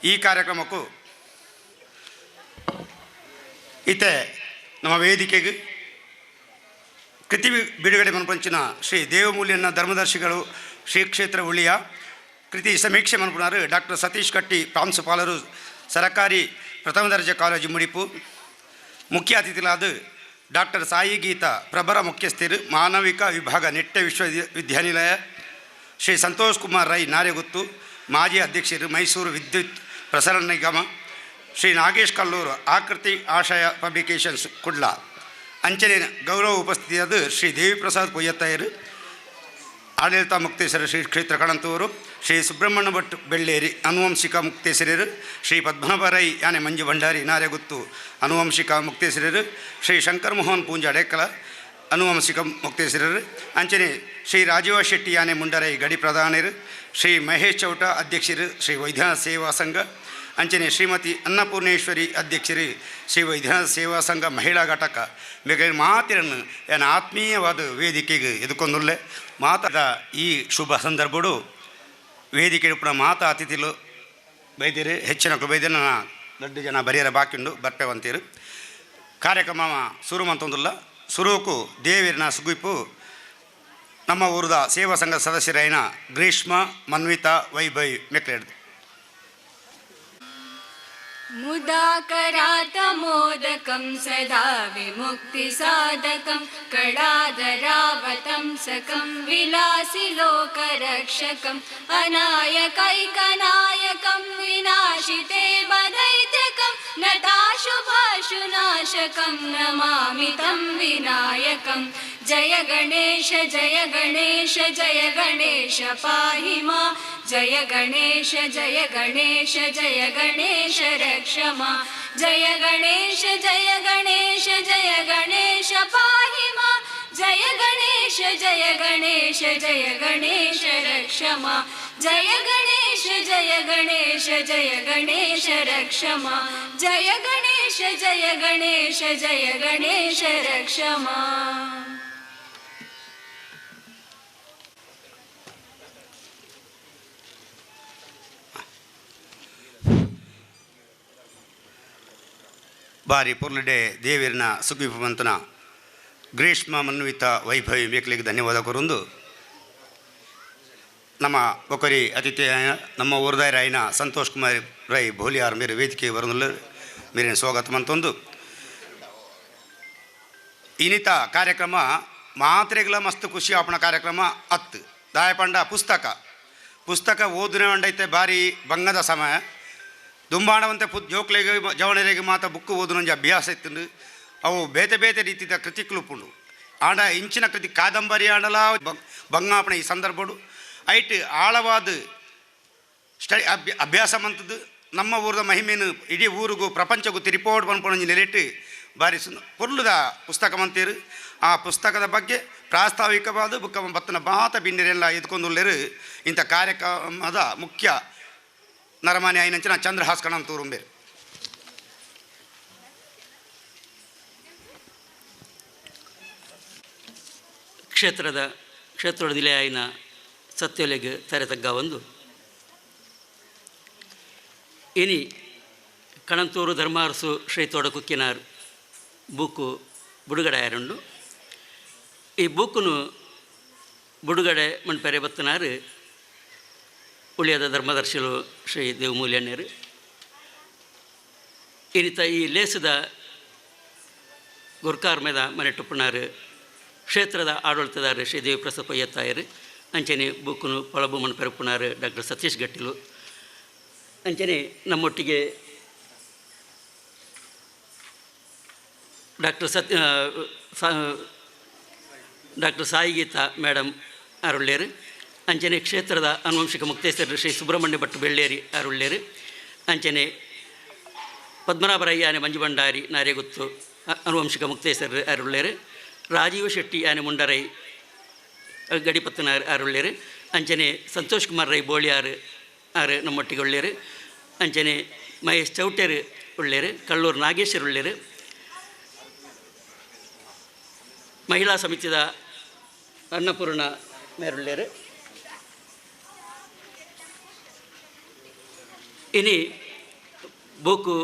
ಈ ಕಾರ್ಯಕ್ರಮಕ್ಕೂ ಇತ್ತೆ ನಮ್ಮ ವೇದಿಕೆಗೆ ಕೃತಿ ಬಿಡುಗಡೆ ಮನ್ಪಂಚಿನ ಶ್ರೀ ದೇವಮೂಲ್ಯನ ಧರ್ಮದರ್ಶಿಗಳು ಶ್ರೀ ಕ್ಷೇತ್ರ ಉಳಿಯ ಕೃತಿ ಸಮೀಕ್ಷೆ ಮನ್ಪುನಾರು ಡಾಕ್ಟರ್ ಸತೀಶ್ ಕಟ್ಟಿ ಪ್ರಾಂಶುಪಾಲರು ಸರಕಾರಿ ಪ್ರಥಮ ದರ್ಜೆ ಕಾಲೇಜು ಮುಡಿಪು. ಮುಖ್ಯ ಅತಿಥಿಗಳಾದ ಡಾಕ್ಟರ್ ಸಾಯಿ ಗೀತಾ ಪ್ರಭರ ಮುಖ್ಯಸ್ಥರು ಮಾನವಿಕ ವಿಭಾಗ ನಿಟ್ಟೆ ವಿಶ್ವವಿದ್ಯಾನಿಲಯ ಶ್ರೀ ಸಂತೋಷ್ ಕುಮಾರ್ ರೈ ನಾರೆಗುತ್ತು ಮಾಜಿ ಅಧ್ಯಕ್ಷರು ಮೈಸೂರು ವಿದ್ಯುತ್ ಪ್ರಸರಣ ನಿಗಮ ಶ್ರೀ ನಾಗೇಶ್ ಕಲ್ಲೂರು ಆಕೃತಿ ಆಶಯ ಪಬ್ಲಿಕೇಶನ್ಸ್ ಕುಡ್ಲ ಅಂಚನೆ ಗೌರವ ಉಪಸ್ಥಿತಿಯಾದ ಶ್ರೀ ದೇವಿಪ್ರಸಾದ್ ಕೊಯ್ಯತ್ತಾಯರು ಆಡಳಿತ ಮುಕ್ತೇಶ್ವರ ಶ್ರೀ ಕ್ಷೇತ್ರ ಕಣಂತೂರು ಶ್ರೀ ಸುಬ್ರಹ್ಮಣ್ಯ ಭಟ್ ಬೆಳ್ಳೇರಿ ಅನುವಂಶಿಕ ಮುಕ್ತೇಶ್ವರರು ಶ್ರೀ ಪದ್ಮನಾಭ ರೈ ಯಾನೆ ಮಂಜು ಭಂಡಾರಿ ನಾರೆಗುತ್ತು ಅನುವಂಶಿಕ ಮುಕ್ತೇಶ್ವರರು ಶ್ರೀ ಶಂಕರ್ ಮೋಹನ್ ಪೂಂಜ ಅಡೆಕಲ ಅನುವಂಶಿಕ ಮುಕ್ತೇಶ್ವರರು ಅಂಚನೆ ಶ್ರೀ ರಾಜೀವ ಶೆಟ್ಟಿ ಯಾನೆ ಮುಂಡರೈ ಗಡಿ ಪ್ರಧಾನರು ಶ್ರೀ ಮಹೇಶ್ ಚೌಟ ಅಧ್ಯಕ್ಷರು ಶ್ರೀ ವೈದ್ಯನಾಥ ಸೇವಾ ಸಂಘ ಅಂಚನೆ ಶ್ರೀಮತಿ ಅನ್ನಪೂರ್ಣೇಶ್ವರಿ ಅಧ್ಯಕ್ಷರು ಶ್ರೀ ವೈದ್ಯನಾಥ ಸೇವಾ ಸಂಘ ಮಹಿಳಾ ಘಟಕ ಬೇಕಾದ್ರೆ ಮಾತಿರನ್ನು ಏನು ಆತ್ಮೀಯವಾದ ವೇದಿಕೆಗೆ ಎದುಕೊಂದುಲ್ಲೆ ಮಾತಾದ ಈ ಶುಭ ಸಂದರ್ಭಡು ವೇದಿಕೆ ಪುನಃ ಮಾತಾ ಅತಿಥಿಲು ಬೈದಿರು ಹೆಚ್ಚಿನ ಬೈದಿನ ದೊಡ್ಡ ಜನ ಬರೆಯರ ಬಾಕಿಂಡು ಬರ್ಪೇವಂತೀರು ಕಾರ್ಯಕ್ರಮ ಶುರು ಮಂತೊಂದುಲ್ಲ ಶುರುಕು ದೇವಿರನ ಸುಗುಪ್ಪು ನಮ್ಮ ಊರದ ಸೇವಾ ಸಂಘ ಸದಸ್ಯರೈನ ಗ್ರೀಷ್ಮ ಮನ್ವಿತಾ ವೈಭವಿ ಮೆಕ್ಲೇಡ್ದು मुदाकरातमोदकं सदा विमुक्तिसाधकं कडाधरावतंसकं विलासिलोकरक्षकम् अनायकैकनायकं विनाशिते वदैत्यकं नताशुभाशुनाशकं नमामि तं विनायकं जय गणेश जय गणेश जय गणेश पाहि मा जय गणेश जय गणेश जय गणेश रक्ष मा जय गणेश जय गणेश जय गणेश पाहि मा जय गणेश जय गणेश जय गणेश रक्ष मा जय गणेश जय गणेश जय गणेश रक्ष मा जय गणेश जय गणेश जय गणेश रक्ष मा ಬಾರಿ ಪುರ್ಲಡೆ ದೇವಿರನ ಸುಗ್ಗಿಪಂತನ ಗ್ರೀಷ್ಮ ಮನ್ವಿತಾ ವೈಭವಿ ಮೇಕ್ಲಿಗೆ ಧನ್ಯವಾದ ಕೊರೊಂದು ನಮ್ಮ ಬೊಕರಿ ಅತಿಥಿ ನಮ್ಮ ಊರದಾಯರಾಯಿನ ಸಂತೋಷ್ ಕುಮಾರ್ ರೈ ಬೋಲಿಯಾರ್ ಮೇರೆ ವೇದಿಕೆ ಬರೋದಿಲ್ಲ ಮೇರಿನ ಸ್ವಾಗತ ಮಂತೊಂದು ಇನ್ನಿತ ಕಾರ್ಯಕ್ರಮ ಮಾತ್ರೆಗಳ ಮಸ್ತ್ ಖುಷಿ ಆಪಣ ಕಾರ್ಯಕ್ರಮ ಅತ್ತು ದಾಯಪಂಡ ಪುಸ್ತಕ ಓದಿನ ಒಂಡೈತೆ ಬಾರಿ ಭಂಗದ ಸಮಯ ದುಂಬಾಣವಂತೆ ಜೋಕ್ಲೆಗೆ ಜವಣರಿಗೆ ಮಾತ ಬುಕ್ ಓದುನೊಂಜಿ ಅಭ್ಯಾಸ ಇತ್ತು ಅವು ಬೇತೆ ಬೇತೆ ರೀತಿಯ ಕೃತಿಗಳು ಉಂಡು ಆಂಡ ಇಂಚಿನ ಕೃತಿ ಕಾದಂಬರಿ ಆಂಡಲ ಬಂಗಾಪಣ ಈ ಸಂದರ್ಭಡು ಐಟ್ ಆಳವಾದ ಸ್ಟಡಿ ಅಭ್ಯಾಸ ಮಂತದ್ದು ನಮ್ಮ ಊರದ ಮಹಿಮೆಯನ್ನು ಇಡೀ ಊರಿಗೂ ಪ್ರಪಂಚಕ್ಕೂ ತಿರಿಪೋಡು ಪನ್ಪೊಣಂಜಿ ನೆಲೆಟ್ಟು ಬಾರಿ ಪೊರ್ಲುದ ಪುಸ್ತಕ ಮಂತೇರು ಆ ಪುಸ್ತಕದ ಬಗ್ಗೆ ಪ್ರಾಸ್ತಾವಿಕವಾದ ಬುಕ್ಕ ಬತ್ತನ ಬಾತ ಬಿಂಡಿರೆಲ್ಲ ಎದ್ಕೊಂಡುಳ್ಳರು ಇಂಥ ಕಾರ್ಯಕ್ರಮದ ಮುಖ್ಯ ನರಮಾನಿ ಆಯ್ನಂಚಿನ ಚಂದ್ರಹಾಸ್ಕಣ ಅಂತೂರುಂಬೆ ಕ್ಷೇತ್ರದಲ್ಲಿ ಆಯ್ನ ಸತ್ಯಲೆಗೆ ತೆರೆತಗ್ಗ ಒಂದು ಇನಿ ಕಣಂತೂರು ಧರ್ಮಾರಸು ಶ್ರೀ ತೋಡ ಕುಕ್ಕಿನಾರ್ ಬುಕ್ಕು ಬಿಡುಗಡೆ ಆಯರುಂಡು ಈ ಬುಕ್ಕುನು ಬಿಡುಗಡೆ ಮಣ್ಪೆರೆ ಬತ್ತನಾರು ಉಳಿಯದ ಧರ್ಮದರ್ಶಿಗಳು ಶ್ರೀ ದೇವಮೂಲ್ಯಣ್ಣರು ಇನ್ನಿತ ಈ ಲೇಸದ ಗುರ್ಕಾರ್ ಮೇದ ಮನೆಟ್ಟುಪ್ಪುನಾರು ಕ್ಷೇತ್ರದ ಆಡಳಿತದಾರ ಶ್ರೀ ದೇವಿಪ್ರಸಾದ್ ಕೊಯ್ಯತ್ತಾಯರು ಅಂಚನೆ ಬುಕ್ಕುನು ಪೊಳಬು ಮಣ್ಪೆರಪ್ಪುನಾರು ಡಾಕ್ಟರ್ ಸತೀಶ್ ಗಟ್ಟಿಲು ಅಂಚನೆ ನಮ್ಮೊಟ್ಟಿಗೆ ಡಾಕ್ಟರ್ ಸಾಯಿ ಗೀತಾ ಮೇಡಮ್ ಅರುಳ್ಳೇರು ಅಂಚನೆ ಕ್ಷೇತ್ರದ ಅನುವಂಶಿಕ ಮುಕ್ತೇಶ್ವರರು ಶ್ರೀ ಸುಬ್ರಹ್ಮಣ್ಯ ಭಟ್ ಬೆಳ್ಳೇರಿ ಅರುಳ್ಳೇರು ಅಂಚನೆ ಪದ್ಮನಾಭರಯ್ಯ ಆನೆ ಮಂಜು ಭಂಡಾರಿ ನಾರೆಗುತ್ತು ಅನುವಂಶಿಕ ಮುಕ್ತೇಶ್ವರರು ಅರುಳ್ಳೇರು ರಾಜೀವ ಶೆಟ್ಟಿ ಆನೆ ಮುಂಡರೈ ಗಡಿಪತ್ತನ ಅರುಳ್ಳೇರು ಅಂಚನೆ ಸಂತೋಷ್ ಕುಮಾರ್ ರೈ ಬೋಳಿಯಾರು ಆರು ನಮ್ಮೊಟ್ಟಿಗೆ ಒಳ್ಳೆಯರು ಅಂಚನೆ ಮಹೇಶ್ ಚೌಟೇರು ಒಳ್ಳೆಯರು ಕಳ್ಳೂರು ನಾಗೇಶ್ವರ ಒಳ್ಳೆಯರು ಮಹಿಳಾ ಸಮಿತಿದ ಅನ್ನಪೂರ್ಣ ಮೇರುಳ್ಳೆಯರು ಇನಿ ಬುಕ್ಕು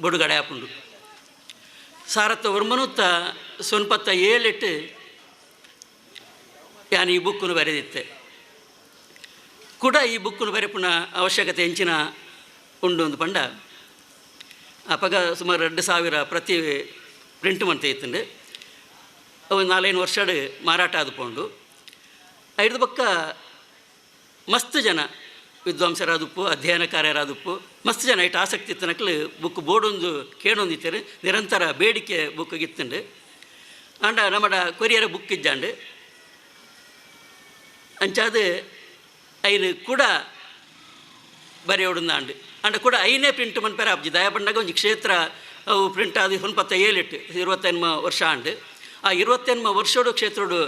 ಬಿಡುಗಡೆ ಆಪುಂಡು. ಸಾರತ್ತ ಒರ್ಮನುತ್ತ ಸೊನ್ಪತ್ತ 7 ಯಾನು ಈ ಬುಕ್ಕನ್ನು ಬರೆದಿತ್ತೆ ಕೂಡ ಈ ಬುಕ್ಕನ್ನು ಬರೆಪುನ ಅವಶ್ಯಕತೆ ಹೆಂಚಿನ ಉಂಡು ಒಂದು ಪಂಡ ಅಪಗ ಸುಮಾರು 2,000 ಪ್ರತಿ ಪ್ರಿಂಟ್ ಮಾಡ್ತಾ ಇತ್ತಂಡು ಅವು 4 ವರ್ಷ ಮಾರಾಟ ಆದುಕೊಂಡು ಐದು ಬಕ್ಕ ಮಸ್ತ್ ಜನ ವಿದ್ವಾಂಸರಾದಪ್ಪು ಅಧ್ಯಯನಕಾರ್ಯರಾದಪ್ಪು ಮಸ್ತ್ ಜನ ಇಟ್ಟು ಆಸಕ್ತಿ ಇತ್ತನಕ್ಲು ಬುಕ್ ಬೋರ್ಡೊಂದು ಕೇಳೊಂದಿತ್ತರು ನಿರಂತರ ಬೇಡಿಕೆ ಬುಕ್ಕಿತ್ತಂಡು ಆಂಡ ನಮ್ಮಡ ಕೊರಿಯರ ಬುಕ್ ಇಜ್ಜಾಂಡು ಅಂಚಾದು ಐನು ಕೂಡ ಬರೆಯೋಡುಂದಾಂಡು ಅಂಡ ಕೂಡ ಐನೇ ಪ್ರಿಂಟ್ ಮನ್ಪೇರ ಆಪ್ಜಿ ದಯ ಪಂಡಾಗ ಒಂದು ಕ್ಷೇತ್ರ ಅವು ಪ್ರಿಂಟ್ ಆದು 27 28 ವರ್ಷ ಆಂಡು ಆ 28 ವರ್ಷೋಡು ಕ್ಷೇತ್ರೋಡು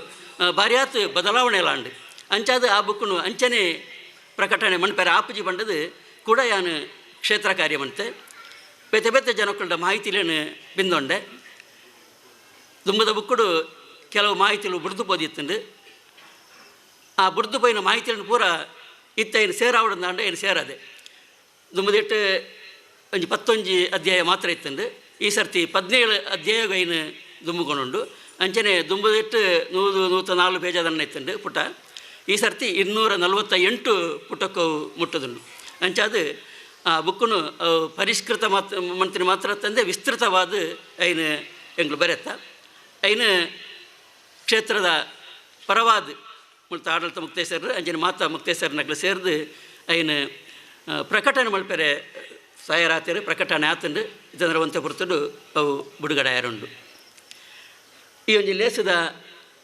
ಭಾರಿಯಾತ್ ಬದಲಾವಣೆ ಎಲ್ಲ ಆಂಡು ಅಂಚಾದು ಆ ಬುಕ್ಕನ್ನು ಅಂಚನೆ ಪ್ರಕಟಣೆ ಮನ್ಪೇರ ಆಪುಜಿ ಬಂಡದು ಕೂಡ ಯಾನು ಕ್ಷೇತ್ರ ಕಾರ್ಯ ಮಂತೆ ಬೇತೆ ಬೇತೆ ಜನಕ್ಕಳ ಮಾಹಿತಿಲೇನು ಬಿಂದೊಂಡೆ ದುಂಬದ ಬುಕ್ಕುಡು ಕೆಲವು ಮಾಹಿತಿಲು ಬುಡ್ದು ಪೋದಿತ್ತಂಡು ಆ ಬುಡ್ದು ಪೋಯಿನ ಮಾಹಿತಿಯನ್ನು ಪೂರ ಇತ್ತ ಏನು ಸೇರಾವಡಂದಾಂಡ ಏನು ಸೇರದೆ ದುಂಬದಿಟ್ಟು ಒಂಜಿ 11 ಅಧ್ಯಾಯ ಮಾತ್ರ ಇತ್ತಂಡು ಈ ಸರ್ತಿ 17 ಅಧ್ಯಾಯ ಐನು ದುಂಬುಗೊಂಡು ಅಂಚನೆ ದುಂಬದಿಟ್ಟು 104 ಪೇಜ್ ಅದನ್ನು ಇತ್ತಂಡು ಪುಟ ಈ ಸರ್ತಿ 248 ಪುಟಕ್ಕೂ ಮುಟ್ಟದುಂಡು ಅಂಚಾದು ಆ ಬುಕ್ಕನ್ನು ಪರಿಷ್ಕೃತ ಮಂತ್ರಿ ಮಾತ್ರ ತಂದೆ ವಿಸ್ತೃತವಾದ ಐನು ಎಂಗ್ಳು ಬರೆತ್ತ ಐನು ಕ್ಷೇತ್ರದ ಪರವಾದ ಮುಳ್ತ ಆಡಳಿತ ಮುಕ್ತೇಶ್ವರ ಅಂಜನ ಮಾತಾ ಮುಕ್ತೇಶ್ವರ ನಗ್ಲು ಸೇರಿದು ಐನು ಪ್ರಕಟಣೆ ಮಲ್ಪೆರೆ ಸಾಯರಾತಿರು ಪ್ರಕಟಣೆ ಆತಂಡು ಇದರ ಒಂತೆ ಹೊರತುಡು ಅವು ಬಿಡುಗಡೆ ಆರುಂಡು ಈ ಒಂದು ಲೇಸದ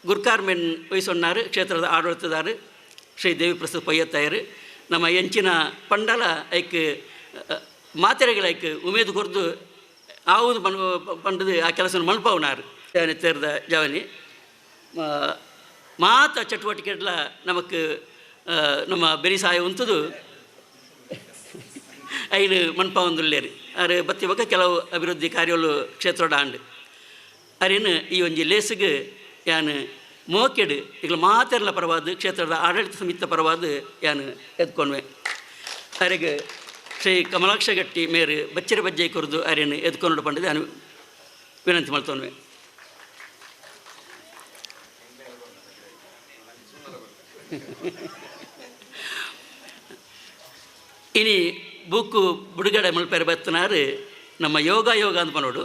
ಗುರ್ಕಾರ್ಮೆನ್ ವಹಿಸೊನ್ನಾರು ಕ್ಷೇತ್ರದ ಆಡಳಿತದಾರು ಶ್ರೀ ದೇವಿ ಪ್ರಸಾದ್ ಪಯ್ಯತ್ತಾಯರು ನಮ್ಮ ಎಂಚಿನ ಪಂಡಲ ಐಕ್ ಮಾತೆರೆಗಳ ಐಕ್ ಉಮೇದು ಕೊರ್ದು ಆವುದು ಪಂಡದು ಆ ಕೆಲಸ ಮಲ್ಪವನಾರು ತೆರೆದ ಜವನಿ ಮಾತ ಚಟುವಟಿಕೆಗಳ ನಮಕ್ ನಮ್ಮ ಬೆರಿಸಾಯ ಉಂತದು ಐನು ಮನ್ಪ ಒಂದುಲ್ಲೇರು ಅರೆ ಬತ್ತಿ ಬಗ್ಗೆ ಕೆಲವು ಅಭಿವೃದ್ಧಿ ಕಾರ್ಯಗಳು ಕ್ಷೇತ್ರದ ಆಂಡು ಅರೇನು ಈ ಒಂಜಿ ಲೇಸಿಗೆ ಯಾನು ಮೋಕೆಡು ಈಗ ಮಾತೆರ್ಲ ಪರವಾದ ಕ್ಷೇತ್ರದ ಆಡಳಿತ ಸಮಿತಿ ಪರವಾದ ಯಾನು ಎದ್ಕೊಂಡ್ವೆ ಅರೆಗೆ ಶ್ರೀ ಕಮಲಾಕ್ಷ ಗಟ್ಟಿ ಮೇರು ಬಚ್ಚರ ಬಜ್ಜೆ ಕೊರದು ಅರೇನು ಎದ್ಕೊಂಡು ಪಂಡದು ನಾನು ವಿನಂತಿ ಮಾಡ್ತೊನ್ವೆ. ಇನಿ ಬುಕ್ಕು ಬಿಡುಗಡೆ ಮಲ್ಪೆರೆ ಬತ್ತನಾರು ನಮ್ಮ ಯೋಗ ಅಂತ ಪನೋಡು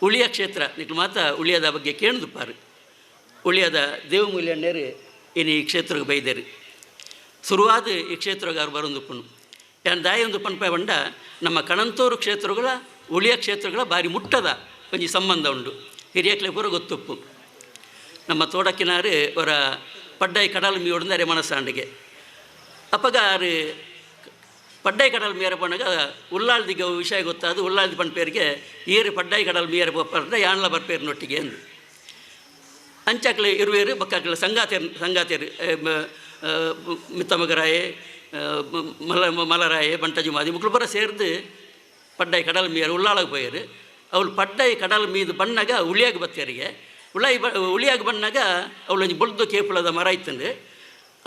ಉಳಿಯ ಕ್ಷೇತ್ರ ನಿಕ್ಲು ಮಾತ ಉಳಿಯದ ಬಗ್ಗೆ ಕೇಳುದುಪ್ಪಾರು ಉಳಿಯದ ದೇವಮೂಲ್ಯಣ್ಣರು ಇನ್ನು ಈ ಕ್ಷೇತ್ರಕ್ಕೆ ಬೈದೇರು ಶುರುವಾದ ಈ ಕ್ಷೇತ್ರಕ್ಕೆ ಅವ್ರು ಬರೋಂದುಪ್ಪನು ಯಾನು ದಾಯ ಒಂದು ಪನ್ಪೆ ಬಂಡ ನಮ್ಮ ಕಣಂತೂರು ಕ್ಷೇತ್ರಗಳ ಉಳಿಯ ಕ್ಷೇತ್ರಗಳ ಬಾರಿ ಮುಟ್ಟದ ಒಂಜಿ ಸಂಬಂಧ ಉಂಡು ಹಿರಿಯಕ್ಲೆ ಪೂರ ಗೊತ್ತುಪ್ಪು ನಮ್ಮ ತೋಡಕ್ಕಿನಾರು ಅವರ ಪಡ್ಡಾಯಿ ಕಡಲು ಮೀ ಹೊಡೆದಾರೆ ಮನಸ್ಸಾಂಡಿಗೆ ಅಪ್ಪಗ ಆರು ಪಡ್ಡಾಯಿ ಕಡಲು ಮೀಯರ ಪಂಡಗ ಉಲ್ಲಾಳ್ದಿಗೆ ವಿಷಯ ಗೊತ್ತಾದು ಉಲ್ಲಾಳ್ದಿ ಪಂಪೇರಿಗೆ ಏರು ಪಡ್ಡಾಯಿ ಕಡಲು ಮೀಯರ ಪಂಡ ಯಾನ್ಲ ಬರ್ಪೇರಿನೊಟ್ಟಿಗೆ ಅಂದು ಅಂಚಾಕ್ಲೆ ಇರುವೇರು ಬಕ್ಕಾಕ್ಲೆ ಸಂಗಾತಿಯರು ಮಿತ್ತಮಗರಾಯೆ ಮಲರಾಯೆ ಬಂಟಜು ಮಾದಿ ಮುಕ್ಳು ಬರ ಸೇರಿದು ಪಡ್ಡಾಯಿ ಕಡಲು ಮೀಯರು ಉಲ್ಲಾಳಗೆ ಪೋಯರು ಅವಳು ಪಡ್ಡಾಯಿ ಕಡಲು ಮೀದು ಬಣ್ಣಾಗ ಉಳಿಯಾಗಿ ಬತ್ತೇರಿಗೆ ಉಳಿಯಾಗಿ ಬಣ್ಣಾಗ ಅವಳೊಂದು ಬುಳ್ದು ಕೇಪುಳದ ಮರ ಇತ್ತಂದು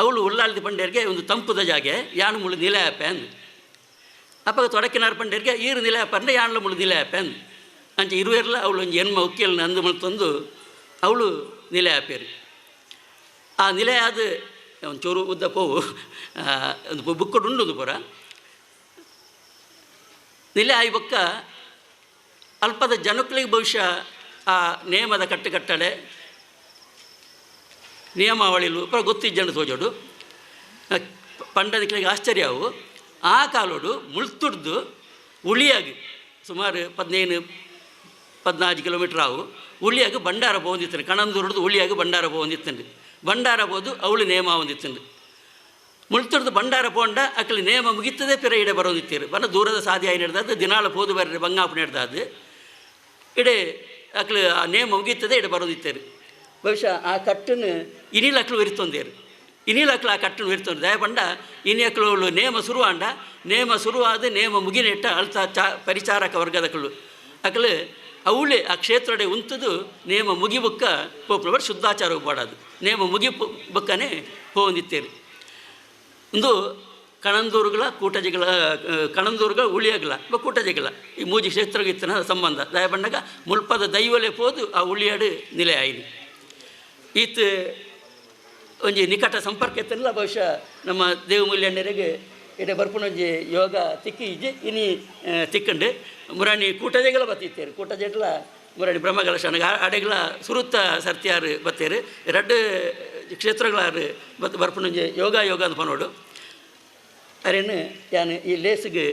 ಅವಳು ಉಲ್ಲಾಳ್ದಿ ಪಂಡೇರಿಗೆ ಒಂದು ತಂಪುದ ಜಾಗೆ ಯಾನು ಮುಳು ನಿಲಯಪ್ಪೆ ಅಂದು ಅಪ್ಪಾಗ ತೊಡಕಿನಾರ ಪಂಡೇರಿಗೆ ಈರು ನಿಲಯಪ್ಪ ಅಂದರೆ ಯಾನ್ಲ ಮುಳು ನಿಲಯಪ್ಪೆ ಅಂದು ಅಂಚೆ ಇರುವೆಲ್ಲ ಅವಳು ಒಂದು ಎನ್ಮ ಉಕ್ಕಿಯಲ್ಲಿ ಅಂದು ಮುಳು ತಂದು ಅವಳು ನಿಲಯಪ್ಪೇರು ಆ ನಿಲಯ ಆದ ಒಂದು ಚೂರು ಉದ್ದ ಪೋವು ಒಂದು ಬುಕ್ಕೊಡು ಉಂಡು ಪುರ ನಿಲಯ ಆಯಿ ಬೊಕ್ಕ ಅಲ್ಪದ ಜನಕ್ಕಳಿಗೆ ಬಹುಶಃ ಆ ನೇಮದ ಕಟ್ಟಡೆ ನಿಯಮಾವಳಿಲು ಪುರ ಗೊತ್ತಿಜ್ಜಂಡು ತೋಜೋಡು ಪಂಡದಿಕ್ಳಿಗೆ ಆಶ್ಚರ್ಯ ಅವು ಆ ಕಾಲೋಡು ಮುಳ್ತುಡ್ದು ಉಳಿಯಾಗಿ ಸುಮಾರು 15-14 ಕಿಲೋಮೀಟ್ರ್ ಆವು ಉಳಿಯಾಗಿ ಬಂಡಾರ ಪೋಂದಿತ್ತಂಡು ಕಣಂದೂರ್ದು ಉಳಿಯಾಗಿ ಬಂಡಾರ ಪೋಂದಿತ್ತಂಡು ಬಂಡಾರ ಬೋದು ಅವಳು ನೇಮ ಹೊಂದಿತ್ತಂಡು ಮುಳ್ತುಡ್ದು ಬಂಡಾರ ಪೋಂಡ ಅಕ್ಕಳಿ ನೇಮ ಮುಗಿತದೆ ಪಿರ ಇಡೆ ಬರೋದಿತ್ತೀರು ಬನ್ನ ದೂರದ ಸಾಧ್ಯ ಆಯಿ ನಡೆದಾದ ದಿನಾಳ ಪೋದು ಬರ್ರೆ ಬಂಗಾಪು ನಡೆದಾದ ಇಡೆ ಅಕ್ಕಳು ಆ ನೇಮ ಮುಗಿತದೆ ಇಡೆ ಬರೋದಿತ್ತೇರು ಬಹುಶಃ ಆ ಕಟ್ಟನ್ನು ಇನಿಲಕ್ಕಳು ವಿರ್ತೊಂದೇರು ಇನಿಲಕ್ಕಳು ಆ ಕಟ್ಟನ್ನು ವಿರ್ತೊಂದು ದಯ ಪಂಡ ಇನಿಯಕ್ಕಳು ನೇಮ ಶುರುವಾಂಡ ನೇಮ ಶುರುವಾದ ನೇಮ ಮುಗಿನೆಟ್ಟ ಅಳ್ತ ಪರಿಚಾರಕ ವರ್ಗದಕ್ಕಳು ಅಕ್ಕಳು ಅವಳೇ ಆ ಕ್ಷೇತ್ರಡೆ ಉಂತದು ನೇಮ ಮುಗಿಬುಕ್ಕ ಪೋಪುಳ ಶುದ್ಧಾಚಾರ ಪಾಡೋದು ನೇಮ ಮುಗಿ ಬುಕ್ಕನೇ ಹೋಂದಿತ್ತೇರು ಒಂದು ಕಣಂದೂರುಗಳ ಕೂಟಜಿಗಳ ಕಣಂದೂರುಗಳ ಉಳಿಯಗಲ ಕೂಟಜಿಗಳ ಈ ಮೂಜಿ ಕ್ಷೇತ್ರಕ್ಕೆ ಇತ್ತಿನ ಸಂಬಂಧ ದಯ ಬಂಡಾಗ ಮುಲ್ಪದ ದೈವಲೆ ಪೋದು ಆ ಉಳಿಯಾಡು ನಿಲೆ ಆಯ್ನಿ ಈತ್ ಒಂಜಿ ನಿಕಟ ಸಂಪರ್ಕ ಇತ್ತಲ್ಲ ಬಹುಶಃ ನಮ್ಮ ದೇವಮೂಲ್ಯಣ್ಣರಿಗೆ ಇಡೆ ಬರ್ಪುನೊಂಜಿ ಯೋಗ ತಿಕ್ಕಿ ಇಜ್ಜಿ ಇನಿ ತಿಕ್ಕಂಡು ಮುರಾಣಿ ಕೂಟಜೆಗಳ ಬತ್ತಿತ್ತೇರು ಕೂಟಜೆಗಳ ಮುರಾಣಿ ಬ್ರಹ್ಮಗಳ ಶನಗ ಅಡೆಗಳ ಸುರುತ್ತ ಸರ್ತಿಯಾರು ಬತ್ತೇರು ಎರಡು ಕ್ಷೇತ್ರಗಳಾರು ಬರ್ಪುನೊಂಜಿ ಯೋಗ ಅಂತ ಪನೋಡು ಅರೇನು ಯಾನು ಈ ಲೇಸಿಗೆ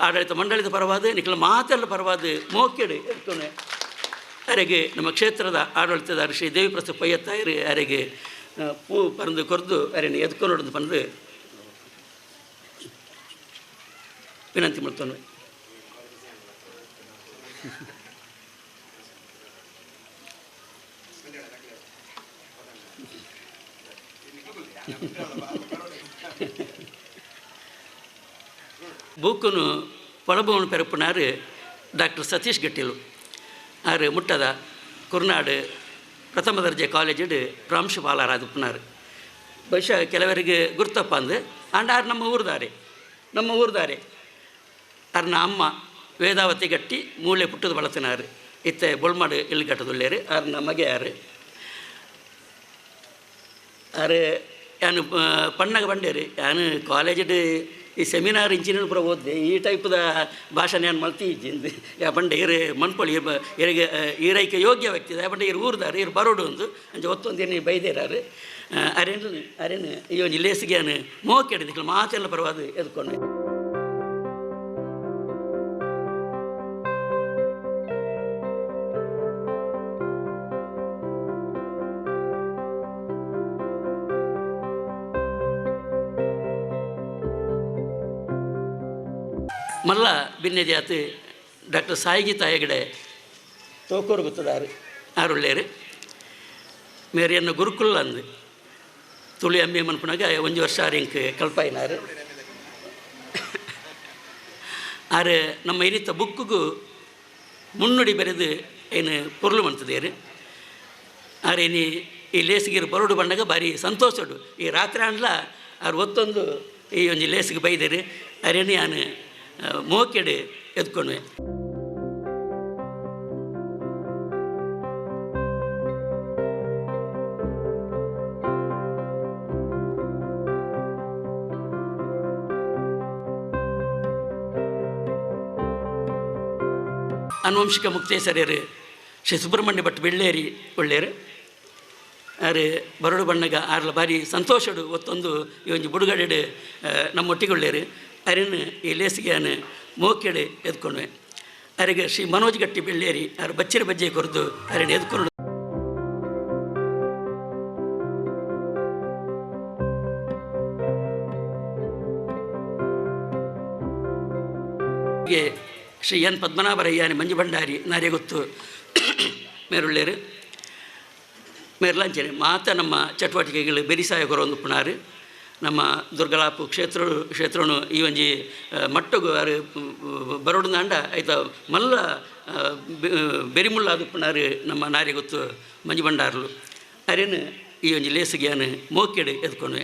ಆಡಳಿತ ಮಂಡಳಿದ ಪರವಾದ ನಿಖಲ ಮಾತೆಲ್ಲ ಪರವಾದ ಮೋಕೆಡು ಎತ್ಕೊನೆ ಅರೆಗೆ ನಮ್ಮ ಕ್ಷೇತ್ರದ ಆಡಳಿತದ ಶ್ರೀ ದೇವಿ ಪ್ರಸಾದ್ ಪಯ್ಯತ್ತಾಯರು ಅರೆಗೆ ಪೂ ಪರಂದು ಕೊರ್ದು ಅರೇನು ಎದ್ಕೊಂಡು ಬಂದು ವಿನಂತಿ ಮಾಡ್ತಾನೆ. ಬೂಕುನು ಪಳಭವನ ಪೆರಪ್ಪನಾರು ಡಾಕ್ಟರ್ ಸತೀಶ್ ಗಟ್ಟಿಲು ಆರು ಮುಟ್ಟದ ಕುರ್ನಾಡು ಪ್ರಥಮ ದರ್ಜೆ ಕಾಲೇಜಿಡು ಪ್ರಾಂಶುಪಾಲರಾದಪ್ಪನಾರು ಬಹುಶಃ ಕೆಲವರಿಗೆ ಗುರ್ತಪ್ಪ ಅಂದು ಆಂಡ ಆರು ನಮ್ಮ ಊರ್ದಾರೆ ಅರ್ನ ಅಮ್ಮ ವೇದಾವತಿ ಗಟ್ಟಿ ಮೂಳೆ ಪುಟ್ಟದ ಬಳತಿನಾರು ಇತ್ತೆ ಬೊಳ್ಮಾಡು ಇಲ್ಲಿಗಟ್ಟದುಳ್ಳೇರು ಅರ್ನ ಮಗೆ ಯಾರು ಆರು ಯಾನು ಪಣ್ಣಗ ಬಂಡೇರು ಯಾನು ಕಾಲೇಜಿಡು ಈ ಸೆಮಿನಾರ್ ಇಂಜಿನಿಯರ್ ಪುರ ಓದ್ದೆ ಈ ಟೈಪ್ದ ಭಾಷಣ ಏನು ಮಲ್ತಿ ಇಜ್ಜಿಂದು ಯಾ ಬಂಡೆ ಇರು ಮನ್ಪೊಳಿ ಇರಿಗೆ ಈರೈಕೆ ಯೋಗ್ಯ ವ್ಯಕ್ತಿ ಯಾ ಬಂಡೆ ಇರು ಊರ್ದಾರು ಇರು ಬರೋಡು ಒಂದು ಅಂಚೆ ಒತ್ತೊಂದೇನು ಬೈದೇರಾರು ಅರೇನು ಅಯ್ಯೋ ಲೇಸಿಗೆ ನಾನು ಮೋಕೆಡಿದಿಕ್ಕಲು ಮಾತೆಲ್ಲ ಪರವಾದ ಎದ್ಕೊಂಡೆ. ಮಲ್ಲ ಭಿನ್ನಜಾತಿ ಡಾಕ್ಟರ್ ಸಾಯಿಗೀತಾ ಹೆಗಡೆ ತೋಕೂರು ಗೊತ್ತದಾರು ಆರುಳ್ಳೇರು ಮೇರಿಯನ್ನ ಗುರುಕುಲ್ಲ ಅಂದು ತುಳಿ ಅಮ್ಮಿ ಮನ್ಪುನಾಗ 1 ವರ್ಷ ಆರಿಂಕ್ ಕಲ್ಪಾಯಿನಾರು ಆರು ನಮ್ಮ ಇನಿತ ಬುಕ್ಕಿಗೂ ಮುನ್ನುಡಿ ಬೆರೆದು ಏನು ಪೊರ್ಲು ಮಂತದೇರು ಆರೇನಿ ಈ ಲೇಸಿಗೆ ಬರೋಡು ಬಂದಾಗ ಭಾರಿ ಸಂತೋಷಡು ಈ ರಾತ್ರಿ ಅಂಡ್ಲ ಆರು ಒತ್ತೊಂದು ಈ ಒಂಜಿ ಲೇಸಿಗೆ ಬೈದೇರು ಅರೇನಿ ನಾನು ಮೋಕೆಡು ಎದ್ಕೊಂಡೆ. ಆನುವಂಶಿಕ ಮುಕ್ತೇಶ್ವರ್ಯರು ಶ್ರೀ ಸುಬ್ರಹ್ಮಣ್ಯ ಭಟ್ ಬೆಳ್ಳೇರಿ ಒಳ್ಳೆಯರು ಆರು ಬರಡು ಬಣ್ಣಗ ಆರ್ಲ ಬಾರಿ ಸಂತೋಷಡು ಒತ್ತೊಂದು ಈ ಒಂಜಿ ಬುಡುಗಡೆ ನಮ್ಮೊಟ್ಟಿಗೊಳ್ಳೇರು ಅರಿನ ಈ ಲೇಸಿಗೆ ನಾನು ಮೋಕೆಡೆ ಎದ್ಕೊಂಡೆ ಅರಿಗೆ ಶ್ರೀ ಮನೋಜ್ ಗಟ್ಟಿ ಬೆಳ್ಳೇರಿ ಆರು ಬಚ್ಚಿರ ಬಜ್ಜೆ ಕೊರೆದು ಅರಿನ ಎದ್ಕೊಂಡು ಶ್ರೀ ಎನ್ ಪದ್ಮನಾಭರಯ್ಯಾನಿ ಮಂಜು ಭಂಡಾರಿ ನಾರ್ಯಗೊತ್ತು ಮೇರುಳ್ಳೇರು ಮೇರ್ಲಾಂಚನೆ ಮಾತ ನಮ್ಮ ಚಟುವಟಿಕೆಗಳು ಬೆರಿಸಾಯ ಕೊರೊಂದು ಪುಣಾರು ನಮ್ಮ ದುರ್ಗಲಾಪು ಕ್ಷೇತ್ರನು ಈ ಒಂಜಿ ಮಟ್ಟಗು ಅರು ಬರೋಡುಂದಾಂಡ ಆಯ್ತ ಮಲ್ಲ ಬೆರಿಮುಳ್ಳ ಅದುಪ್ಪುನಾರು ನಮ್ಮ ನಾರ್ಯಗೊತ್ತು ಮಂಜು ಭಂಡಾರ್ಲು ಅರೇನು ಈ ಒಂಜಿ ಲೇಸಿಗೆ ನಾನು ಮೋಕೆಡು ಎದ್ಕೊಂಡೆ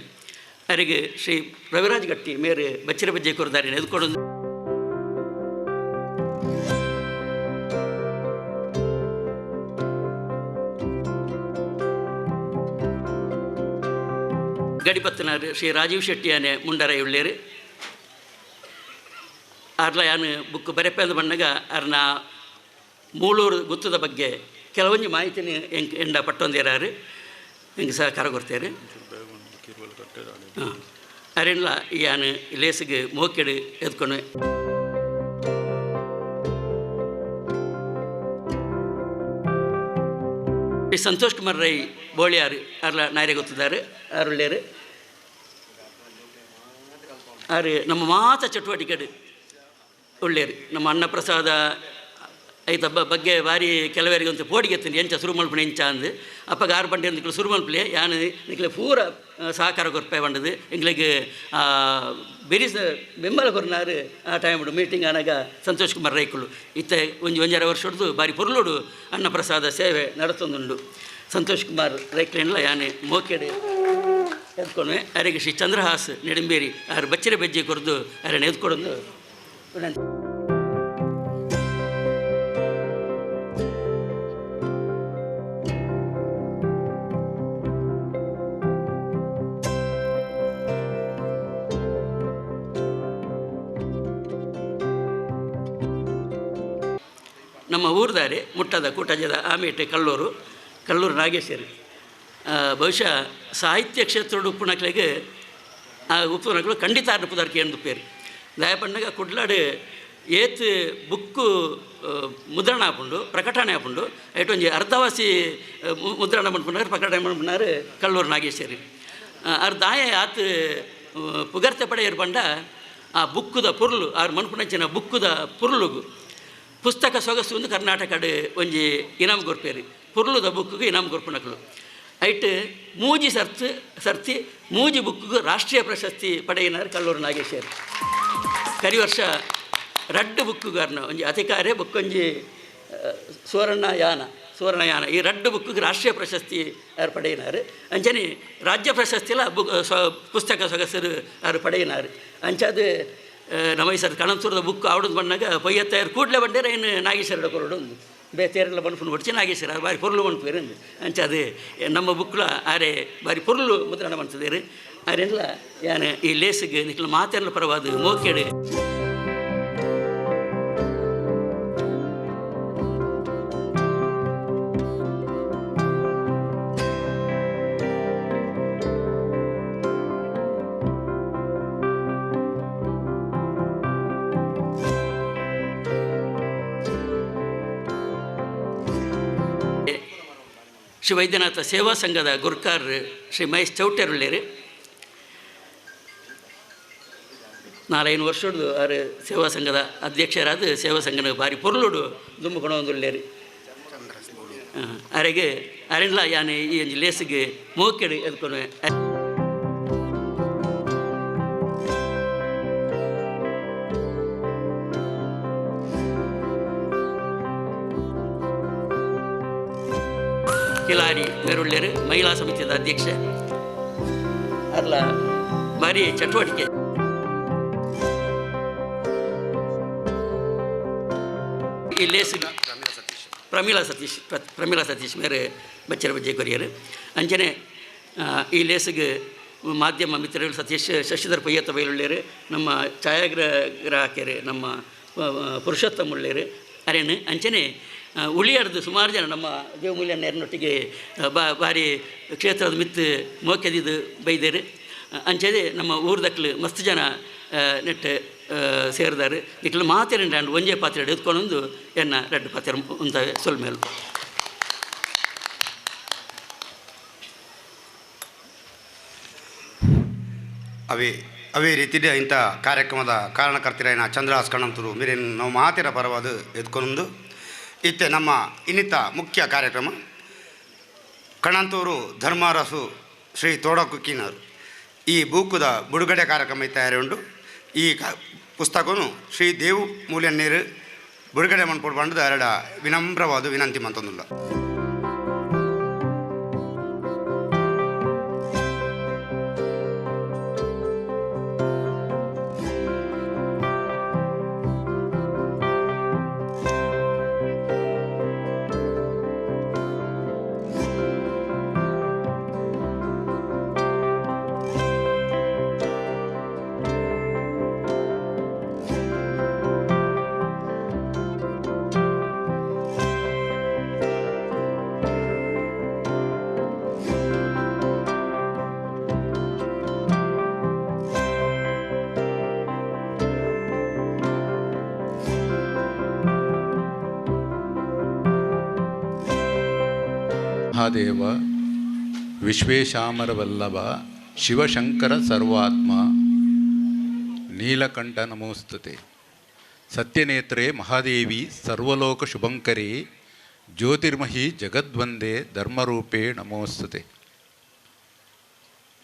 ಅರಿಗೆ ಶ್ರೀ ರವಿರಾಜ್ ಗಟ್ಟಿ ಮೇರೆ ಬಚ್ಚಿರ ಬಜ್ಜೆ ಕೊರದಾರಿನ ಎದ್ಕೊಂಡು ಗಡಿಪತ್ತನಾರು ಶ್ರೀ ರಾಜೀವ್ ಶೆಟ್ಟಿ ಆನೆ ಮುಂಡರೈ ಉಳ್ಳೇರು ಅರ್ಲ ಯಾನು ಬುಕ್ ಬರೆಪೆಂದು ಬಂದಾಗ ಅರ್ನ ಮೂಳೂರು ಗುತ್ತದ ಬಗ್ಗೆ ಕೆಲವೊಂದು ಮಾಹಿತಿನ ಎಂಡ ಪಟ್ಟೊಂದಿರಾರು ಹಿಂಗೆ ಸಹಕಾರ ಕೊಡ್ತೇವೆ. ಹಾಂ ಅರೆಲ್ಲ ಯಾನು ಲೇಸಿಗೆ ಮೋಕೆಡು ಎದ್ಕೊಂಡು ಶ್ರೀ ಸಂತೋಷ್ ಕುಮಾರ್ ರೈ ಬೋಳಿಯಾರು ಅರ್ಲ ನಾರ್ಯ ಗೊತ್ತಿದ್ದಾರೆ ಅರುಳ್ಳೇರು ಆರು ನಮ್ಮ ಮಾತ ಚಟುವಟಿಕೆ ಒಳ್ಳೆಯರು ನಮ್ಮ ಅನ್ನಪ್ರಸಾದ ಐತ ಬಗ್ಗೆ ಬಾರಿ ಕೆಲವರಿಗೆ ಒಂದು ಪೋಡಿಗೆ ಎತ್ತೀನಿ ಎಂಚ ಶುರು ಮಲ್ಪಣೆ ಎಂಚ ಅಂದು ಅಪ್ಪಗೆ 6 ಬಂಡೆ ನಿಕ್ಲು ಶುರು ಮಲ್ಪಲೆ ಯಾನು ನಿಕ್ಲೆ ಪೂರ ಸಹಕಾರ ಕೊರ್ಪೆ ಬಂಡದು ಎಂಗ್ಲಿಗೆ ಬೆರಿಸ ಬೆಂಬಲ ಕೊರ್ನಾರು ಆ ಟೈಮ್ ಮೀಟಿಂಗ್ ಆನಾಗ ಸಂತೋಷ್ ಕುಮಾರ್ ರೈಕುಳು ಇತ್ತೆ ಒಂಜರ ವರ್ಷ ಹೊಡೆದು ಬಾರಿ ಪೊರ್ಲುಡು ಅನ್ನಪ್ರಸಾದ ಸೇವೆ ನಡೆತೊಂದುಂಡು ಸಂತೋಷ್ ಕುಮಾರ್ ರೈಕ್ಲೆಲ್ಲ ಯಾನೆ ಮೋಕೆಡೆ ಎದ್ಕೊಂಡು ಅವರಿಗೆ ಶ್ರೀ ಚಂದ್ರಹಾಸ್ ನೆಡುಂಬೇರಿ ಅವ್ರ ಬಚ್ಚರೆ ಬೆಜ್ಜೆ ಕೊರೆದು ಅವರನ್ನು ಎದ್ಕೊಡೊಂದು ವಿನಂತಿ. ನಮ್ಮ ಊರ್ದಾರೆ ಮುಟ್ಟದ ಕೂಟಜದ ಆಮೇಟೆ ಕಲ್ಲೂರು ನಾಗೇಶ್ವರಿ ಬಹುಶಃ ಸಾಹಿತ್ಯ ಕ್ಷೇತ್ರದ ಉಪ್ಪುನಕ್ಲೆಗೆ ಆ ಉಪ್ಪುನಕ್ಲು ಖಂಡಿತ ಅನುಪುದರ್ಕೆ ಎಂದು ಪೇರು ದಯಪಂಡಗ ಕುಡ್ಲಾಡು ಏತ್ ಬುಕ್ಕು ಮುದ್ರಣ ಹಾಕೊಂಡು ಪ್ರಕಟಣೆ ಹಾಕೊಂಡು ಐಟೊಂಜಿ ಅರ್ಧವಾಸಿ ಮುದ್ರಣ ಮಾಡ್ಕೊಂಡಾರು ಪ್ರಕಟಣೆ ಮಾಡ್ಕೊಂಡಾರು ಕಲ್ಲೂರು ನಾಗೇಶ್ವರಿ ಅವ್ರ ದಾಯ ಆತು ಪುಗರ್ತೆ ಪಡೆಯರು ಬಂಡ ಆ ಬುಕ್ಕುದ ಪುರ್ಲು ಅವ್ರ ಮನ್ಪುನಂಚಿನ ಬುಕ್ಕುದ ಪುರ್ಲುಗು ಪುಸ್ತಕ ಸೊಗಸು ಒಂದು ಕರ್ನಾಟಕಡ್ ಒಂಜಿ ಇನಾಮ್ ಕೊರ್ಪೇರಿ ಪುರ್ಲುದ ಬುಕ್ಕಿಗೆ ಇನಾಮ್ ಕೊರ್ಪುನಕ್ಲು ಐಟ್ ಮೂಜಿ ಸರ್ತಿ ಮೂಜಿ ಬುಕ್ಕಿಗೆ ರಾಷ್ಟ್ರೀಯ ಪ್ರಶಸ್ತಿ ಪಡೆಯಿನಾರು ಕಲ್ಲೂರು ನಾಗೇಶ್ವರಿ ಕರಿ ವರ್ಷ ರಡ್ಡು ಬುಕ್ಕುಗಾರನ ಒಂಜಿ ಅಧಿಕಾರಿ ಬುಕ್ಕೊಂಜಿ ಸುವರ್ಣಯಾನ ಈ ರಡ್ಡು ಬುಕ್ಕಿಗೆ ರಾಷ್ಟ್ರೀಯ ಪ್ರಶಸ್ತಿ ಯಾರು ಪಡೆಯಿನಾರು ಅಂಚನೆ ರಾಜ್ಯ ಪ್ರಶಸ್ತಿಲ ಪುಸ್ತಕ ಸೊಗಸರು ಯಾರು ಪಡೆಯಿನಾರು ಅಂಚಾದು ನಮ್ಮ ಈ ಸರ್ ಕಣಂತೂರದ ಬುಕ್ ಆವಡದು ಬಂದಾಗ ಪೊಯ್ಯತ್ತಾರು ಕೂಡಲೇ ಬಂಡೇರ ಏನು ನಾಗೇಶ್ವರ ಕೊರಡು ಒಂದು ಬೇತೇರೆಲ್ಲ ಬನ್ಪುನು ಹೊಡ್ಚಿ ನಾಗೇಶ್ವರ ಬಾರಿ ಪೊರ್ಲು ಬಣ್ಪೇರು ಅಂಚದು ನಮ್ಮ ಬುಕ್ಲ ಆರೆ ಬಾರಿ ಪೊರ್ಲು ಮುದ್ರಣ ಬಣ್ತದೇರು ಆರೆಲ್ಲ ಯಾನು ಈ ಲೇಸಿಗೆ ನಿಕ್ಲ ಮಾತೆಲ್ಲ ಪರವಾದ ಮೋಕೆಡು ಶ್ರೀ ವೈದ್ಯನಾಥ ಸೇವಾ ಸಂಘದ ಗುರ್ಕಾರ್ ಶ್ರೀ ಮಹೇಶ್ ಚೌಟೆರುಳ್ಳೇರು 4-5 ವರ್ಷದ್ದು ಅವರು ಸೇವಾ ಸಂಘದ ಅಧ್ಯಕ್ಷರಾದ ಸೇವಾ ಸಂಘನ ಬಾರಿ ಪೊರ್ಲುಡು ದುಮ್ಮುಕೊಂಡು ಒಂದುಳ್ಳೇರು ಅವರಿಗೆ ಅರೆಲ್ಲ ಯಾನೆ ಈ ಒಂದು ಲೇಸಿಗೆ ಮೋಕೆಡು ಎದ್ಕೊಂಡು ಕಿಲಾರಿ ಬೇರುಳ್ಳೇರು ಮಹಿಳಾ ಸಮಿತಿಯ ಅಧ್ಯಕ್ಷ ಅಲ್ಲ ಭಾರಿ ಚಟುವಟಿಕೆ ಈ ಲೇಸಿಗೆ ಪ್ರಮೀಳಾ ಸತೀಶ್ ಮೇರೆ ಬಚ್ಚರ ಬಜ್ಜೆ ಕೊರಿಯರು ಅಂಚನೆ ಈ ಲೇಸಿಗೆ ಮಾಧ್ಯಮ ಮಿತ್ರರು ಸತೀಶ್ ಶಶಿಧರ್ ಪಯ್ಯತ್ತ ಬೈಲುಳ್ಳೇರು ನಮ್ಮ ಛಾಯಾಗ್ರಾಹಕರು ನಮ್ಮ ಪುರುಷೋತ್ತಮ ಉಳ್ಳೇರು ಅರೇನು ಅಂಚನೆ ಉಳಿಯಾಡ್ದು ಸುಮಾರು ಜನ ನಮ್ಮ ದೇವಮೂಲ್ಯ ನೆರನೊಟ್ಟಿಗೆ ಬಾರಿ ಕ್ಷೇತ್ರದ ಮಿತ್ತು ಮೋಕೆದಿದ್ದು ಬೈದೇರು ಅಂಚದೆ ನಮ್ಮ ಊರ್ದಕ್ಲು ಮಸ್ತ್ ಜನ ನೆಟ್ಟು ಸೇರಿದಾರು ನಿಕ್ಲು ಮಾತೆರಂಡು ಒಂಜೇ ಪಾತ್ರೆ ಎತ್ಕೊಂಡು ಎನ್ನ ರೆಡ್ಡು ಪಾತ್ರೆ ಅಂತ ಸೊಲ್ ಮೇಲು ಅವೇ ರೀತಿ ಇಂಥ ಕಾರ್ಯಕ್ರಮದ ಕಾರಣಕರ್ತರಾಯಿನ ಚಂದ್ರಹಾಸ್ ಕಣಂತೂರು ಮೇರೇನು ನಾವು ಮಾತಿರ ಪರವಾದ ಎತ್ಕೊಂಡು ಇತ್ತೆ ನಮ್ಮ ಇನ್ನಿತ ಮುಖ್ಯ ಕಾರ್ಯಕ್ರಮ ಕಣಂತೂರು ಧರ್ಮರಸು ಶ್ರೀ ತೋಡಕುಕ್ಕಿನರು ಈ ಬೂಕುದ ಬಿಡುಗಡೆ ಕಾರ್ಯಕ್ರಮ ತಯಾರಿ ಈ ಪುಸ್ತಕವನ್ನು ಶ್ರೀ ದೇವು ಮೂಲ್ಯಣ್ಣೀರು ಬಿಡುಗಡೆ ಮಾಡ್ಕೊಡ್ಬಂಡು ಎರಡ ವಿನಮ್ರವಾದ ವಿನಂತಿ ಮಂತೊಂದುಲ್ಲ. ಮಹಾದೇವ ವಿಶ್ವೇಶಾಮರವಲ್ಲಭ ಶಿವಶಂಕರ ಸರ್ವಾತ್ಮ ನೀಲಕಂಠ ನಮೋಸ್ತುತೆ. ಸತ್ಯನೇತ್ರೇ ಮಹಾದೇವಿ ಸರ್ವಲೋಕ ಶುಭಂಕರೇ ಜ್ಯೋತಿರ್ಮಹಿ ಜಗದ್ವಂದೇ ಧರ್ಮರೂಪೇ ನಮೋಸ್ತುತೆ.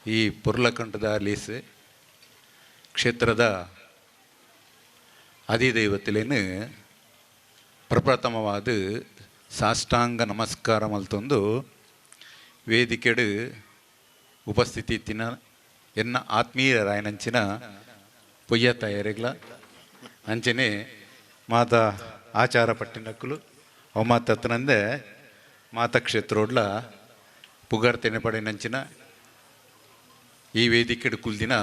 ಈ ಪುರ್ಲಕಂಠದ ಲೀಸೆ ಕ್ಷೇತ್ರದ ಅಧಿದೈವತಿಲೇನು ಪ್ರಪ್ರಥಮವಾದ ಸಾಷ್ಟಾಂಗ ನಮಸ್ಕಾರ ಮಲ್ತೊಂದು ವೇದಿಕೆಡು ಉಪಸ್ಥಿತಿ ಎನ್ನ ಆತ್ಮೀಯರಾಯನಂಚಿನ ಪೊಯ್ಯ ತಯಾರಿಗ್ಲ ಅಂಚನೆ ಮಾತ ಆಚಾರ ಪಟ್ಟಿನಕ್ಕಲು ಅವ ಮಾತತ್ತನಂದೆ ಮಾತಕ್ಷೇತ್ರೋಡ್ಲ ಪುಗಾರ್ತೆನೆ ಪಡೆನಂಚಿನ ಈ ವೇದಿಕೆ ಕುಲ್ದಿನ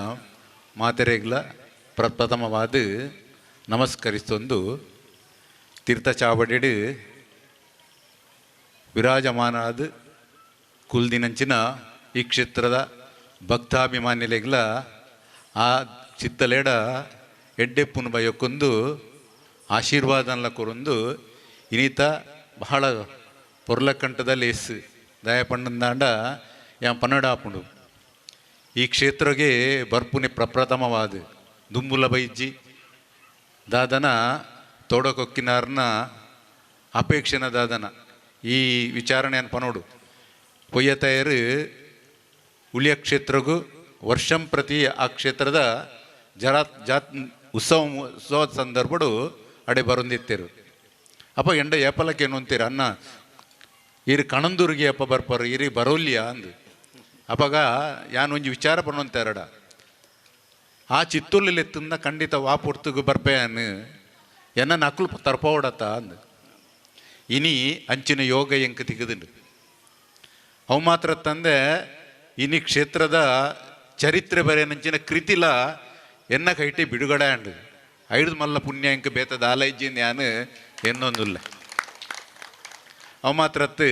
ಮಾತೆರೆಗ್ಲ ಪ್ರಪ್ರಥಮವಾದ ನಮಸ್ಕರಿಸೊಂದು ತೀರ್ಥ ಚಾವಡೆಡು ವಿರಾಜಮಾನಾದ ಕುಲ್ದಿನಂಚಿನ ಈ ಕ್ಷೇತ್ರದ ಭಕ್ತಾಭಿಮಾನಿಲೆಗ್ಲ ಆ ಚಿತ್ತಲೇಡ ಎಡ್ಡೆಪ್ಪುನ ಬಯಕೊಂದು ಆಶೀರ್ವಾದನ್ಲ ಕೊರೊಂದು ಇನಿತ ಬಹಳ ಪೊರ್ಲಕಂಠದ ಲೇಸು ದಯಪಣ್ಣಂದಾಂಡ ಯಾ ಪನ್ನಡಾಪುಂಡು ಈ ಕ್ಷೇತ್ರಗೆ ಬರ್ಪುನೆ ಪ್ರಪ್ರಥಮವಾದ ದುಂಬುಲ ಬೈಜ್ಜಿ ದಾದನ ತೋಡಕೊಕ್ಕಿನಾರ್ನ ಅಪೇಕ್ಷೆನ ದಾದನ ಈ ವಿಚಾರಣೆಯನ್ನು ಪನೋಡು ಪೊಯ್ಯ ತಯಾರು ಉಳಿಯ ಕ್ಷೇತ್ರಗೂ ವರ್ಷಂ ಪ್ರತಿ ಆ ಕ್ಷೇತ್ರದ ಉತ್ಸವದ ಸಂದರ್ಭಡು ಅಡೆ ಬರೊಂದಿತ್ತೇರು ಅಪ್ಪ ಎಂಡ ಏಪಲಕ್ಕೆ ಏನು ಅಂತೀರ ಅನ್ನ ಇರು ಕಣಂದೂರಿಗೆ ಅಪ್ಪ ಬರ್ಪಾರು ಇರಿ ಬರೋಲ್ಯ ಅಂದು ಅಪ್ಪಗ ಯಾನು ಒಂಜಿ ವಿಚಾರ ಪನ್ನೊಂತಾರಡ ಆ ಚಿತ್ತೂರ್ಲೆತ್ತನ್ನ ಖಂಡಿತ ವಾ ಪೊರ್ತುಗು ಬರ್ಪೇನು ಎನ್ನ ನಕಲು ತರ್ಪೋಡತ್ತ ಅಂದು ಇನಿ ಅಂಚಿನ ಯೋಗ ಎಂಕ ತಿಗದುಂಡು ಅವು ಮಾತ್ರ ತಂದೆ ಇನಿ ಕ್ಷೇತ್ರದ ಚರಿತ್ರೆ ಬರೆಯನಂಚಿನ ಕೃತಿಲ ಎನ್ನ ಕೈಟಿ ಬಿಡುಗಡೆ ಅಂಡು ಐದು ಮಲ್ಲ ಪುಣ್ಯ ಎಂಕ ಬೇತದ ಆಲೈಜಿಂದ ಯಾನು ಎನ್ನೊಂದುಲ್ಲ ಅವು ಮಾತ್ರತ್ತು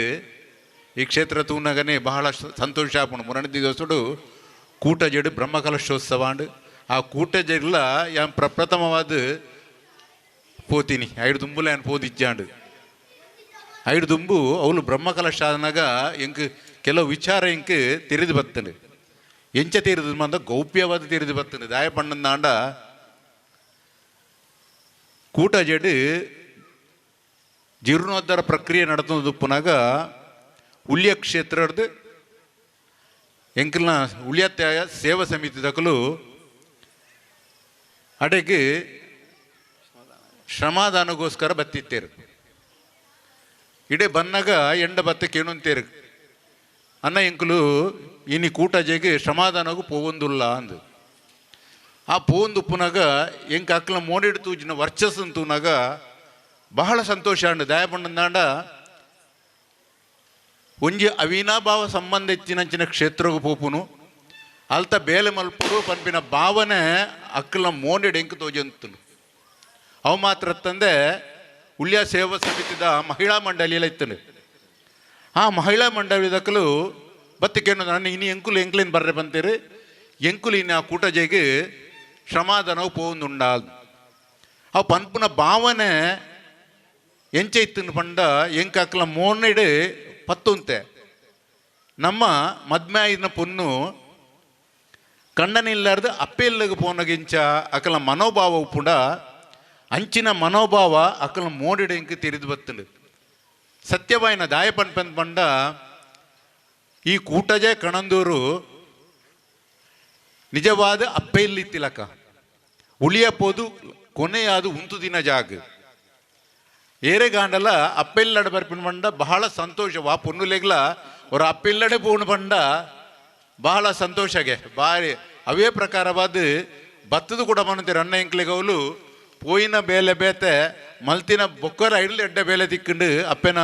ಈ ಕ್ಷೇತ್ರ ತೂನಗನೆ ಬಹಳ ಸಂತೋಷ ಆಪುಂಡು ಮುರಣದಿ ದಿವಸಡು ಕೂಟ ಜಡು ಬ್ರಹ್ಮಕಲಶೋತ್ಸವ ಅಂಡು ಆ ಕೂಟ ಜಡ್ಲ ಯಾನ್ ಪ್ರಪ್ರಥಮವಾದ ಪೋತೀನಿ ಐದು ದುಂಬುಲ ಏನು ಪೋದಿಜ್ಜಾಂಡು ಐದು ದುಂಬು ಅವಳು ಬ್ರಹ್ಮಕಲಶ ಆದನಾಗ ಎಂಕ್ ಕೆಲವು ವಿಚಾರ ಎಂಕ್ ತಿರಿದು ಬರ್ತಂಡು ಎಂಚ ತೀರಿದ ಮಂದ ಗೌಪ್ಯವಾದ ತಿರಿದು ಬರ್ತಂಡು ದಾಯಪಣ್ಣಂದಾಂಡ ಕೂಟ ಜಡು ಜೀರ್ಣೋದ್ಧಾರ ಪ್ರಕ್ರಿಯೆ ನಡೆದುಪ್ಪನಾಗ ಉಳ್ಯ ಕ್ಷೇತ್ರದ ಎಂಕಲ್ನ ಉಳ್ಯತ್ಯಾಯ ಸೇವಾ ಸಮಿತಿ ದಕಲು ಅಡೆಗೆ ಶ್ರಮದಾನಗೋಸ್ಕರ ಬತ್ತಿತ್ತೇರು ಇಡೇ ಬನ್ನಾಗ ಎಂಡ ಬತ್ತಕ್ಕೆ ಏನಂತೇರು ಅನ್ನ ಎಂಕಲು ಇನಿ ಕೂಟ ಜೆಗೆ ಶ್ರಮದಾನಗೂ ಪೋವೊಂದುಲ್ಲ ಅಂದು ಆ ಪೋವೊಂದುಪ್ಪನಾಗ ಎಂಕ ಅಕ್ಕಲ ಮೋಡಿಡು ತೂಜಿನ ವರ್ಚಸ್ಸು ತೂನಾಗ ಬಹಳ ಸಂತೋಷ ಅಂಡು ದಯಪಣ್ಣಂದಾಂಡ ಒಂಜಿ ಅವಿನಾಭಾವ ಸಂಬಂಧ ಹೆಚ್ಚಿನಂಚಿನ ಕ್ಷೇತ್ರಗೂ ಪೋಪುನು ಅಲ್ತ ಬೇಲೆ ಮಲ್ಪರು ಪನ್ಪಿನ ಭಾವನೆ ಅಕ್ಕಲ ಮೋಂಡೆಡ್ ಎಂಕ ತೋಜಂತನು ಅವು ಮಾತ್ರ ತಂದೆ ಉಳ್ಯ ಸೇವಾ ಸಮಿತಿದ ಮಹಿಳಾ ಮಂಡಳಿಯಲ್ಲ ಇತ್ತನು ಆ ಮಹಿಳಾ ಮಂಡಳಿದಕ್ಕಲು ಬತ್ತಕ್ಕೇನು ನಾನು ಇನ್ನು ಎಂಕುಲು ಎಂಕ್ಲೇನು ಬರ್ರೆ ಬಂತೀರಿ ಎಂಕುಲು ಇನ್ನು ಆ ಕೂಟ ಜೈಗೆ ಶ್ರಮಾದಾನವು ಪೋಂದುಂಡ ಅವು ಪನ್ಪುನ ಭಾವನೆ ಎಂಚ ಇತ್ತನು ಪಂಡ ಎಂಕ ಅಕ್ಕಲ ಮೋನೆಡು ಪತ್ತುಂತೆ ನಮ್ಮ ಮದ್ಮೆ ಆಯ್ನ ಪೊನ್ನು ಕಂಡನಿಲ್ಲಾರ್ದು ಅಪ್ಪೆಲ್ಲಗೆ ಪೋನಗಿಂಚ ಅಕಲ ಮನೋಭಾವ ಪುಂಡ ಅಂಚಿನ ಮನೋಭಾವ ಅಕಲ ಮೋಡಿಡ ಎಂಕ ತಿರಿದು ಬತ್ತಂಡು ಸತ್ಯವಾಯಿನ ದಾಯಪನ್ ಪಂಡ ಈ ಕೂಟಜೆ ಕಣಂದೂರು ನಿಜವಾದ ಅಪ್ಪೆಲ್ಲಿತ್ತಿಲಕ ಉಳಿಯ ಪೋದು ಕೊನೆಯಾದು ಉಂತು ದಿನ ಜಾಗ ಏರೆಗಾಂಡಲ ಅಪ್ಪೆಲ್ಲಡ ಬರ್ಪಿನ ಪಂಡ ಬಹಳ ಸಂತೋಷ ವಾ ಪೊನ್ನುಲೆಗ್ಲ ಅವ್ರ ಅಪ್ಪೆಲ್ಲಡೆ ಪೋಣು ಪಂಡ ಬಹಳ ಸಂತೋಷಗೆ ಬಾರಿ ಅವೇ ಪ್ರಕಾರವಾದ ಭತ್ತದ ಕೂಡ ಬಂತೀರ ಅನ್ನ ಎಂಕ್ಲೆಗವಲು ಪೋಯಿನ ಬೇಲೆ ಬೇತೆ ಮಲ್ತಿನ ಬೊಕ್ಕರ ಐಡ್ಲು ಎಡ್ಡ ಬೇಲೆ ತಿಕ್ಕಂಡು ಅಪ್ಪೆನ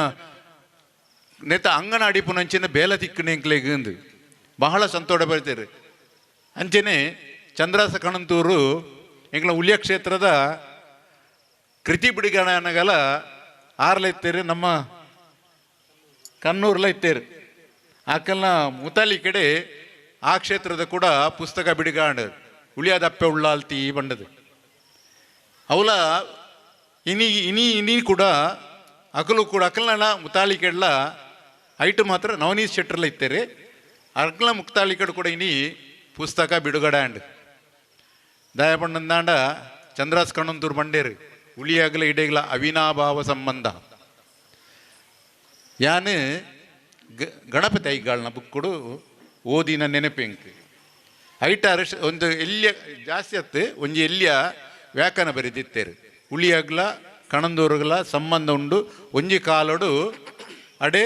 ನೆತ್ತ ಅಂಗನ ಅಡಿಪುನಂಚಿನ ಬೇಲೆ ತಿಕ್ಕಂಡು ಎಂಕ್ಲೆಗಂದು ಬಹಳ ಸಂತೋಷ ಬರ್ತೀರಿ ಅಂಚನೆ ಚಂದ್ರಾಸ ಕಣಂತೂರು ಎಂಕ್ಲ ಉಳ್ಯ ಕ್ಷೇತ್ರದ ಕೃತಿ ಬಿಡುಗಡೆ ಅನ್ನಗಲ ಆರ್ಲ ಇತ್ತೇರಿ ನಮ್ಮ ಕಣ್ಣೂರ್ಲ ಇತ್ತೇರಿ ಆಕಲ್ನ ಮುತಾಲಿ ಕಡೆ ಆ ಕ್ಷೇತ್ರದ ಕೂಡ ಪುಸ್ತಕ ಬಿಡುಗಾಂಡ್ ಉಳಿಯಾದಪ್ಪೆ ಉಳ್ಳಾಲ್ತಿ ಬಂಡದು ಅವಲ ಇನಿ ಕೂಡ ಅಕಲು ಕೂಡ ಅಕಲ್ನ ಮುತಾಲಿ ಕಡ್ಲ ಐಟು ಮಾತ್ರ ನವನೀತ್ ಶೆಟ್ರಲ್ಲ ಇತ್ತೇರಿ ಅಕಲ್ನ ಮುಕ್ತಾಲಿ ಕಡೆ ಕೂಡ ಇನಿ ಪುಸ್ತಕ ಬಿಡುಗಡೆ ಅಂಡ್ ದಯಪಣ್ಣಂದಾಂಡ ಚಂದ್ರಾಸ್ ಕಣ್ಣಂತೂರು ಬಂಡೇರಿ ಉಳಿಯಾಗಲ ಇಡೇಗಲ ಅವಿನಾಭಾವ ಸಂಬಂಧ ಯಾನು ಗಣಪತಿ ಐಗಾಳನ ಬುಕ್ಕುಡು ಓದಿನ ನೆನಪೆಂಕ್ ಐಟ ಅರಶ ಒಂದು ಎಲ್ಲಿಯ ಜಾಸ್ತಿ ಹತ್ತು ಒಂಜಿ ಎಲ್ಲಿಯ ವ್ಯಾಖ್ಯಾನ ಬರೆದಿತ್ತೇರು ಉಳಿಯಾಗ್ಲ ಕಣಂದೂರುಗಲ ಸಂಬಂಧ ಉಂಡು ಒಂಜಿ ಕಾಲಡು ಅಡೆ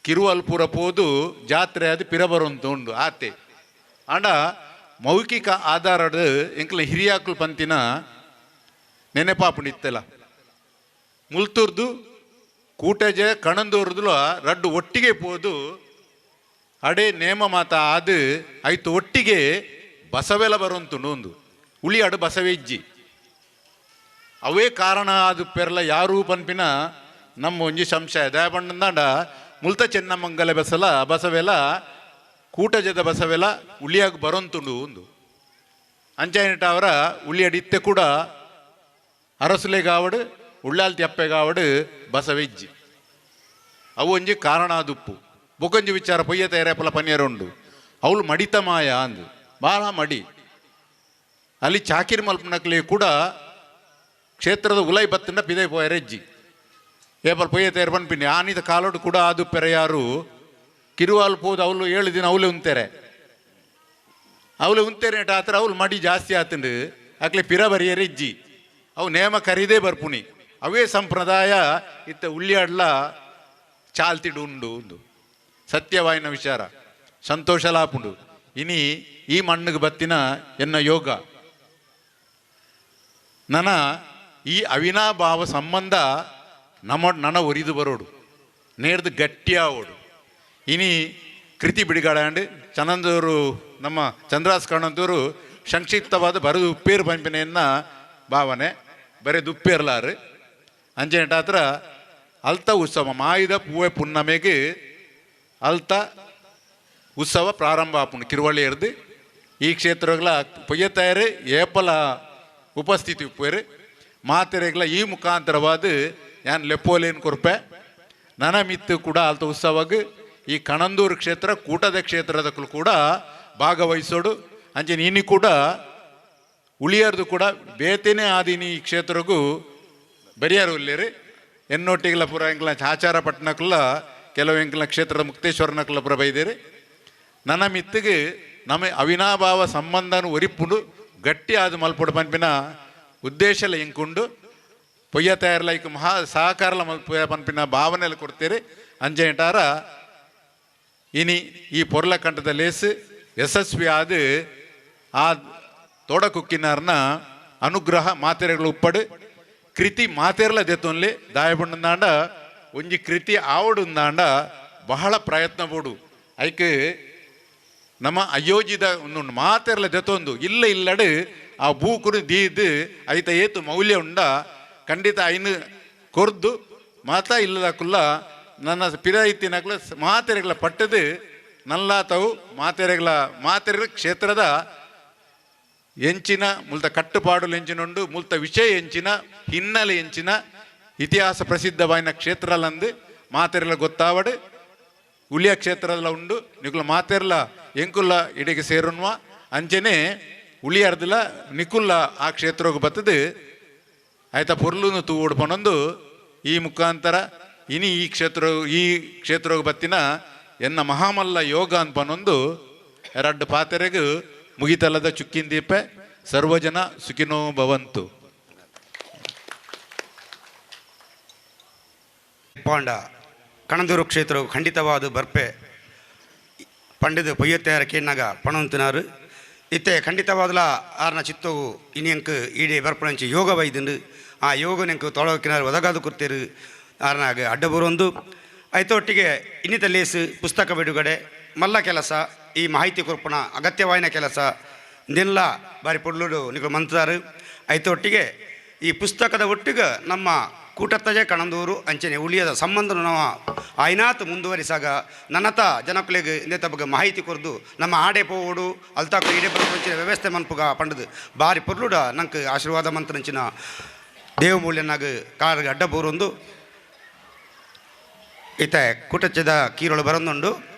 ಕಿರುವಲ್ಪುರ ಪೋದು ಜಾತ್ರೆ ಅದು ಪಿರಬರಂತ ಉಂಡು ಆತೆ ಆಂಡ ಮೌಖಿಕ ಆಧಾರದ ಎಂಕಲ ಹಿರಿಯಾಕುಲು ಪಂತಿನ ನೆನೆಪಾಪುಂಡಿತ್ತೆಲ್ಲ ಮುಲ್ತೂರ್ದು ಕೂಟಜೆ ಕಣಂದೂರ್ದುಲ ರಡ್ಡು ಒಟ್ಟಿಗೆ ಪೋದು ಅಡೆ ನೇಮ ಮಾತ ಆದು ಆಯ್ತು ಒಟ್ಟಿಗೆ ಬಸವೆಲ ಬರುವಂತುಂಡು ಒಂದು ಉಳಿ ಅಡು ಬಸವೆ ಇಜ್ಜಿ ಅವೇ ಕಾರಣ ಅದು ಪೆರ್ಲ ಯಾರು ಪನ್ಪಿನ ನಮ್ಮ ಒಂಜಿ ಸಂಶಯ ದಯಪಂಡ ಮುಲ್ತ ಚೆನ್ನಮಂಗಲ ಬಸವೆಲ ಕೂಟಜದ ಬಸವೆಲ ಉಳಿಯಾಗ ಬರೋಂತುಂಡು ಒಂದು ಅಂಚಾಯಿನಟ ಅವರ ಉಳಿಯಡಿತ್ತೆ ಕೂಡ ಅರಸುಲೆಗಾವಡು ಉಳ್ಳಾಲ್ತಿ ಅಪ್ಪೆಗಾವಡು ಬಸವೆಜ್ಜಿ ಅವು ಒಂಜಿ ಕಾರಣ ಆದುಪ್ಪು ಬೊಕೊಂಜಿ ವಿಚಾರ ಪೊಯ್ಯ ತಯಾರಪ್ಪಲ ಪನ್ಯರುಂಡು ಅವಳು ಮಡಿತ ಮಾಯ ಅಂದು ಭಾಳ ಮಡಿ ಅಲ್ಲಿ ಚಾಕಿರಿ ಮಲ್ಪನಕ್ಲಿ ಕೂಡ ಕ್ಷೇತ್ರದ ಉಲೈ ಬತ್ತಂಡ ಪಿದೆ ಪೋಯರೆಜ್ಜಿ ಏಪಲ್ ಪೊಯ್ಯ ತಯಾರು ಪನ್ಪಿನಿ ಆನಿದ ಕಾಲೋಡು ಕೂಡ ಅದು ಪೆರೆಯಾರು ಕಿರುವಾಲ್ ಪೋದು ಅವಳು 7 ದಿನ ಅವಳು ಉಂತೆರೆ ಆತರ ಅವಳು ಮಡಿ ಜಾಸ್ತಿ ಆತಂಡು ಅಕ್ಲೆ ಪಿರ ಬರಿಯರೆಜ್ಜಿ ಅವು ನೇಮ ಕರೀದೇ ಬರ್ಪುನಿ ಅವೇ ಸಂಪ್ರದಾಯ ಇತ್ತ ಉಳ್ಳಿಯಾಡ್ಲ ಚಾಲ್ತಿಡು ಉಂಡು ಒಂದು ಸತ್ಯವಾಯಿನ ವಿಚಾರ ಸಂತೋಷ ಲಾಪುಂಡು ಇನಿ ಈ ಮಣ್ಣಿಗೆ ಬತ್ತಿನ ಎನ್ನ ಯೋಗ ನನ್ನ ಈ ಅವಿನಾಭಾವ ಸಂಬಂಧ ನನ್ನ ಒರಿದು ಬರೋಡು ನೇರ್ದು ಗಟ್ಟಿಯಾವೋಡು ಇನಿ ಕೃತಿ ಬಿಡುಗಡೆ ಚನಂದೂರು ನಮ್ಮ ಚಂದ್ರಾಸ್ ಕಣಂದೂರು ಸಂಕ್ಷಿಪ್ತವಾದ ಬರೆದು ಉಪ್ಪೇರು ಪಂಪಿನೆಯನ್ನ ಭಾವನೆ ಬರೀ ದುಪ್ಪೇರ್ಲಾರು ಅಂಚೆನೆಟ ಹತ್ರ ಅಲ್ತ ಉತ್ಸವ ಮಾಯುಧ ಪೂವೆ ಪುನ್ನಮೆಗೆ ಅಲ್ತ ಉತ್ಸವ ಪ್ರಾರಂಭ ಆಪುಂಡು ಕಿರುವಳ್ಳಿಯರ್ದು ಈ ಕ್ಷೇತ್ರಗಳ ಪೊಯ್ಯ ತಯಾರು ಏಪಲ ಉಪಸ್ಥಿತಿ ಉಪ್ಪೇರು ಮಾತೆರೆಗಳ ಈ ಮುಖಾಂತರವಾದ ಯಾನ್ ಲೆಪ್ಪೋಲೇನು ಕೊರ್ಪೆ ನನ್ನ ಮಿತ್ತು ಕೂಡ ಅಲ್ತ ಉತ್ಸವಗೆ ಈ ಕಣಂದೂರು ಕ್ಷೇತ್ರ ಕೂಟದ ಕ್ಷೇತ್ರದಕ್ಕೂ ಕೂಡ ಭಾಗವಹಿಸೋಡು ಅಂಚೆ ನೀನು ಕೂಡ ಉಳಿಯರ್ದು ಕೂಡ ಬೇತೇನೆ ಆದೀನಿ ಈ ಕ್ಷೇತ್ರಗೂ ಬರಿಯಾರು ಇಲ್ಲೇರಿ ಎನ್ನೊಟ್ಟಿಗೆಲ್ಲ ಪುರ ಎಂಕ್ಲ ಆಚಾರ ಪಟ್ಟಣಕ್ಕಲ್ಲ ಕೆಲವು ಎಂಕ್ಲ ಕ್ಷೇತ್ರದ ಮುಕ್ತೇಶ್ವರನಕ್ಕಲ್ಲ ಪುರ ಬೈದೇರಿ ನನ್ನ ಮಿತ್ತಿಗೆ ನಮ್ಮ ಅವಿನಾಭಾವ ಸಂಬಂಧನ ಒರಿಪುಂಡು ಗಟ್ಟಿ ಆದ ಮಲ್ಪೊಡು ಪಂಪಿನ ಉದ್ದೇಶಲ ಎಂಕುಂಡು ಪೊಯ್ಯ ತಯಾರಲೈಕ್ ಮಹಾ ಸಹಕಾರಲ ಮಲ್ಪ ಪಂಪಿನ ಭಾವನೆಯಲ್ಲಿ ಕೊಡ್ತೀರಿ ಅಂಜೆಂಟಾರ ಇನಿ ಈ ಪೊರ್ಲ ಕಂಠದ ಲೇಸು ಯಶಸ್ವಿ ಆದ ಆ ತೋಡಕುಕ್ಕಿನಾರ್ನ ಅನುಗ್ರಹ ಮಾತೆರೆಗಳು ಉಪ್ಪಡು ಕೃತಿ ಮಾತೆರ್ಲ ದೆತ್ತೊನ್ಲಿ ದಾಯಬಣ್ಣದಾಂಡ ಒಂಜಿ ಕೃತಿ ಆವಡುಂದಾಂಡ ಬಹಳ ಪ್ರಯತ್ನ ಪೋಡು ಐಕೆ ನಮ್ಮ ಅಯೋಜಿತ ಒಂದು ಮಾತೆರ್ಲ ದೆತ್ತೊಂದು ಇಲ್ಲಡು ಆ ಬೂಕುರು ದೀದು ಐತ ಏತು ಮೌಲ್ಯ ಉಂಡ ಖಂಡಿತ ಐನು ಕೊರ್ದು ಮಾತ ಇಲ್ಲದಕ್ಕುಲ್ಲ ನನ್ನ ಪಿರ ಇತ್ತಿನಕ್ಲ ಮಾತೆರೆಗಳ ಪಟ್ಟದು ನಲ್ಲಾತವು ಮಾತೆರೆಗಳ ಕ್ಷೇತ್ರದ ಎಂಚಿನ ಮುಲ್ತ ಕಟ್ಟುಪಾಡುಲು ಎಂಚಿನುಂಡು ಮುಲ್ತ ವಿಷಯ ಎಂಚಿನ ಹಿನ್ನೆಲೆ ಎಂಚಿನ ಇತಿಹಾಸ ಪ್ರಸಿದ್ಧವಾಯಿನ ಕ್ಷೇತ್ರಲಂದು ಮಾತೆರೆಲ ಗೊತ್ತಾವಡು ಉಳಿಯ ಕ್ಷೇತ್ರದಲ್ಲ ಉಂಡು ನಿಕುಲ ಮಾತೆರ್ಲ ಎಂಕುಲ್ಲ ಇಡೆಗೆ ಸೇರುನ್ವ ಅಂಚೆನೆ ಉಳಿಯರ್ದಲ ನಿಕುಲ್ಲ ಆ ಕ್ಷೇತ್ರಕ್ಕೆ ಬತ್ತದು ಆಯ್ತಾ ಪೊರ್ಲುನು ತೂವೋಡು ಪನೊಂದು ಈ ಮುಖಾಂತರ ಇನಿ ಈ ಕ್ಷೇತ್ರಕ್ಕೆ ಬತ್ತಿನ ಎನ್ನ ಮಹಾಮಲ್ಲ ಯೋಗ ಅನ್ಪನೊಂದು ಎರಡು ಪಾತೆರೆಗೂ ಮುಗಿತಲ್ಲದ ಚುಕ್ಕಿನ ದೀಪೆ ಸರ್ವಜನ ಸುಖಿನೋ ಭವಂತು. ಪಾಂಡ ಕಣಂದೂರು ಕ್ಷೇತ್ರವು ಖಂಡಿತವಾದ ಬರ್ಪೆ ಪಂಡಿತ ಪೊಯ್ಯತ್ತೆಯರ ಕೇನಾಗ ಪಣವಂತಿನಾರು ಇತ್ತೆ ಖಂಡಿತವಾದಲ ಆರ್ನ ಚಿತ್ತವು ಇನಿಯಂಕ್ ಈಡೇ ಬರ್ಪಣಂಚಿ ಯೋಗ ವೈದ್ಯಂಡು ಆ ಯೋಗ ನೆಂಕು ತೊಳಕಿನಾರು ಒದಗಾದು ಕುರ್ತೀರು ಆರ್ನಾಗ ಅಡ್ಡ ಬರೋಂದು ಐತೊಟ್ಟಿಗೆ ಇನ್ನಿತ ಲೇಸು ಪುಸ್ತಕ ಬಿಡುಗಡೆ ಮಲ್ಲ ಕೆಲಸ ಈ ಮಾಹಿತಿ ಕೊರ್ಪಣ ಅಗತ್ಯವಾಯಿನ ಕೆಲಸ ಇದೆಲ್ಲ ಬಾರಿ ಪೊಡ್ಲುಡು ನಿಗಳು ಮಂತಾರು ಐತೊಟ್ಟಿಗೆ ಈ ಪುಸ್ತಕದ ಒಟ್ಟಿಗೆ ನಮ್ಮ ಕೂಟತ್ತಜೆ ಕಣಂದೂರು ಅಂಚನೆ ಉಳಿಯದ ಸಂಬಂಧ ನಾವು ಆಯ್ನಾತ್ ಮುಂದುವರಿಸಾಗ ನನ್ನತ ಜನಕ್ಕಳಿಗೆ ಇಂದೇ ಬಗ್ಗೆ ಮಾಹಿತಿ ಕೊರ್ದು ನಮ್ಮ ಆಡೆ ಪೋಡು ಅಲ್ತಾಕ ಇಡೇ ಪಂಚಿನ ವ್ಯವಸ್ಥೆ ಮನ್ಪುಗ ಪಂಡದು ಬಾರಿ ಪೊರ್ಲುಡ ನಂಗೆ ಆಶೀರ್ವಾದ ಮಂತ್ರಂಚಿನ ದೇವಮೂಲ್ಯನಾಗ ಕಾರಿಗೆ ಅಡ್ಡ ಬೋರೊಂದು ಈತ ಕೂಟಚ್ಚದ ಕೀರೊಳು ಬರೊಂದುಂಡು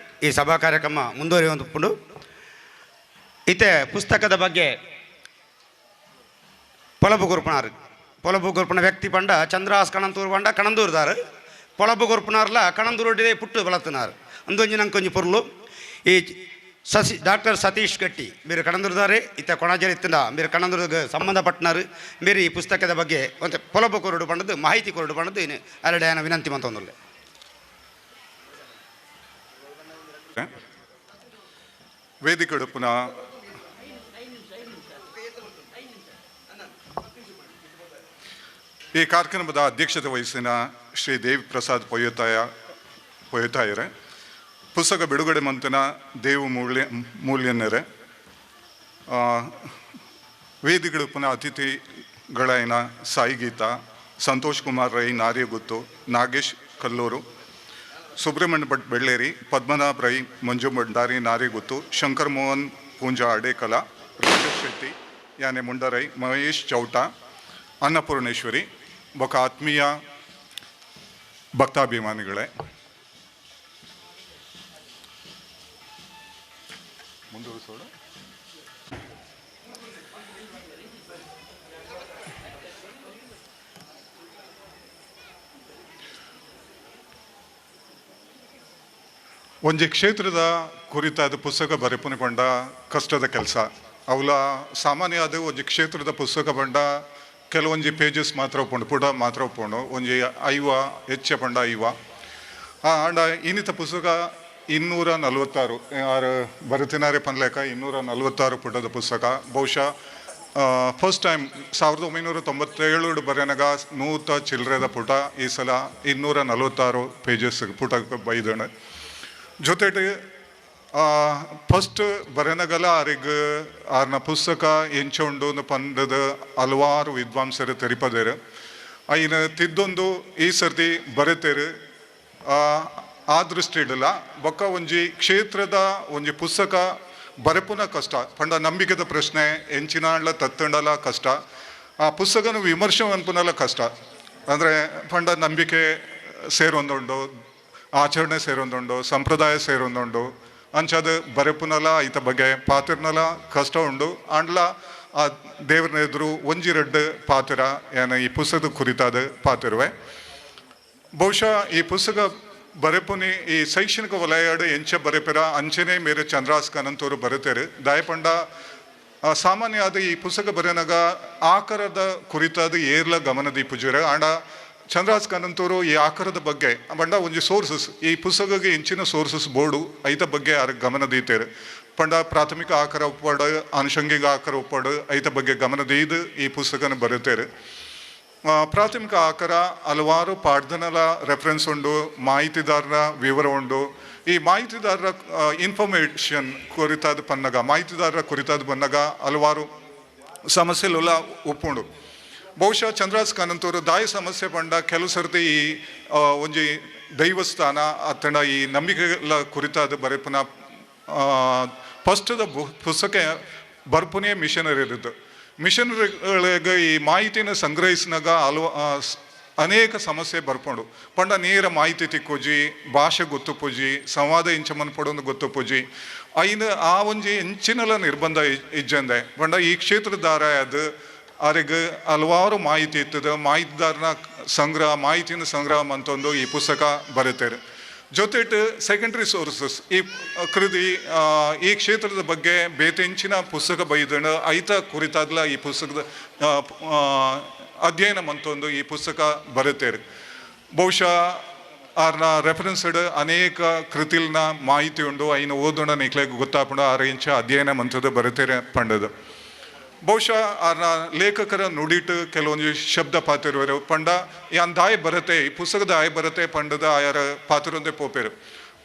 ಈ ಸಭಾ ಕಾರ್ಯಕ್ರಮ ಮುಂದುವರಿಯುವಂದು ಈತೆ ಪುಸ್ತಕದ ಬಗ್ಗೆ ಪೊಲಬು ಗುರುಪುಣ ವ್ಯಕ್ತಿ ಪಂಡ ಚಂದ್ರಾಸ್ ಕಣಂತೂರು ಪಂಡ ಕಣಂದೂರ್ದಾರು ಪೊಲಬು ಗುರುಪುನಾರ್ಲ ಕಣಂದೂರುಡಿದೆ ಪುಟ್ಟು ಬಲತ್ತನಾರು ಅಂದೊಂಜಿ ನಂಗೆ ಕೊಂಚ ಪೊರ್ಲು ಈ ಡಾಕ್ಟರ್ ಸತೀಶ್ ಗಟ್ಟಿ మీరు ಕಣಂದೂರ್ದಾರೆ ಇತ್ತ ಕೊಣಾಜರಿ ಇತ್ತಿಂದ మీరు ಕಣಂದೂರಿಗೆ ಸಂಬಂಧಪಟ್ಟನಾರು మీరు ಈ ಪುಸ್ತಕದ ಬಗ್ಗೆ ಒಂದು ಪೊಲಬು ಕೊರಡು ಪಂಡದು ಮಾಹಿತಿ ಕೊರಡು ಪಂಡದು ಇನ್ನು ಅರಡೆಯನ ವಿನಂತಿ ಮಂತೊಂದುಲ್ಲೆ ವೇದಿಕೆ ಉಡುಪುನ ಈ ಕಾರ್ಯಕ್ರಮದ ಅಧ್ಯಕ್ಷತೆ ವಹಿಸಿನ ಶ್ರೀ ದೇವಿ ಪ್ರಸಾದ್ ಪೊಯ್ಯತಾಯರೆ, ಪುಸ್ತಕ ಬಿಡುಗಡೆ ಮಂತನ ದೇವು ಮೂಲ್ಯನ್ನರೆ, ವೇದಿಕೆ ಉಡುಪುನ ಅತಿಥಿಗಳಾಯಿನ ಸಾಯಿ ಗೀತಾ, ಸಂತೋಷ್ ಕುಮಾರ್ ರೈ ನಾರ್ಯಗುತ್ತು, ನಾಗೇಶ್ ಕಲ್ಲೂರು, ಸುಬ್ರಹ್ಮಣ್ಯ ಭಟ್ ಬೆಳ್ಳೇರಿ, ಪದ್ಮನಾಭ ರೈ ಮಂಜು ಭಂಡಾರಿ ನಾರ್ಯಗುತ್ತು, ಶಂಕರ್ ಮೋಹನ್ ಪೂಂಜಾ ಅಡೇಕಲ, ರಾಜೇಶ್ ಶೆಟ್ಟಿ ಯಾನೆ ಮುಂಡರೈ, ಮಹೇಶ್ ಚೌಟಾ, ಅನ್ನಪೂರ್ಣೇಶ್ವರಿ ಬೊಕ ಆತ್ಮೀಯ ಭಕ್ತಾಭಿಮಾನಿಗಳೇ, ಮುಂದುವರಿಸೋಣ. ಒಂಜಿ ಕ್ಷೇತ್ರದ ಕುರಿತಾದ ಪುಸ್ತಕ ಬರೆಪುನ ಪಂಡ ಕಷ್ಟದ ಕೆಲಸ. ಅವಲ ಸಾಮಾನ್ಯ ಆದ ಒಂಜಿ ಕ್ಷೇತ್ರದ ಪುಸ್ತಕ ಪಂಡ ಕೆಲವೊಂಜಿ ಪೇಜಸ್ ಮಾತ್ರ ಉಪ್ಪುಂಡು, ಪುಟ ಮಾತ್ರ ಉಪ್ಪುಂಡು, ಒಂಜಿ ಐವ ಹೆಚ್ಚ ಪಂಡ ಐವ ಆಂಡ ಇನ್ನಿತ ಪುಸ್ತಕ 246 ಯಾರು ಬರುತ್ತಿನಾರೆ ಪನ್ಲೇಕ 246 ಪುಟದ ಪುಸ್ತಕ. ಬಹುಶಃ ಫಸ್ಟ್ ಟೈಮ್ 1997 ಬರೆನಗ 100 ಚಿಲ್ಲರೆದ ಪುಟ, ಈ ಸಲ 246 ಪೇಜಸ್ ಪುಟ ಬೈದಣ. ಜೊತೆಗೆ ಫಸ್ಟ್ ಬರೆನಗಲ ಆರಿಗೆ ಆರ್ನ ಪುಸ್ತಕ ಎಂಚುಂಡು ಪಂಡದ ಹಲವಾರು ವಿದ್ವಾಂಸರು ತೆರಿಪದೇರು ಐನ ತಿದ್ದೊಂದು ಈ ಸರ್ತಿ ಬರೆತೇರು. ಆ ದೃಷ್ಟಿ ಇಡಲ್ಲ ಬೊಕ್ಕ ಒಂಜಿ ಕ್ಷೇತ್ರದ ಒಂಜಿ ಪುಸ್ತಕ ಬರೆಪುನ ಕಷ್ಟ ಪಂಡ ನಂಬಿಕೆದ ಪ್ರಶ್ನೆ ಎಂಚಿನಾಳ ತತ್ತಂಡಲ ಕಷ್ಟ, ಆ ಪುಸ್ತಕನ ವಿಮರ್ಶೆ ಅನ್ಪುನಲ ಕಷ್ಟ. ಅಂದರೆ ಪಂಡ ನಂಬಿಕೆ ಸೇರೊಂದುಂಡು, ಆಚರಣೆ ಸೇರೊಂದುಂಡು, ಸಂಪ್ರದಾಯ ಸೇರೊಂದುಂಡು ಅಂಚದು ಬರೆಪುನಲ ಈತ ಬಗ್ಗೆ ಪಾತಿರ್ನಲ ಕಷ್ಟ ಉಂಡು. ಆಂಡ್ಲ ಆ ದೇವ್ರನ ಎದುರು ಒಂಜಿ ರೆಡ್ಡು ಪಾತಿರ ಏನ ಈ ಪುಸ್ತಕದ ಕುರಿತಾದ ಪಾತಿರುವೆ. ಬಹುಶಃ ಈ ಪುಸ್ತಕ ಬರೆಪುನಿ ಈ ಶೈಕ್ಷಣಿಕ ವಲಯಡು ಎಂಚ ಬರೆಪಿರ ಅಂಚನೆ ಮೇರೆ ಚಂದ್ರಾಸ್ ಕನಂತೂರು ಬರೆತೇರು ದಾಯಪಂಡ ಸಾಮಾನ್ಯ ಆದ ಈ ಪುಸ್ತಕ ಬರೆನಾಗ ಆಕಾರದ ಕುರಿತಾದ ಏರ್ಲ ಗಮನ ದೀಪುಜುರ ಆಂಡ ಚಂದ್ರಾಸ್ ಕನಂತೂರು ಈ ಆಕಾರದ ಬಗ್ಗೆ ಬಂಡ ಒಂಜಿ ಸೋರ್ಸಸ್ ಈ ಪುಸ್ತಕಕ್ಕೆ ಹೆಂಚಿನ ಸೋರ್ಸಸ್ ಬೋರ್ಡು ಐತ ಬಗ್ಗೆ ಯಾರು ಗಮನ ದೀತೇರು ಪಂಡ ಪ್ರಾಥಮಿಕ ಆಕಾರ ಉಪ್ಪಾಡು, ಆನುಷಂಗಿಕ ಆಕಾರ ಉಪ್ಪಾಡು ಐತ ಬಗ್ಗೆ ಗಮನ ದೀದು ಈ ಪುಸ್ತಕನ ಬರೆತೇರು. ಪ್ರಾಥಮಿಕ ಆಕಾರ ಹಲವಾರು ಪಾಡ್ದನಲ ರೆಫರೆನ್ಸ್ ಉಂಡು, ಮಾಹಿತಿದಾರರ ವಿವರ ಉಂಡು. ಈ ಮಾಹಿತಿದಾರರ ಇನ್ಫಾರ್ಮೇಷನ್ ಕುರಿತಾದ ಪನ್ನಗ ಮಾಹಿತಿದಾರರ ಕುರಿತಾದ ಪನ್ನಗ ಹಲವಾರು ಸಮಸ್ಯೆಲೆಲ್ಲ ಉಪ್ಪುಂಡು. ಬಹುಶಃ ಚಂದ್ರಾಸ್ ಕನಂತೂರು ದಾಯ ಸಮಸ್ಯೆ ಪಂಡ ಕೆಲವು ಸರ್ತಿ ಈ ಒಂಜಿ ದೈವಸ್ಥಾನ ಅತ್ತಂಡ ಈ ನಂಬಿಕೆಗಳ ಕುರಿತಾದ ಬರೆಪುನ ಫಸ್ಟದ ಪುಸ್ತಕ ಬರ್ಪುನೇ ಮಿಷನರಿ ಇರೋದು. ಮಿಷನರಿಗಳಿಗೆ ಈ ಮಾಹಿತಿನ ಸಂಗ್ರಹಿಸಿನಾಗ ಅನೇಕ ಸಮಸ್ಯೆ ಬರ್ಕೊಂಡು ಪಂಡ ನೇರ ಮಾಹಿತಿ ತಿಕ್ಕೋಜಿ, ಭಾಷೆ ಗೊತ್ತು ಪೂಜಿ, ಸಂವಾದ ಇಂಚಮನ್ ಪಡೋದು ಗೊತ್ತು ಪೂಜಿ ಐನ ಆ ಒಂಜಿ ಹೆಂಚಿನಲ ನಿರ್ಬಂಧ ಇಜ್ಜಂದೆ ಪಂಡ ಈ ಕ್ಷೇತ್ರದಾರ ಅದು ಅವರಿಗೆ ಹಲವಾರು ಮಾಹಿತಿ ಇರ್ತದೆ. ಮಾಹಿತಿದಾರನ ಮಾಹಿತಿನ ಸಂಗ್ರಹ ಅಂತಂದು ಈ ಪುಸ್ತಕ ಬರೀತಾರೆ. ಜೊತೆಟ್ ಸೆಕೆಂಡ್ರಿ ಸೋರ್ಸಸ್ ಈ ಕ್ಷೇತ್ರದ ಬಗ್ಗೆ ಬೇತೆಂಚಿನ ಪುಸ್ತಕ ಬೈದಣ ಐತ ಕುರಿತಾದ್ಲ ಈ ಪುಸ್ತಕದ ಅಧ್ಯಯನ ಅಂತಂದು ಈ ಪುಸ್ತಕ ಬರೀತಾರೆ. ಬಹುಶಃ ಆರ್ನ ರೆಫರೆನ್ಸ್ಡ್ ಅನೇಕ ಕೃತಿಲ್ನ ಮಾಹಿತಿ ಉಂಡು, ಐನ ಓದೋಣ ನಿಕ್ಲೆಗೆ ಗೊತ್ತಾಪಂಡು ಆರ ಇಂಚ ಅಧ್ಯಯನ ಮಂತದ ಬರೀತಾರೆ ಪಂಡದು. ಬಹುಶಃ ಆರ್ನ ಲೇಖಕರ ನುಡಿಟ್ಟು ಕೆಲವೊಂದು ಶಬ್ದ ಪಾತಿರುವರು ಪಂಡ ಯಾನ್ ದಾಯ ಬರತ್ತೆ ಈ ಪುಸ್ತಕದ ಆಯ ಬರತ್ತೆ ಪಂಡದ ಆಯಾರ ಪಾತಿರೊಂದೇ ಪೋಪೇರು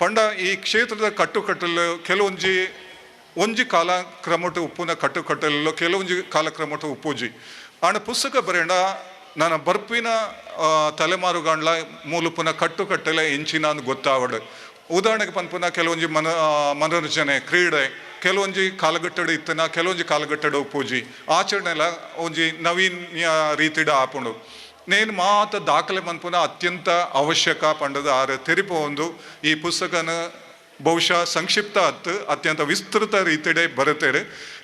ಪಂಡ ಈ ಕ್ಷೇತ್ರದ ಕಟ್ಟುಕಟ್ಟಲು ಒಂಜಿ ಕಾಲಕ್ರಮಟ್ಟು ಉಪ್ಪುನ ಕಟ್ಟುಕಟ್ಟಲು ಕೆಲವೊಂಜಿ ಕಾಲಕ್ರಮಟ್ಟು ಉಪ್ಪುಜಿ ಆಂಡ ಪುಸ್ತಕ ಬರೆಂಡ ನನ್ನ ಬರ್ಪಿನ ತಲೆಮಾರುಗಳ ಮೂಲಪುನ ಕಟ್ಟುಕಟ್ಟಲೆ ಎಂಚಿನ ಅಂದ್ ಗೊತ್ತಾವಡು. ಉದಾಹರಣೆಗೆ ಪನ್ಪುನ ಕೆಲವೊಂಜಿ ಮನೋರಂಜನೆ ಕ್ರೀಡೆ ಕೆಲವೊಂಜಿ ಕಾಲಘಟ್ಟಡು ಇತ್ತನ ಕೆಲವೊಂಜಿ ಕಾಲಘಟ್ಟಡು ಉಪ್ಪುಜಿ ಆಚರಣೆ ಎಲ್ಲ ಒಂಜಿ ನವೀನ್ಯ ರೀತಿಡ ಆಪುಂಡು. ನೇನು ಮಾತ ದಾಖಲೆ ಮನ್ಪುನ ಅತ್ಯಂತ ಅವಶ್ಯಕ ಪಂಡದ ಆರ ತೆರಿಪ ಒಂದು ಈ ಪುಸ್ತಕನ ಬಹುಶಃ ಸಂಕ್ಷಿಪ್ತ ಅತ್ಯಂತ ವಿಸ್ತೃತ ರೀತಿಡೆ ಬರುತ್ತೇವೆ.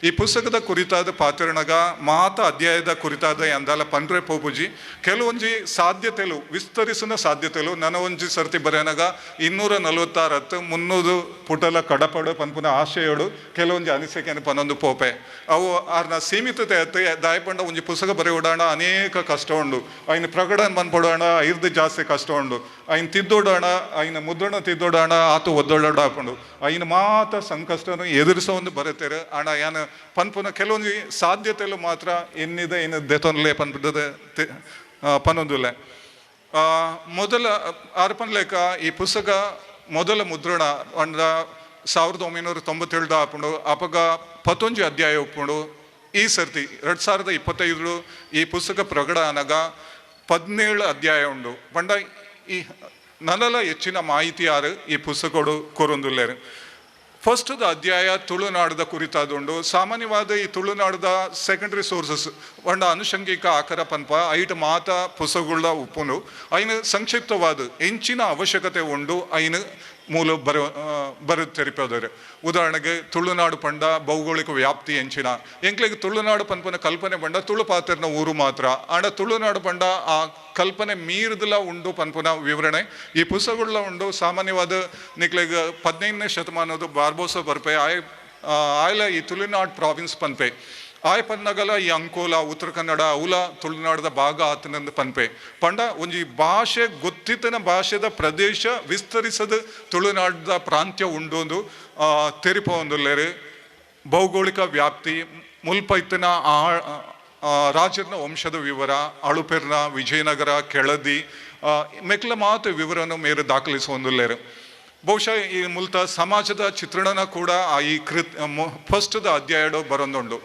ಈ ಪುಸ್ತಕದ ಕುರಿತಾದ ಪಾತ್ರನಗ ಮಾತ ಅಧ್ಯಾಯದ ಕುರಿತಾದ ಎಂದಲ್ಲ ಪಂಡ್ರೆ ಪೋಪುಜಿ ಕೆಲವೊಂಜಿ ಸಾಧ್ಯತೆಲು ವಿಸ್ತರಿಸಿನ ಸಾಧ್ಯತೆಲು ನನ್ನ ಒಂಜಿ ಸರ್ತಿ ಬರೆಯನಾಗ 246 300 ಪುಟಲ ಕಡಪಡು ಪನ್ಪುನ ಆಶಯೋಡು ಕೆಲವೊಂಜಿ ಅನಿಸಿಕೆಯನ್ನು ಪನ್ನೊಂದು ಪೋಪೆ ಅವು ಆರ್ನ ಸೀಮಿತತೆ ದಾಯಪಂಡ ಒಂಜಿ ಪುಸ್ತಕ ಬರೆಯೋಡಾಣ ಅನೇಕ ಕಷ್ಟ ಉಂಡು. ಐನು ಪ್ರಕಟಣೆ ಬಂದ್ಪಡೋಣ ಐರ್ದು ಜಾಸ್ತಿ ಕಷ್ಟ ಉಂಡು. ఆయన తిద్దోడాಣ ఆయన ముద్దోಣ తిద్దోడాಣ ಆತು ಒದ್ದೋಡಾಡ ಹಾಕೊಂಡು ఆయన ಮಾತ ಸಂಕಷ್ಟನು ಎದುರಿಸೋದು ಬರುತ್ತಾರೆ ಆಣ ಯಾನ ಪನ್ಪುನ ಕೆಲವೊಂದು ಸಾಧ್ಯತೆಗಳು ಮಾತ್ರ ಎನ್ನಿದೆ ಏನು ದೆತೊನ್ಲೆ ಪನ್ಬಿದ್ದದೆ ಪನ್ನೊಂದುಲ್ಲ ಮೊದಲ ಅರ್ಪಣ ಲೇಖ ಈ ಪುಸ್ತಕ ಮೊದಲ ಮುದ್ರಣ 1997 ಹಾಕೊಂಡು ಅಪಗ 11 ಅಧ್ಯಾಯ ಒಪ್ಕೊಂಡು ಈ ಸರ್ತಿ 2025 ಈ ಪುಸ್ತಕ ಪ್ರಕಟ ಆನಾಗ 17 ಅಧ್ಯಾಯ ಉಂಡು ಪಂಡ ಈ ನನ್ನಲ ಹೆಚ್ಚಿನ ಮಾಹಿತಿ ಯಾರು ಈ ಪುಸ್ತಕಗಳು ಕೊರೊಂದುಲ್ಲೇರು ಫಸ್ಟ್ದ ಅಧ್ಯಾಯ ತುಳುನಾಡದ ಕುರಿತಾದುಂಡು ಸಾಮಾನ್ಯವಾದ ಈ ತುಳುನಾಡದ ಸೆಕೆಂಡರಿ ಸೋರ್ಸಸ್ ಒಂಡ ಅನುಷಂಗಿಕ ಆಕರ ಪನ್ಪ ಐಟ್ ಮಾತ ಪುಸ್ತಕಗಳ ಉಪ್ಪುಂಡು ಐನು ಸಂಕ್ಷಿಪ್ತವಾದ ಹೆಂಚಿನ ಅವಶ್ಯಕತೆ ಉಂಡು ಐನು ಮೂಲ ಬರುತ್ತೆರಿಪೋದರೆ ಉದಾಹರಣೆಗೆ ತುಳುನಾಡು ಪಂಡ ಭೌಗೋಳಿಕ ವ್ಯಾಪ್ತಿ ಹೆಂಚಿನ ಎಂಕ್ಲೆಗೆ ತುಳುನಾಡು ಪನ್ಪನ ಕಲ್ಪನೆ ಬಂಡ ತುಳು ಪಾತ್ರನ ಊರು ಮಾತ್ರ ಆಂಡ ತುಳುನಾಡು ಪಂಡ ಆ ಕಲ್ಪನೆ ಮೀರಿದಲ ಉಂಡು ಪನ್ಪುನ ವಿವರಣೆ ಈ ಪುಸ್ತಕಗಳ ಉಂಡು ಸಾಮಾನ್ಯವಾದ ನಿಕ್ಲೆಗೆ 15ನೇ ಶತಮಾನದ ಬಾರ್ಬೋಸ ಬರ್ಪೆ ಆಯ್ಲ ಈ ತುಳುನಾಡು ಪ್ರಾವಿನ್ಸ್ ಪನ್ಪೆ ಆಯ್ ಪನ್ನಗಲ ಈ ಅಂಕೋಲ ಉತ್ತರ ಕನ್ನಡ ಅವಲ ತುಳುನಾಡದ ಭಾಗ ಆತನಂದ ಪನ್ಪೆ ಪಂಡ ಒಂಜಿ ಭಾಷೆ ಗೊತ್ತಿತ್ತನ ಭಾಷೆದ ಪ್ರದೇಶ ವಿಸ್ತರಿಸದ ತುಳುನಾಡದ ಪ್ರಾಂತ್ಯ ಉಂಡೊಂದು ತೆರಿಪೊಂದುಲ್ಲೇರು ಭೌಗೋಳಿಕ ವ್ಯಾಪ್ತಿ ಮುಲ್ಪೈತನ ರಾಜರ್ನ ವಂಶದ ವಿವರ ಅಳುಪೆರ್ನ ವಿಜಯನಗರ ಕೆಳದಿ ಮೆಕ್ಲ ಮಾತು ವಿವರವನ್ನು ಮೇರೆ ದಾಖಲಿಸುವಂದುಲ್ಲೇರು ಬಹುಶಃ ಈ ಮೂಲತಃ ಸಮಾಜದ ಚಿತ್ರಣನ ಕೂಡ ಈ ಫಸ್ಟ್ದ ಅಧ್ಯಾಯಡು ಬರೊಂದುಂಡು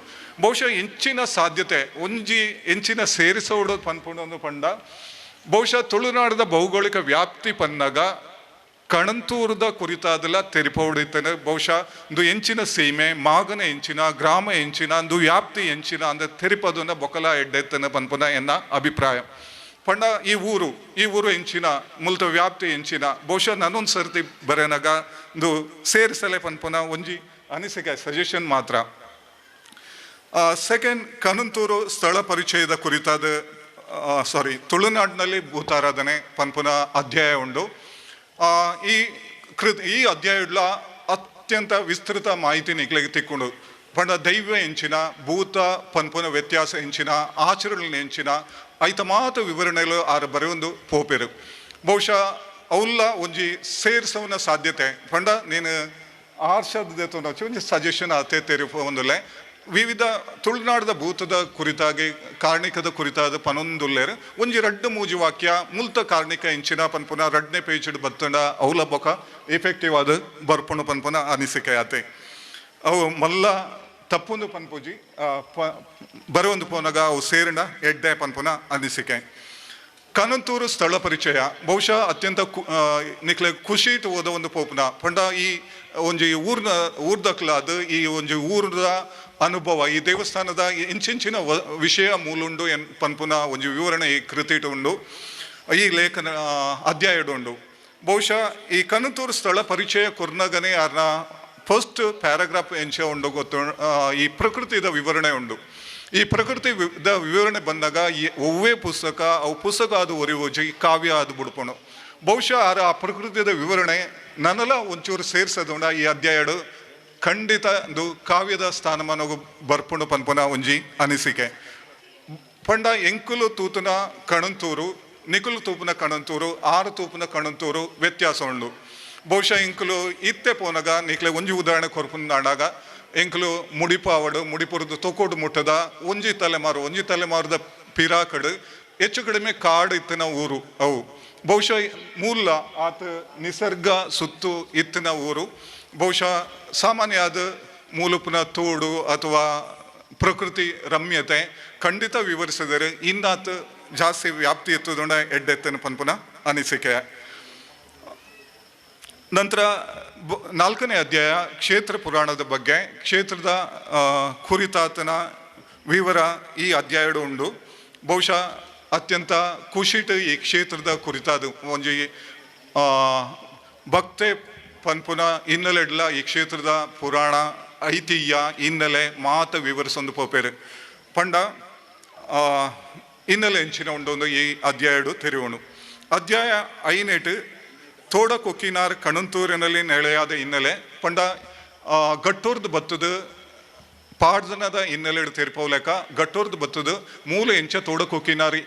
ಬಹುಶಃ ಹೆಂಚಿನ ಸಾಧ್ಯತೆ ಒಂಜಿ ಹೆಂಚಿನ ಸೇರಿಸೋಡು ಪನ್ಪುಂಡು ಪಂಡ ಬಹುಶಃ ತುಳುನಾಡದ ಭೌಗೋಳಿಕ ವ್ಯಾಪ್ತಿ ಪನ್ನಾಗ ಕಣಂತೂರದ ಕುರಿತಾದೆಲ್ಲ ತೆರಿಪೋಡಿತೇನೆ ಬಹುಶಃ ಒಂದು ಹೆಂಚಿನ ಸೀಮೆ ಮಾಗನ ಹೆಂಚಿನ ಗ್ರಾಮ ಹೆಂಚಿನ ಒಂದು ವ್ಯಾಪ್ತಿ ಹೆಂಚಿನ ಅಂದ್ರೆ ತೆರಿಪದನ್ನ ಬೊಕಲ ಎಡ್ಡೆತ್ತನೆ ಪನ್ಪುನ ಎನ್ನ ಅಭಿಪ್ರಾಯ ಪಂಡ ಈ ಊರು ಹೆಂಚಿನ ಮೂಲತ ವ್ಯಾಪ್ತಿ ಹೆಂಚಿನ ಬಹುಶಃ ನಾನೊಂದು ಸರ್ತಿ ಬರೆನಾಗ ಒಂದು ಸೇರಿಸಲೇ ಪನ್ಪುನ ಒಂಜಿ ಅನಿಸಿಕೆ ಸಜೆಷನ್ ಮಾತ್ರ ಸೆಕೆಂಡ್ ಕಣಂತೂರು ಸ್ಥಳ ಪರಿಚಯದ ಕುರಿತಾದ ತುಳುನಾಡಿನಲ್ಲಿ ಭೂತಾರಾಧನೆ ಪನ್ಪುನ ಅಧ್ಯಾಯ ಉಂಡು ಈ ಅಧ್ಯಾಯಡ್ಲ ಅತ್ಯಂತ ವಿಸ್ತೃತ ಮಾಹಿತಿ ನಿಕ್ಲೆಗೆ ತಿಕ್ಕೊಂಡು ಪಂಡ ದೈವ ಹೆಂಚಿನ ಭೂತ ಪನ್ಪುನ ವ್ಯತ್ಯಾಸ ಹೆಂಚಿನ ಆಚರಣೆ ಹೆಂಚಿನ ಐತ ಮಾತು ವಿವರಣೆಗಳು ಆರು ಬರೆಯೊಂದು ಪೋಪೆರು ಬಹುಶಃ ಅವಲ್ಲ ಒಂಜಿ ಸೇರಿಸೋನ ಸಾಧ್ಯತೆ ಪಂಡ ನೀನು ಆರ್ಷದ ಒಂಜಿ ಸಜೆಷನ್ ಆತೆ ತೆರಿಪೊಂದುಲ್ಲೆ ವಿವಿಧ ತುಳುನಾಡದ ಭೂತದ ಕುರಿತಾಗಿ ಕಾರ್ಣಿಕದ ಕುರಿತಾದ ಪನೊಂದುಲ್ಲೇರು ಒಂಜಿ ರಡ್ಡು ಮೂಜಿ ವಾಕ್ಯ ಮುಲ್ತ ಕಾರ್ಣಿಕ ಹೆಂಚಿನ ಪನ್ಪುನ 2ನೇ ಪೇಜ್ ಬತ್ತಂಡ ಅವಲ ಬೊಕ ಎಫೆಕ್ಟಿವ್ ಆದ ಬರ್ಪುಣ ಪನ್ಪುನ ಅನಿಸಿಕೆ ಆತೆ ಅವು ಮಲ್ಲ ತಪ್ಪೊಂದು ಪನ್ಪುಜಿ ಬರೊಂದು ಪೋನಾಗ ಅವು ಸೇರಿನ ಎಡ್ಡೆ ಪನ್ಪುನ ಅನಿಸಿಕೆ ಕಣಂತೂರು ಸ್ಥಳ ಪರಿಚಯ ಬಹುಶಃ ಅತ್ಯಂತ ನಿಕ್ಲೆ ಖುಷಿ ಓದ ಒಂದು ಪೋಪನ ಪಂಡ ಈ ಒಂಜಿ ಊರ್ದಕ್ಲಾದ ಈ ಒಂಜಿ ಊರ್ದ ಅನುಭವ ಈ ದೇವಸ್ಥಾನದ ಇಂಚಿಂಚಿನ ವಿಷಯ ಮೂಲುಂಡು ಪನ್ಪುನ ಒಂಜಿ ವಿವರಣೆ ಈ ಕೃತಿ ಉಂಡು ಈ ಲೇಖನ ಅಧ್ಯಾಯಡು ಉಂಡು ಬಹುಶಃ ಈ ಕಣಂತೂರು ಸ್ಥಳ ಪರಿಚಯ ಕೊರ್ನಗನೆ ಯಾರನ್ನ ಫಸ್ಟ್ ಪ್ಯಾರಾಗ್ರಾಫ್ ಎಂಚ ಉಂಡು ಗೊತ್ತು ಈ ಪ್ರಕೃತಿದ ವಿವರಣೆ ಉಂಡು ಈ ಪ್ರಕೃತಿದ ವಿವರಣೆ ಬಂದಾಗ ಈ ಒವ್ವೇ ಪುಸ್ತಕ ಅವು ಪುಸ್ತಕ ಅದು ಒರಿವೋಜಿ ಕಾವ್ಯ ಅದು ಬಿಡ್ಪೋಣ ಬಹುಶಃ ಆ ಪ್ರಕೃತಿದ ವಿವರಣೆ ನನ್ನಲ್ಲ ಒಂಚೂರು ಸೇರ್ಸೋದುಂಡ ಈ ಅಧ್ಯಾಯಡು ಖಂಡಿತ ಒಂದು ಕಾವ್ಯದ ಸ್ಥಾನಮಾನಗೂ ಬರ್ಪುಂಡು ಪನ್ಪುನ ಒಂಜಿ ಅನಿಸಿಕೆ ಪಂಡ ಎಂಕುಲು ತೂತುನ ಕಣಂತೂರು ನಿಕುಲು ತೂಪುನ ಕಣಂತೂರು 6 ತೂಪುನ ಕಣಂತೂರು ವ್ಯತ್ಯಾಸ ಉಂಡು ಬಹುಶಃ ಇಂಕುಲು ಇತ್ತೆ ಪೋನಾಗ ನಿಕ್ಲೆ ಒಂಜಿ ಉದಾಹರಣೆ ಕೊರ್ಪುಂದಾಂಡಾಗ ಎಂಕುಲು ಮುಡಿಪಾವಡು ಮುಡಿಪುರದು ತೊಕೋಡು ಮುಟ್ಟದ ಒಂಜಿ ತಲೆಮಾರದ ಪಿರಾಕಡು ಹೆಚ್ಚು ಕಡಿಮೆ ಕಾಡು ಇತ್ತಿನ ಊರು ಅವು ಬಹುಶಃ ಮೂಲ ಆತ ನಿಸರ್ಗ ಸುತ್ತು ಇತ್ತಿನ ಊರು ಬಹುಶಃ ಸಾಮಾನ್ಯ ಆದ ಮೂಲಪುನ ತೋಡು ಅಥವಾ ಪ್ರಕೃತಿ ರಮ್ಯತೆ ಖಂಡಿತ ವಿವರಿಸಿದರೆ ಇನ್ನಾತ ಜಾಸ್ತಿ ವ್ಯಾಪ್ತಿ ಎತ್ತುದೊಂಡ ಎಡ್ಡೆತ್ತನ ಪನ್ಪುನ ಅನಿಸಿಕೆ ನಂತರ 4ನೇ ಅಧ್ಯಾಯ ಕ್ಷೇತ್ರ ಪುರಾಣದ ಬಗ್ಗೆ ಕ್ಷೇತ್ರದ ಕುರಿತಾತನ ವಿವರ ಈ ಅಧ್ಯಾಯಡು ಉಂಡು ಬಹುಶಃ ಅತ್ಯಂತ ಖುಷಿಟ್ ಈ ಕ್ಷೇತ್ರದ ಕುರಿತಾದ ಒಂಜಿ ಭಕ್ತೆ ಪನ್ಪುನ ಹಿನ್ನೆಲೆಡ್ಲ ಈ ಕ್ಷೇತ್ರದ ಪುರಾಣ ಐತಿಹ್ಯ ಹಿನ್ನೆಲೆ ಮಾತ ವಿವರಿಸೊಂದು ಪೋಪೇರು ಪಂಡ ಹಿನ್ನೆಲೆ ಹೆಂಚಿನ ಉಂಡೊಂದು ಈ ಅಧ್ಯಾಯಡು ತೆರೆಯೋಣು ಅಧ್ಯಾಯ 5 ತೋಡ ಕೊಕ್ಕಿನಾರ್ ಕಣಂತೂರಿನಲ್ಲಿ ನೆಲೆಯಾದ ಹಿನ್ನೆಲೆ ಪಂಡ ಗಟ್ಟೂರ್ದು ಬತ್ತದು ಪಾಡ್ದನದ ಹಿನ್ನೆಲೆ ತೆರಿಪೋಲೆಕ ಗಟ್ಟೂರ್ದು ಬತ್ತದು ಮೂಲ ಎಂಚ ತೋಡ ಕೊಕ್ಕಿನಾರಿ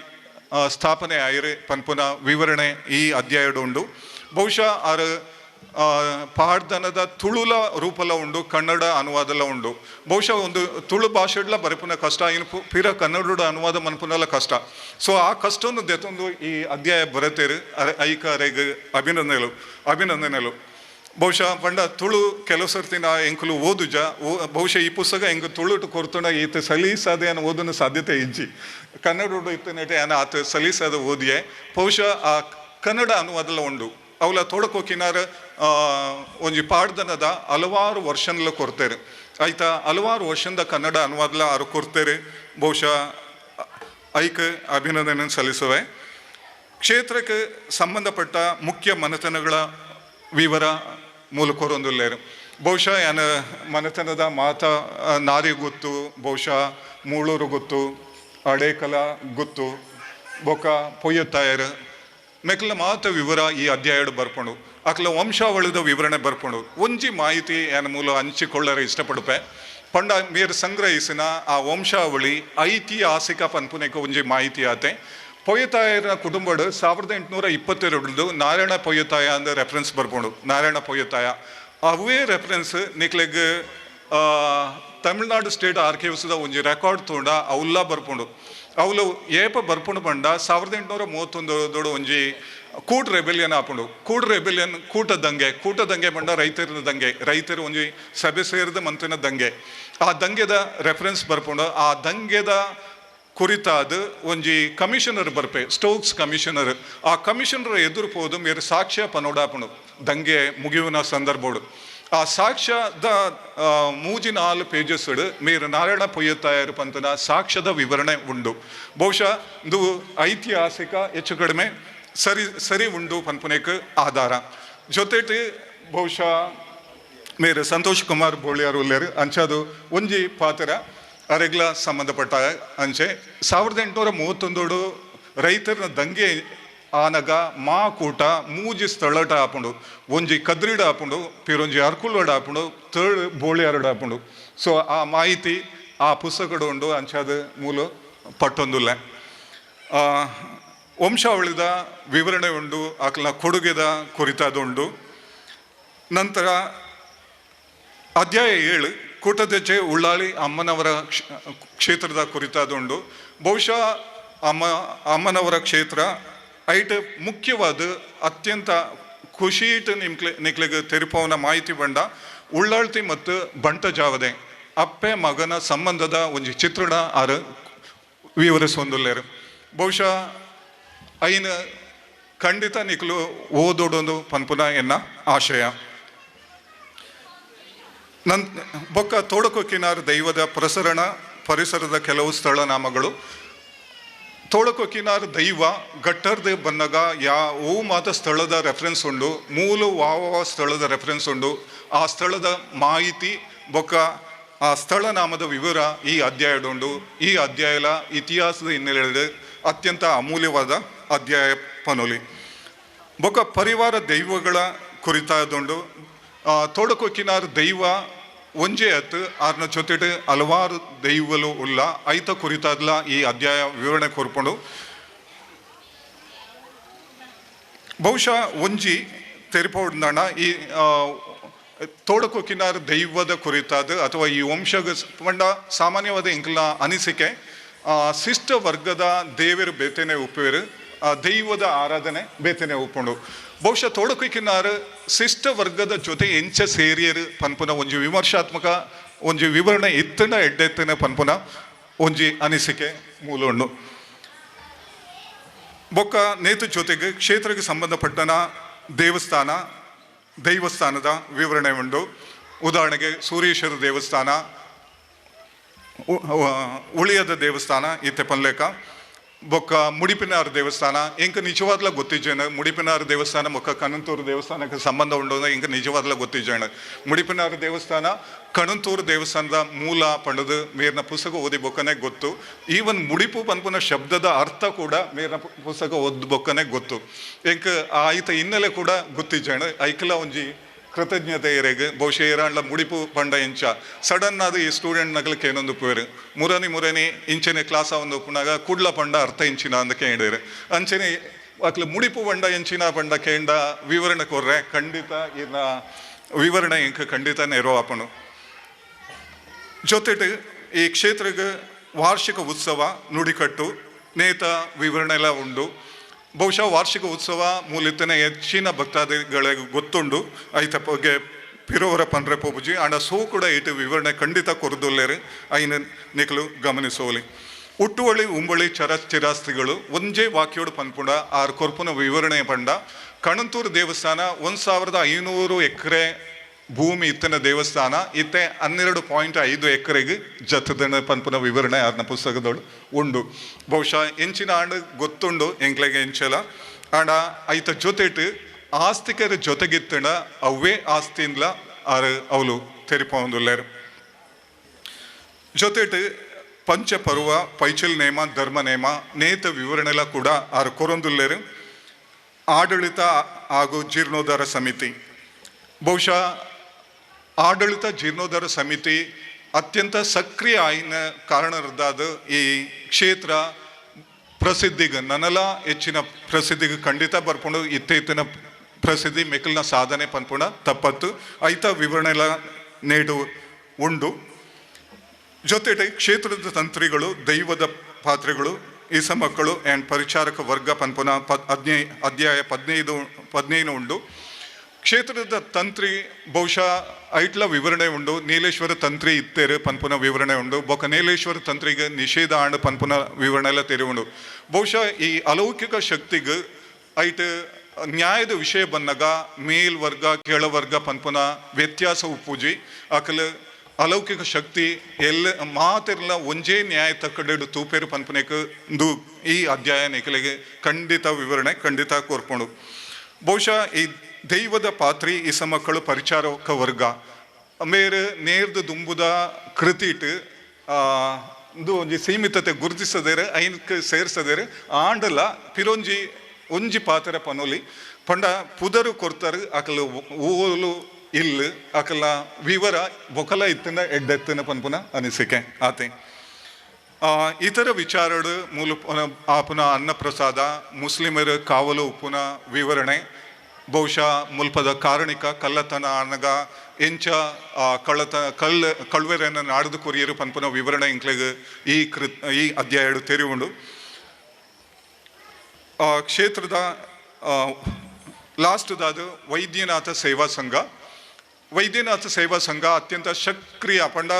ಸ್ಥಾಪನೆ ಆಯಿರಿ ಪನ್ಪುನ ವಿವರಣೆ ಈ ಅಧ್ಯಾಯಡು ಉಂಡು. ಬಹುಶಃ ಆರು ಪಾಡ್ದನದ ತುಳುಲ ರೂಪಲ ಉಂಡು, ಕನ್ನಡ ಅನುವಾದಲ ಉಂಡು. ಬಹುಶಃ ಒಂದು ತುಳು ಭಾಷೆಡ್ಲ ಬರೆಪುನ ಕಷ್ಟ, ಇನ್ನು ಪಿರ ಕನ್ನಡ ಅನುವಾದ ಮನ್ಪುನಲ್ಲ ಕಷ್ಟ. ಸೊ ಆ ಕಷ್ಟವನ್ನು ದೆತ್ತೊಂದು ಈ ಅಧ್ಯಾಯ ಬರತೇರು ಐಕಾರೆಗೆ ಅಭಿನಂದನೆಲು. ಬಹುಶಃ ಪಂಡ ತುಳು ಕೆಲವು ಸರ್ತಿ ನಾ ಎಂಕುಲು ಓದುಜ ಬಹುಶಃ ಈ ಪುಸ್ತಕ ಎಂಕ್ ತುಳುಟು ಕೊರ್ತುಂಡ ಈತ ಸಲೀಸಾದೆ ಅನ್ನೋ ಓದನ ಸಾಧ್ಯತೆ ಇಜ್ಜಿ. ಕನ್ನಡ ಇತ್ತನೇಟೆ ಅನ್ನ ಆತ ಸಲೀಸಾದ ಓದಿಯೇ ಬಹುಶಃ ಆ ಕನ್ನಡ ಅನುವಾದಲ ಉಂಡು. ಅವಲ ತೋಡಕೋಕಿನಾರ ಒಂಜಿ ಪಾಡ್ದನದ ಹಲವಾರು ವರ್ಷನ್ಲ ಕೊಡ್ತೇರು ಆಯ್ತಾ. ಹಲವಾರು ವರ್ಷದ ಕನ್ನಡ ಅನುವಾದಲ ಅವರು ಕೊಡ್ತೇರು. ಬಹುಶಃ ಐಕ್ ಅಭಿನಂದನೆ ಸಲ್ಲಿಸುವೆ. ಕ್ಷೇತ್ರಕ್ಕೆ ಸಂಬಂಧಪಟ್ಟ ಮುಖ್ಯ ಮನೆತನಗಳ ವಿವರ ಮೂಲಕ ಹೊರೊಂದುಲ್ಲೇರು. ಬಹುಶಃ ಯಾನ ಮನೆತನದ ನಾರಿ ಗೊತ್ತು, ಬಹುಶಃ ಮೂಳೂರು ಗೊತ್ತು, ಅಡೇಕಲ ಗೊತ್ತು, ಬೊಕ್ಕ ಪೊಯ್ಯತ್ತಾಯರು ಮೆಕ್ಲ ವಿವರ ಈ ಅಧ್ಯಾಯಡು ಬರ್ಪುಂಡು. ಅಕ್ಲ ವಂಶಾವಳಿದ ವಿವರಣೆ ಬರ್ಪುಂಡು. ಒಂಜಿ ಮಾಹಿತಿ ಏನ ಮೂಲ ಹಂಚಿಕೊಳ್ಳರೆ ಇಷ್ಟಪಡುಪೆ. ಪಂಡ ಮೇರು ಸಂಗ್ರಹಿಸಿನ ಆ ವಂಶಾವಳಿ ಐತಿಹಾಸಿಕ ಪನ್ಪುನೆಕ ಒಂಜಿ ಮಾಹಿತಿ ಆತೆ. ಪೊಯ್ಯತಾಯರ ಕುಟುಂಬಡು 1822 ನಾರಾಯಣ ಪೊಯ್ಯತಾಯ ಅಂದ ರೆಫರೆನ್ಸ್ ಬರ್ಪುಂಡು. ನಾರಾಯಣ ಪೊಯ್ಯತಾಯ ಅವೇ ರೆಫರೆನ್ಸ್ ನಿಕ್ಲೆಗ್ ತಮಿಳ್ನಾಡು ಸ್ಟೇಟ್ ಆರ್ಕೈವ್ಸ್ದ ಒಂಜಿ ರೆಕಾರ್ಡ್ ತೊಂಡ ಅವಲ್ಲ ಬರ್ಪುಂಡು. ಅವಳು ಏಪ ಬರ್ಪುಂಡು ಪಂಡ 1831 ಒಂಜಿ ಕೂಟ್ ರೆಬೆಲಿಯನ್ ಆಪುಂಡು. ಕೂಟ ದಂಗೆ ಪಂಡ ರೈತರ ದಂಗೆ, ರೈತರು ಒಂಜಿ ಸಭೆ ಸೇರಿದ ಮಂತಿನ ದಂಗೆ. ಆ ದಂಗೆದ ರೆಫರೆನ್ಸ್ ಬರ್ಪುಂಡು. ಆ ದಂಗೆದ ಕುರಿತಾದ ಒಂಜಿ ಕಮಿಷನರ್ ಬರ್ಪೆ, ಸ್ಟೋಕ್ಸ್ ಕಮಿಷನರ್. ಆ ಕಮಿಷನರ್ ಎದುರು ಪೋದು ಮೇರು ಸಾಕ್ಷ್ಯ ಪನೋಡಾಪುಂಡು ದಂಗೆ ಮುಗಿಯುವ ಸಂದರ್ಭಡು. ಆ ಸಾಕ್ಷ್ಯದ 3-4 ಪೇಜಸ್ ಮೇರು ನಾರಾಯಣ ಪೊಯ್ಯತ್ತಾಯರು ಪಂತನ ಸಾಕ್ಷ್ಯದ ವಿವರಣೆ ಉಂಡು. ಬಹುಶಃ ಇದು ಐತಿಹಾಸಿಕ ಹೆಚ್ಚು ಕಡಿಮೆ ಸರಿ ಉಂಡು ಪನ್ಪುನೆಕ್ ಆಧಾರ. ಜೊತೆಟ್ ಬಹುಶಃ ಮೇರು ಸಂತೋಷ್ ಕುಮಾರ್ ಬೋಳಿಯಾರು ಉಲ್ಲೇರು ಅಂಚದು ಒಂಜಿ ಪಾತ್ರ ಅರೆಗ್ಲ ಸಂಬಂಧಪಟ್ಟ ಅಂಚೆ 1831 ರೈತರ ದಂಗೆ ಆನಗ ಮಾ ಕೂಟ ಮೂಜಿ ಸ್ಥಳಟ ಆಪುಂಡು. ಒಂಜಿ ಕದ್ರಿಡ ಆಪುಂಡು, ಪಿರೊಂಜಿ ಅರ್ಕುಲ್ವಡ ಆಪುಂಡು, ತೇಳು ಬೋಳಿಯಾರಡ ಆಪುಂಡು. ಸೊ ಆ ಮಾಹಿತಿ ಆ ಪುಸ್ತಕಡು ಉಂಡು ಅಂಚಾದ ಮೂಲ ಪಟ್ಟೊಂದುಲ್ಲ. ವಂಶಾವಳಿದ ವಿವರಣೆ ಉಂಡು, ಆಕಲ ಕೊಡುಗೆದ ಕುರಿತಾದುಂಡು. ನಂತರ ಅಧ್ಯಾಯ 7 ಕೂಟದೆಚ್ಚೆ ಉಳ್ಳಾಳಿ ಅಮ್ಮನವರ ಕ್ಷೇತ್ರದ ಕುರಿತಾದುಂಡು. ಬಹುಶಃ ಅಮ್ಮನವರ ಕ್ಷೇತ್ರ ಐಟ್ ಮುಖ್ಯವಾದ ಅತ್ಯಂತ ಖುಷಿಟ್ ನಿಕ್ಲೆಗೆ ತೆರಿಪವನ ಮಾಹಿತಿ ಬಂಡ ಉಳ್ಳಾಳ್ತಿ ಮತ್ತು ಬಂಟ ಜಾವದೆ ಅಪ್ಪೆ ಮಗನ ಸಂಬಂಧದ ಒಂಜಿ ಚಿತ್ರಣ ಆರು ವಿವರಿಸೊಂದುಲ್ಲೇರು. ಬಹುಶಃ ಐನ ಖಂಡಿತ ನಿಕ್ಲು ಓದೋಡೊಂದು ಪನ್ಪುನ ಎನ್ನ ಆಶಯ. ಬೊಕ್ಕ ತೋಡಕೊಕ್ಕಿನಾರ್ ದೈವದ ಪರಿಸರದ ಕೆಲವು ಸ್ಥಳನಾಮಗಳು. ತೋಡಕೊಕ್ಕಿನಾರ್ ದೈವ ಗಟ್ಟರ್ದೆ ಬನ್ನಗ ಓ ಮಾತ ಸ್ಥಳದ ರೆಫರೆನ್ಸ್ ಉಂಡು, ಮೂಲ ವಾವ ಸ್ಥಳದ ರೆಫರೆನ್ಸ್ ಉಂಡು. ಆ ಸ್ಥಳದ ಮಾಹಿತಿ ಬೊಕ್ಕ ಆ ಸ್ಥಳನಾಮದ ವಿವರ ಈ ಅಧ್ಯಾಯಡುಂಡು. ಈ ಅಧ್ಯಾಯದ ಇತಿಹಾಸದ ಹಿನ್ನೆಲೆ ಅತ್ಯಂತ ಅಮೂಲ್ಯವಾದ ಅಧ್ಯಾಯ ಪನೋಲಿ. ಬೊಕ್ಕ ಪರಿವಾರ ದೈವಗಳ ಕುರಿತಾದುಂಡು. ತೋಡಕೊಕ್ಕಿನಾರ್ ದೈವ ಒಂಜೆ ಅತ್ತು ಆರ್ನ ಜೊತೆಟ್ ಹಲವಾರು ದೈವಲು ಉಲ್ಲ ಐತ ಕುರಿತಾದ್ಲ ಈ ಅಧ್ಯಾಯ ವಿವರಣೆ ಕೊರ್ಪುಂಡು. ಬಹುಶಃ ಒಂಜಿ ತೆರಿಪೋಡ್ನ ಈ ತೋಡಕೊಕ್ಕಿನಾರ್ ದೈವದ ಕುರಿತಾದ ಅಥವಾ ಈ ವಂಶಗ ಪಂಡ ಸಾಮಾನ್ಯವಾದ ಇಂಕಲ್ನ ಅನಿಸಿಕೆ ಶಿಷ್ಟ ವರ್ಗದ ದೇವರು ಬೇತೇನೆ ಉಪ್ಪೇರು, ದೈವದ ಆರಾಧನೆ ಬೇತೇನೆ ಉಪ್ಪುಂಡು. ಬಹುಶಃ ತೋಡಕೊಕ್ಕಿನಾರ್ ಶಿಷ್ಟ ವರ್ಗದ ಜೊತೆ ಎಂಚ ಸೇರಿಯರು ಪನ್ಪುನ ಒಂಜಿ ವಿಮರ್ಶಾತ್ಮಕ ಒಂಜಿ ವಿವರಣೆ ಇತ್ತನ ಎಡ್ಡೆತ್ತನ ಪನ್ಪುನ ಒಂಜಿ ಅನಿಸಿಕೆ ಮೂಲುಂಡು. ಬೊಕ್ಕ ನೇತು ಜೊತೆಗೆ ಕ್ಷೇತ್ರಕ್ಕೆ ಸಂಬಂಧಪಟ್ಟನ ದೈವಸ್ಥಾನದ ವಿವರಣೆ ಉಂಡು. ಉದಾಹರಣೆಗೆ ಸೂರ್ಯೇಶ್ವರ ದೇವಸ್ಥಾನ, ಉಳಿಯದ ದೇವಸ್ಥಾನ ಇತ್ತೆ ಪನ್ಲೇಕ. ಬೊಕ್ಕ ಮುಡಿಪಿನಾರ್ ದೇವಸ್ಥಾನ ಇಂಕ ನಿಜವಾದ್ಲ ಗೊತ್ತಿದ್ದೇನೆ. ಮುಡಿಪಿನಾರ್ ದೇವಸ್ಥಾನ ಬೊಕ್ಕ ಕಣಂತೂರು ದೇವಸ್ಥಾನಕ್ಕೆ ಸಂಬಂಧ ಉಂಡು ಇಂಕ ನಿಜವಾದ್ಲ ಗೊತ್ತಿದ್ದೇನೆ. ಮುಡಿಪಿನಾರ್ ದೇವಸ್ಥಾನ ಕಣಂತೂರು ದೇವಸ್ಥಾನದ ಮೂಲ ಪಂಡದು ಮೇರ್ನ ಪುಸ್ತಕ ಓದಿ ಬೊಕ್ಕನೆ ಗೊತ್ತು. ಈವನ್ ಮುಡಿಪು ಪನ್ಪುನ ಶಬ್ದದ ಅರ್ಥ ಕೂಡ ಮೇರ್ನ ಪುಸ್ತಕ ಓದ್ ಬೊಕ್ಕನೆ ಗೊತ್ತು. ಇಂಕ ಆಯ್ತ ಹಿನ್ನೆಲೆ ಕೂಡ ಗೊತ್ತಿದ್ದೇನೆ. ಐಕಲ ಒಂಜಿ ಕೃತಜ್ಞತೆ ಇರೆಗೆ ಬಹುಶಃ ಏರಾಂಡ್ಲ ಮುಡಿಪು ಪಂಡ ಇಂಚ ಸಡನ್ ಆದ ಈ ಸ್ಟೂಡೆಂಟ್ ನಗಲಕ್ಕೆ ಏನೊಂದು ಪೋರು ಮುರನಿ ಇಂಚನೆ ಕ್ಲಾಸ್ ಒಂದು ಪುನಗ ಕುಡ್ಲ ಪಂಡ ಅರ್ಥ ಇಂಚಿನ ಅಂತ ಕೇಳಿರು ಅಂಚನೆ ಅಕ್ಲ ಮುಡಿಪು ಪಂಡ ಇಂಚಿನ ಪಂಡ ಕೇಂಡ ವಿವರಣೆ ಕೊರ್ರೆ ಖಂಡಿತ ಇನ್ನ ವಿವರಣೆ ಇಂಕ ಖಂಡಿತ ನೆರವಾಪನು ಜೊತೆಗೆ ಈ ಕ್ಷೇತ್ರಕ್ಕೆ ವಾರ್ಷಿಕ ಉತ್ಸವ ನುಡಿಕಟ್ಟು ನೇತ ವಿವರಣೆ ಎಲ್ಲ ಉಂಡು ಬಹುಶಃ ವಾರ್ಷಿಕ ಉತ್ಸವ ಮೂಲತನೇ ಹೆಚ್ಚಿನ ಭಕ್ತಾದಿಗಳಿಗೆ ಗೊತ್ತುಂಡು ಐತ ಬಗ್ಗೆ ಪಿರೋವರ ಪಂಡ್ರೆ ಪೋಪುಜಿ ಆಂಡ ಸೋ ಕೂಡ ಇಟ್ಟು ವಿವರಣೆ ಖಂಡಿತ ಕೊರದೊಲ್ಲೇರು ಐನ ನಿಖಲು ಗಮನಿಸೋಲಿ ಉಟ್ಟುವಳಿ ಉಂಬಳಿ ಚಿರಾಸ್ತಿಗಳು ಒಂಜೇ ವಾಕ್ಯೋಡು ಪನ್ಪುಂಡ ಆರು ಕೊರ್ಪುನ ವಿವರಣೆ ಪಂಡ ಕಣಂತೂರು ದೇವಸ್ಥಾನ 1500 ಎಕರೆ ಭೂಮಿ ಇತ್ತನ ದೇವಸ್ಥಾನ ಇತ್ತೆ 12.5 ಎಕರೆಗೆ ಜತದನ ಪನ್ಪುನ ವಿವರಣೆ ಆರ್ನ ಪುಸ್ತಕದಳು ಉಂಡು ಬಹುಶಃ ಎಂಚಿನ ಆಂಡ್ ಗೊತ್ತುಂಡು ಎಂಕ್ಲೆಗೆ ಎಂಚಲ ಆಂಡ ಐತ ಜೊತೆಟ್ ಆಸ್ತಿಕರ ಜೊತೆಗಿತ್ತಣ ಅವೇ ಆಸ್ತಿಂದ್ಲ ಆರು ಅವಳು ತೆರಿಪೊಂದುಲ್ಲೇರು ಜೊತೆಟ್ ಪಂಚಪರ್ವ ಪೈಚಲ್ ನೇಮ ಧರ್ಮ ನೇಮ ನೇತ ವಿವರಣೆಲ್ಲ ಕೂಡ ಆರು ಕೊರೊಂದುಲ್ಲೇರು ಆಡಳಿತ ಹಾಗೂ ಜೀರ್ಣೋದ್ಧಾರ ಸಮಿತಿ ಬಹುಶಃ ಆಡಳಿತ ಜೀರ್ಣೋದ್ಧಾರ ಸಮಿತಿ ಅತ್ಯಂತ ಸಕ್ರಿಯ ಆಯ್ನ ಕಾರಣರದಾದ ಈ ಕ್ಷೇತ್ರ ಪ್ರಸಿದ್ಧಿಗೆ ನನ್ನಲ್ಲ ಹೆಚ್ಚಿನ ಪ್ರಸಿದ್ಧಿಗೆ ಖಂಡಿತ ಬರ್ಕೊಂಡು ಇತ್ತಿನ ಪ್ರಸಿದ್ಧಿ ಮೆಕ್ಕಲ್ನ ಸಾಧನೆ ಪನ್ಪುಣ ತಪ್ಪತ್ತು ಐತ ವಿವರಣೆ ಎಲ್ಲ ನೇಡು ಉಂಡು ಜೊತೆಗೆ ಕ್ಷೇತ್ರದ ತಂತ್ರಿಗಳು ದೈವದ ಪಾತ್ರೆಗಳು ಈಸ ಮಕ್ಕಳು ಆ್ಯಂಡ್ ಪರಿಚಾರಕ ವರ್ಗ ಪನ್ಪುನ ಅಧ್ಯಾಯ 15 ಉಂಡು ಕ್ಷೇತ್ರದ ತಂತ್ರಿ ಬಹುಶಃ ಐಟ್ಲ ವಿವರಣೆ ಉಂಡು ನೀಲೇಶ್ವರ ತಂತ್ರಿ ಇತ್ತೇರು ಪನ್ಪುನ ವಿವರಣೆ ಉಂಡು ಬೊಕ ನೀಲೇಶ್ವರ ತಂತ್ರಿಗೆ ನಿಷೇಧ ಆಂಡ್ ಪನ್ಪುನ ವಿವರಣೆ ಎಲ್ಲ ತೆರೆ ಉಂಡು ಬಹುಶಃ ಈ ಅಲೌಕಿಕ ಶಕ್ತಿಗೆ ಐಟ್ ನ್ಯಾಯದ ವಿಷಯ ಬಂದಾಗ ಮೇಲ್ವರ್ಗ ಕೆಳವರ್ಗ ಪನ್ಪುನ ವ್ಯತ್ಯಾಸ ಉಪ್ಪುಜಿ ಅಕಲ್ ಅಲೌಕಿಕ ಶಕ್ತಿ ಎಲ್ಲ ಮಾತೆಲ್ಲ ಒಂಜೇ ನ್ಯಾಯ ತಕ್ಕಡೆಡು ತೂಪೇರು ಪನ್ಪನೆಗೆ ಈ ಅಧ್ಯಾಯ ನಿಖಲಿಗೆ ಖಂಡಿತ ವಿವರಣೆ ಖಂಡಿತ ಕೋರ್ಪುಂಡು ಬಹುಶಃ ಈ ದೈವದ ಪಾತ್ರಿ ಈಸ ಮಕ್ಕಳು ಪರಿಚಾರಕ ವರ್ಗ ಮೇರೆ ನೇರ್ದು ದುಂಬುದ ಕೃತಿಟ್ ಇದು ಒಂಜಿ ಸೀಮಿತತೆ ಗುರುತಿಸದೇರೆ ಐನಕ್ಕೆ ಸೇರಿಸದೇರೆ ಆಂಡಲ ಪಿರೊಂಜಿ ಒಂಜಿ ಪಾತ್ರ ಪನೋಲಿ ಪಂಡ ಪುದರು ಕೊರ್ತಾರೆ ಅಕಲು ಓಲು ಇಲ್ಲು ಅಕಲ ವಿವರ ಬೊಕಲ ಇತ್ತಿನ ಎಡ್ಡೆತ್ತಿನ ಪನ್ಪುನ ಅನಿಸಿಕೆ ಆತೆ ಇತರ ವಿಚಾರಡು ಮೂಲ ಆಪುನ ಅನ್ನಪ್ರಸಾದ ಮುಸ್ಲಿಮರ ಕಾವಲು ಉಪ್ಪುನ ವಿವರಣೆ ಬಹುಶಃ ಮುಲ್ಪದ ಕಾರಣಿಕ ಕಳ್ಳತನ ಅನಗ ಎಂಚ ಕಳ್ವೆರನ್ನು ನಾಡದು ಕೊರಿಯರು ಪನ್ಪುನ ವಿವರಣೆ ಇಂಕ್ಲೆಗೆ ಈ ಅಧ್ಯಾಯ ತೆರೆ ಉಂಡು ಕ್ಷೇತ್ರದ ಲಾಸ್ಟ್ದಾದ ವೈದ್ಯನಾಥ ಸೇವಾ ಸಂಘ ಅತ್ಯಂತ ಸಕ್ರಿಯ ಪಂಡ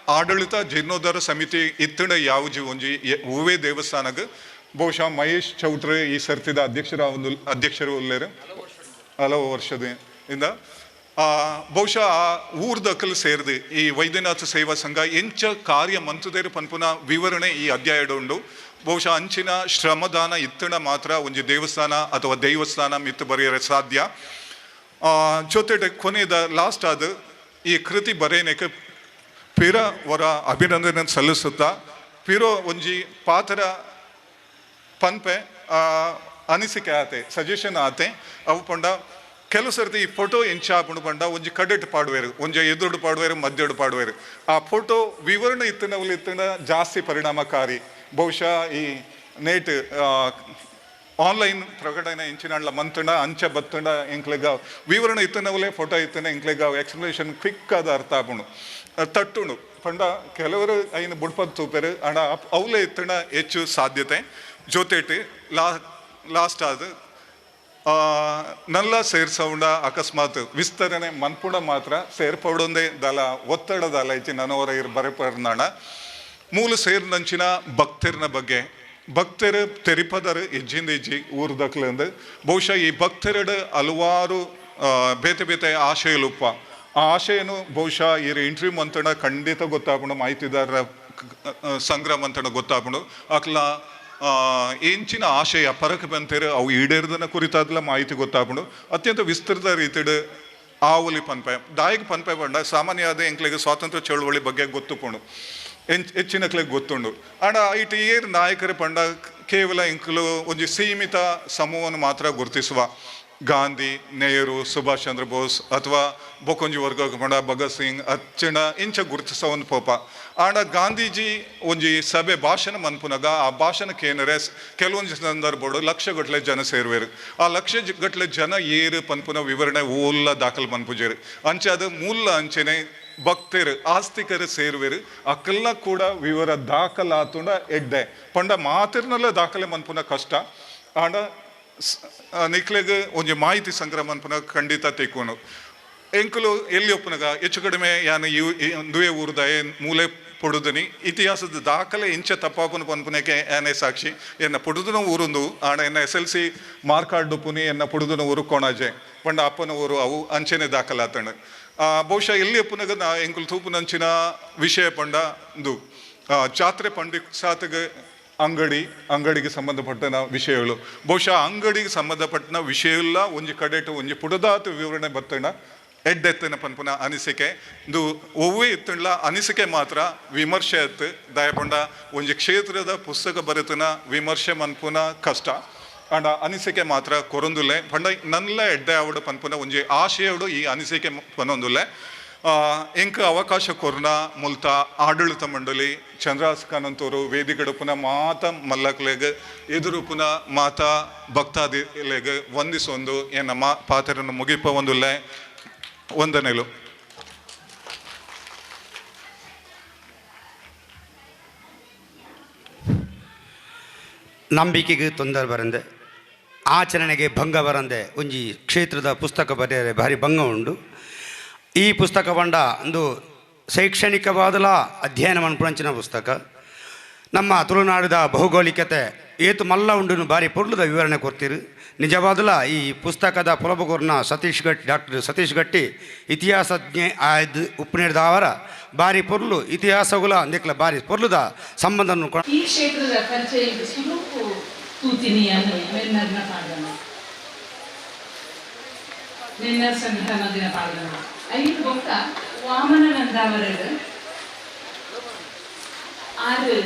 ಆಡಳಿತ ಜೀರ್ಣೋದ್ಧಾರ ಸಮಿತಿ ಇತ್ತಣ ಯಾವುಜಿ ಒಂಜಿ ಹೂವೇ ದೇವಸ್ಥಾನಕ್ಕೆ ಬಹುಶಃ ಮಹೇಶ್ ಚೌಟ್ರೆ ಈ ಸರ್ತಿದ ಅಧ್ಯಕ್ಷರು ಉಲ್ಲೇರು ಹಲವು ವರ್ಷದಿಂದ ಬಹುಶಃ ಊರ್ದಕ್ಕಲು ಸೇರಿದೆ ಈ ವೈದ್ಯನಾಥ ಸೇವಾ ಸಂಘ ಎಂಚ ಕಾರ್ಯ ಮಂತುದೇರು ಪನ್ಪುನ ವಿವರಣೆ ಈ ಅಧ್ಯಾಯ ಉಂಡು ಬಹುಶಃ ಅಂಚಿನ ಶ್ರಮದಾನ ಇತ್ತಣ ಮಾತ್ರ ಒಂಜಿ ದೇವಸ್ಥಾನ ಅಥವಾ ದೈವಸ್ಥಾನ ಮಿತ್ತು ಬರೆಯರೆ ಸಾಧ್ಯ ಜೊತೆಗೆ ಕೊನೆಯದ ಲಾಸ್ಟ್ ಆದ ಈ ಕೃತಿ ಬರೆಯನೇಕೆ ಪಿರ ವರ ಅಭಿನಂದನೆ ಸಲ್ಲಿಸುತ್ತಾ ಪಿರೋ ಒಂಜಿ ಪಾತ್ರ ಪನ್ಪೆ ಅನಿಸಿಕೆ ಆತೆ ಸಜೆಷನ್ ಆತೆ ಅವು ಪಂಡ ಕೆಲವು ಸರ್ತಿ ಈ ಫೋಟೋ ಎಂಚ ಆಪುಂಡು ಪಂಡ ಒಂಜಿ ಕಡೆಟ್ ಪಾಡುವೇರು ಒಂಜಿ ಎದುರು ಪಾಡುವೇರು ಮಧ್ಯಡು ಪಾಡುವೇರು ಆ ಫೋಟೋ ವಿವರಣೆ ಇತ್ತಿನ ಜಾಸ್ತಿ ಪರಿಣಾಮಕಾರಿ ಬಹುಶಃ ಈ ನೇಟ್ ಆನ್ಲೈನ್ ಪ್ರಕಟಣೆ ಇಂಚಿನ ಮಂತಂಡ ಅಂಚೆ ಬತ್ತಂಡ ಇಂಕ್ಲೆಗ ವಿವರಣೆ ಇತ್ತಿನವಲೇ ಫೋಟೋ ಇತ್ತಿನ ಇಂಕ್ಲೆಗ ಎಕ್ಸ್ಪ್ಲನೇಷನ್ ಕ್ವಿಕ್ ಆದ ಅರ್ಥ ಆಪುಂಡು ತಟ್ಟುಂಡು ಪಂಡ ಕೆಲವರು ಐನು ಬುಡ್ಪದ್ ತೂಪೇರು ಅಣ್ಣ ಅವಲೇ ಇತ್ತಿನ ಹೆಚ್ಚು ಸಾಧ್ಯತೆ ಜೊತೆಟಿ ಲಾಸ್ಟ್ ಆದ ನಲ್ಲ ಸೇರ್ಸೌಂಡ ಅಕಸ್ಮಾತ್ ವಿಸ್ತರಣೆ ಮನ್ಪುಂಡ ಮಾತ್ರ ಸೇರ್ಪಡೊಂದೇ ದಲ ಒತ್ತಡದಲ್ಲ ಇಚ್ಚಿ ನನವರ ಬರೆಪರ್ನಾಣ ಮೂಲ ಸೇರ್ನಂಚಿನ ಭಕ್ತರ್ನ ಬಗ್ಗೆ ಭಕ್ತರು ತೆರಿಪದರು ಹೆಜ್ಜಿಂದ ಊರ್ದಕ್ಲಂದು ಬಹುಶಃ ಈ ಭಕ್ತರಡು ಹಲವಾರು ಬೇತೆ ಆಶಯಲುಪ್ಪ ಆ ಆಶಯನು ಬಹುಶಃ ಈ ಇಂಟರ್ವ್ಯೂ ಮಂತಣ ಖಂಡಿತ ಗೊತ್ತಾಗ್ಬಿಡು ಮಾಹಿತಿದಾರರ ಸಂಗ್ರಹ ಮಂತಣ ಗೊತ್ತಾಗ್ಬಿಡು ಅಕ್ಲ ಎಂಚಿನ ಆಶಯ ಪರಕ್ ಬಂತೇರು ಅವು ಈಡೇರ್ದನ ಕುರಿತಾದ್ಲ ಮಾಹಿತಿ ಗೊತ್ತಾಗ್ಬಿಡು ಅತ್ಯಂತ ವಿಸ್ತೃತ ರೀತಿಡು ಆವಲಿ ಪನ್ಪೆ ದಾಯಿಗೆ ಪನ್ಪೆ ಬಂಡ ಸಾಮಾನ್ಯ ಆದ ಎಂಕ್ಲೆಗೆ ಸ್ವಾತಂತ್ರ್ಯ ಚಳವಳಿ ಬಗ್ಗೆ ಗೊತ್ತುಕೊಂಡು ಹೆಚ್ಚಿನಕ್ಲೆಗೆ ಗೊತ್ತುಂಡು ಆಡ ಇಟ್ಟು ನಾಯಕರ ಪಂಡ ಕೇವಲ ಇಂಕ್ಲು ಒಂಜಿ ಸೀಮಿತ ಸಮೂಹವನ್ನು ಮಾತ್ರ ಗುರುತಿಸುವ ಗಾಂಧಿ, ನೆಹರು, ಸುಭಾಷ್ ಚಂದ್ರ ಬೋಸ್ ಅಥವಾ ಬೊಕೊಂಜಿ ವರ್ಗ ಪಂಡ ಭಗತ್ ಸಿಂಗ್ ಅಚ್ಚಣ ಇಂಚ ಗುರುತಿಸವನ್ ಪೋಪ ಆಂಡ ಗಾಂಧೀಜಿ ಒಂಜಿ ಸಭೆ ಭಾಷಣ ಮನ್ಪುನಗ ಆ ಭಾಷಣಕ್ಕೆ ಏನರೆ ಕೆಲವೊಂದು ಸಂದರ್ಭಗಳು ಲಕ್ಷಗಟ್ಟಲೆ ಜನ ಸೇರುವೆರು. ಆ ಲಕ್ಷಗಟ್ಟಲೆ ಜನ ಏರು ಪನ್ಪುನ ವಿವರಣೆ ಓಲ್ಲ ದಾಖಲು ಮನ್ಪುಜೇರು ಅಂಚೆ ಅದು ಮೂಲ ಅಂಚೆನೆ ಭಕ್ತರು ಆಸ್ತಿಕರು ಸೇರುವೆರು ಅಕ್ಕಲ್ಲ ಕೂಡ ವಿವರ ದಾಖಲಾತುಂಡ ಎಡ್ಡೆ ಪಂಡ ಮಾತಿರ್ನಲ್ಲ ದಾಖಲೆ ಮನ್ಪುನ ಕಷ್ಟ ಆಂಡ ನಿಕ್ಲೆಗ್ ಒಂಜಿ ಮಾಹಿತಿ ಸಂಗ್ರಹ ಮನ್ಪುನ ಖಂಡಿತ ತೆಕ್ಕೋನು ಎಂಕುಲು ಎಲ್ಲಿ ಒಪ್ಪನಗ ಹೆಚ್ಚು ಕಡಿಮೆ ಯಾನು ದುವೆ ಊರ್ದ ಮೂಲೆ ಪೊಡುದನಿ ಇತಿಹಾಸದ ದಾಖಲೆ ಇಂಚ ತಪ್ಪಾಪುನ ಪನ್ಪುನಕ್ಕೆ ಏನೇ ಸಾಕ್ಷಿ ಎನ್ನ ಪೊಡುದನ ಊರೊಂದು ಆಡ ಎನ್ನ SLC ಮಾರ್ಕಾರ್ಡ್ ಪುನಿ ಎನ್ನ ಪೊಡುದನ ಊರು ಕೊಣಾಜೆ ಪಂಡ ಅಪ್ಪನ ಊರು ಅವು ಅಂಚೆನೆ ದಾಖಲಾತಣ ಬಹುಶಃ ಎಲ್ಲಿ ಒಪ್ಪನಗ ನಾ ಎಂಕುಲು ತೂಪುನಂಚಿನ ವಿಷಯ ಪಂಡ ಒಂದು ಜಾತ್ರೆ ಪಂಡಿ ಸಾತಿಗೆ ಅಂಗಡಿಗೆ ಸಂಬಂಧಪಟ್ಟ ವಿಷಯಗಳು ಬಹುಶಃ ಅಂಗಡಿಗೆ ಸಂಬಂಧಪಟ್ಟ ವಿಷಯ ಇಲ್ಲ ಒಂಜಿ ಕಡೆಟು ಒಂಜಿ ಪುಡದಾತು ವಿವರಣೆ ಬತ್ತಣ ಎಡ್ಡೆತ್ತನ ಪನ್ಪುನ ಅನಿಸಿಕೆ ಇದು ಒವ್ವೇ ಇತ್ತಲ್ಲ ಅನಿಸಿಕೆ ಮಾತ್ರ ವಿಮರ್ಶೆ ಎತ್ತು ದಯಪಂಡ ಒಂಜಿ ಕ್ಷೇತ್ರದ ಪುಸ್ತಕ ಬರೆತನ ವಿಮರ್ಶೆ ಮನ್ಪುನ ಕಷ್ಟ ಅಂಡ ಅನಿಸಿಕೆ ಮಾತ್ರ ಕೊರೊಂದುಲ್ಲೆ ಪಂಡ ನನ್ಲ ಎಡ್ಡೆ ಆವಡು ಪನ್ಪುನ ಒಂಜಿ ಆಶೆಯೋಡು ಈ ಅನಿಸಿಕೆ ಪನೊಂದುಲ್ಲೆ ಎಂಕ ಅವಕಾಶ ಕೊರ್ನ ಮುಲ್ತ ಆಡಳಿತ ಮಂಡಳಿ ಚಂದ್ರಾಸ್ ಕಾನಂತೂರು ವೇದಿಕೆಡು ಪುನಃ ಮಾತ ಮಲ್ಲಕ್ಲೆಗ್ ಎದುರು ಪುನಃ ಮಾತ ಭಕ್ತಾದಿಲೆಗ್ ವಂದಿಸೊಂದು ಏನ ಪಾತ್ರನ ಮುಗಿಪ ಒಂದುಲ್ಲೆ ವಂದನೆಲು. ನಂಬಿಕೆಗೆ ತೊಂದರೆ ಬರಂದೆ ಆಚರಣೆಗೆ ಭಂಗ ಬರಂದೆ ಒಂಜಿ ಕ್ಷೇತ್ರದ ಪುಸ್ತಕ ಬರೆಯರೆ ಭಾರಿ ಭಂಗ ಉಂಡು. ಈ ಪುಸ್ತಕ ಬಂಡ ಒಂದು ಶೈಕ್ಷಣಿಕವಾದಲ ಅಧ್ಯಯನ ಮನ್ಪುಣಂಚಿನ ಪುಸ್ತಕ ನಮ್ಮ ತುಳುನಾಡಿದ ಭೌಗೋಳಿಕತೆ ಏತು ಮಲ್ಲ ಉಂಡು ಭಾರಿ ಪೊರ್ಲುದ ವಿವರಣೆ ಕೊಡ್ತೀರಿ. ನಿಜವಾದಲ ಈ ಪುಸ್ತಕದ ಪುಲಬಗೋರ್ನ ಡಾಕ್ಟರ್ ಸತೀಶ್ ಗಟ್ಟಿ ಇತಿಹಾಸಜ್ಞೆ ಆಯ್ದು ಉಪ್ಪುನೇಡ್ದವರ ಭಾರಿ ಪೊರ್ಲು ಇತಿಹಾಸಗುಲ ಅಂದೆಕ್ಲ ಭಾರಿ ಪೊರ್ಲುದ ಸಂಬಂಧ ಈ ಕ್ಷೇತ್ರದ ಪರಿಚಯ ಸುಲಭ ತೂತಿನಿ ಅನ್ನು ಮೆನ್ನರ್ನ ಪಾಲ್ಗಣ ಮೆನ್ನರ್ ಸಂಘಟನಾ ದಿನ ಪಾಲ್ಗಣ ಐದು ಬೊಕ್ಕ ವಾಮನ ನಂದಾವರಡು ಆರು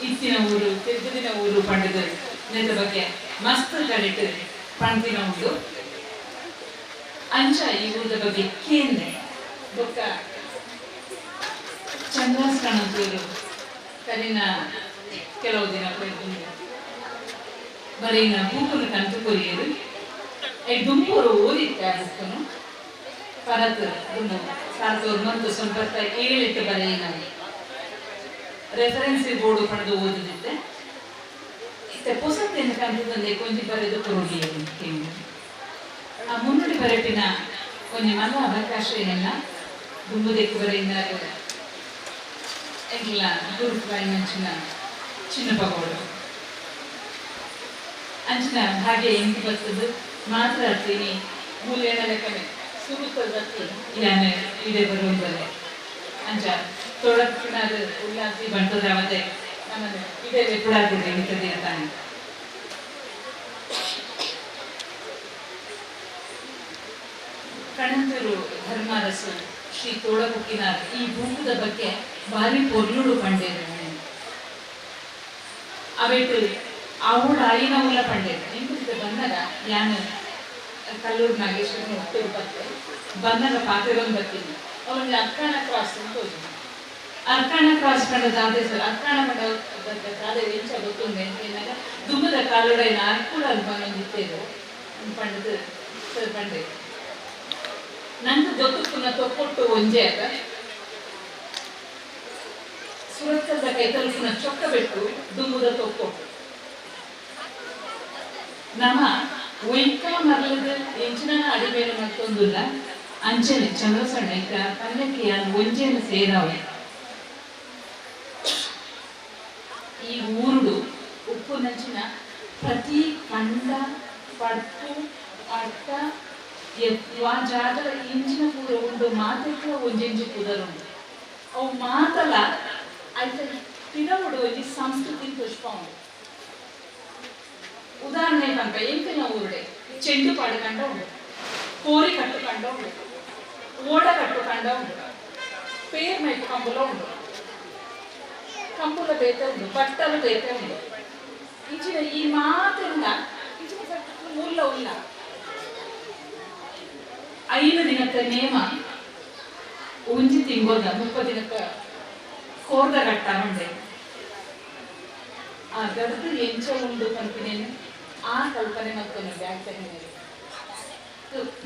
ಇತ್ತಿನ ಊರು ತೆಗ್ದಿನ ಊರು ಪಂಡದ ನೆದ ಬಗ್ಗೆ ಮಸ್ತ್ ಕಡಿಟ್ಟು ಪಂತಿನ ಉಂಡು ಅಂಚ ಈ ಊರದ ಬಗ್ಗೆ ಕೇಂದ್ರ ಬೊಕ್ಕ ಚಂದ್ರಾಸ್ ಕಾಣಂತೂರು ಕರಿನ ಕೆಲವು ದಿನ ಬರೀನ ಬೂಕುನು ಕಂತು ಕೊರಿಯರು ದುಂಪೂರು ಓದಿತ್ತ ಬುಕ್ಕನು ಪರತ್ ಸಾರ್ತೂರು ಮತ್ತು ಸ್ವಲ್ಪ 7 ಬರೆಯಿನ ರೆಫರೆನ್ಸ್ ಬೋರ್ಡು ಪಡೆದು ಓದಿದ್ದೆ ಇತ್ತೆ ಪುಸ್ತಕದಿಂದ ಕಂತದಲ್ಲಿ ಕೊಂಚ ಬರೆದು ಕೊರೋಡಿ ಆ ಮುನ್ನುಡಿ ಬರೆಪಿನ ಕೊಂಚ ಮನ ಅವಕಾಶ ಏನ ದುಂಬುದಕ್ಕೆ ಬರೆಯಿನಾರು ಎಲ್ಲ ಗುರುಪಾಯಿ ಮಂಚಿನ ಚಿನ್ನ ಪಗೋಡು ಅಂಚಿನ ಹಾಗೆ ಎಂಟು ಬರ್ತದ್ದು ಮಾತಾಡ್ತೀನಿ ಮೂಲೆಯ ಲೆಕ್ಕನೆ ಸುರುಕಿ ಯಾನೆ ಇದೇ ಬರುವುದಲ್ಲೇ ಅಂಚ ತೊಡಕಿನಾದ ಉಲ್ಲಾಸಿ ಬಂಟದ ಮತ್ತೆ ನಮ್ಮದು ಇದೇ ಎಪ್ಪಡಾಗ್ತದೆ ಇಂಥದ್ದೇ ತಾನೆ ಕಣಂತೂರು ಧರ್ಮರಸು ಶ್ರೀ ತೋಳಬುಕ್ಕಿನಾರ್ ಈ ಭೂಮದ ಬಗ್ಗೆ ಭಾರಿ ಪೊರ್ಲುಡು ಪಂಡೇರು ಅವೇಟು ಅವಳ ಆಯಿನ ಮೂಲ ಪಂಡೇರು ನಿಂತಿದ್ದ ಬಂದಾಗ ಯಾನು ಕಲ್ಲೂರು ನಾಗೇಶ್ವರನ ಹುಟ್ಟೂರು ಬತ್ತೆ ಬಂದಾಗ ಪಾತೆರೊಂದು ಬರ್ತೀನಿ ಅವನಿಗೆ ಅರ್ಕಾಣ ಕ್ರಾಸ್ ಅಂತ ಹೋಗಿ ಅರ್ಕಾಣ ಕ್ರಾಸ್ ಪಂಡದ ಅದೇ ಸರ್ ಅರ್ಕಾಣ ಪಂಡ ಅದೇ ಎಂಚ ಗೊತ್ತುಂಡೆ ಏನಾಗ ದುಮ್ಮದ ಕಾಲುಡೈನ ಅರ್ಕೂಡ ಅಲ್ಲಿ ಬಂದಿತ್ತೇದು ಪಂಡದ ಸರ್ ಪಂಡೆ ನಂದು ಗೊತ್ತುನ ತೊಕ್ಕೊಟ್ಟು ಒಂಜೆ ಆಗ ಸುರಕ್ಷದ ಕೈ ತಲುಪಿನ ಚೊಕ್ಕ ಬಿಟ್ಟು ದುಮ್ಮದ ತೊಕ್ಕೊಟ್ಟು ನಮ್ಮ ಒಯ್ಕ ಮರಳದ ಎಂಚಿನ ಅಡಿಬೇರೆ ಮತ್ತೊಂದಿಲ್ಲ ಅಂಚನೆ ಚಂದ್ರಸಣ್ಣ ಇಕ್ಕ ಪಲ್ಲಕ್ಕಿ ಅದು ಒಂಜೆನ ಸೇರಾವೆ ಈ ಊರುಡು ಉಪ್ಪು ನಂಚಿನ ಪ್ರತಿ ಕಂಡ ಪಡ್ಪು ಅಡ್ಡ ಜಾಗದ ಇಂಚಿನ ಪೂರ ಉಂಡು ಮಾತಕ್ಕೆ ಒಂಜೆಂಜಿ ಕುದರುಂಡು ಅವು ಮಾತಲ್ಲ ಆಯ್ತ ತಿರವುಡು ಒಂಜಿ ಸಂಸ್ಕೃತಿ ಪುಷ್ಪ ಉಂಡು ಉದಾಹರಣೆ ಕనుక ಎಂಕಲ್ನ ಊರುಡೆ ಚೆಂಡು ಪಾಡು ಕಂಡ ಉಂಡು ಕೋರಿ ಕಟ್ಟು ಕಂಡ ಉಂಡು ಓಡ ಕಟ್ಟು ಕಂಡ ಉಂಡು ಪೇರ್ ಮೈತು ಕಂಬುಲ ಉಂಡು ಕಂಬುಲ ಬೇತೆ ಉಂಡು ಬಟ್ಟಲು ಬೇತೆ ಉಂಡು ಇಂಚಿನ ಈ ಮಾತಿಂದ ಇಂಚಿನ ಮುಲ್ಲ ಉಲ್ಲ 5 ದಿನಕ್ಕೆ ನೇಮ ಒಂಜಿ ತಿಂಗೋದ 30 ದಿನಕ್ಕೆ ಕೋರ್ದ ಗಟ್ಟ ಉಂಡೆ ಆ ಗಡ್ದು ಎಂಚ ಉಂಡು ಪಂಪಿನೇನು ಆ ಕಲ್ಪನೆ ಮತ್ತೊಂದು ವ್ಯಾಖ್ಯಾನ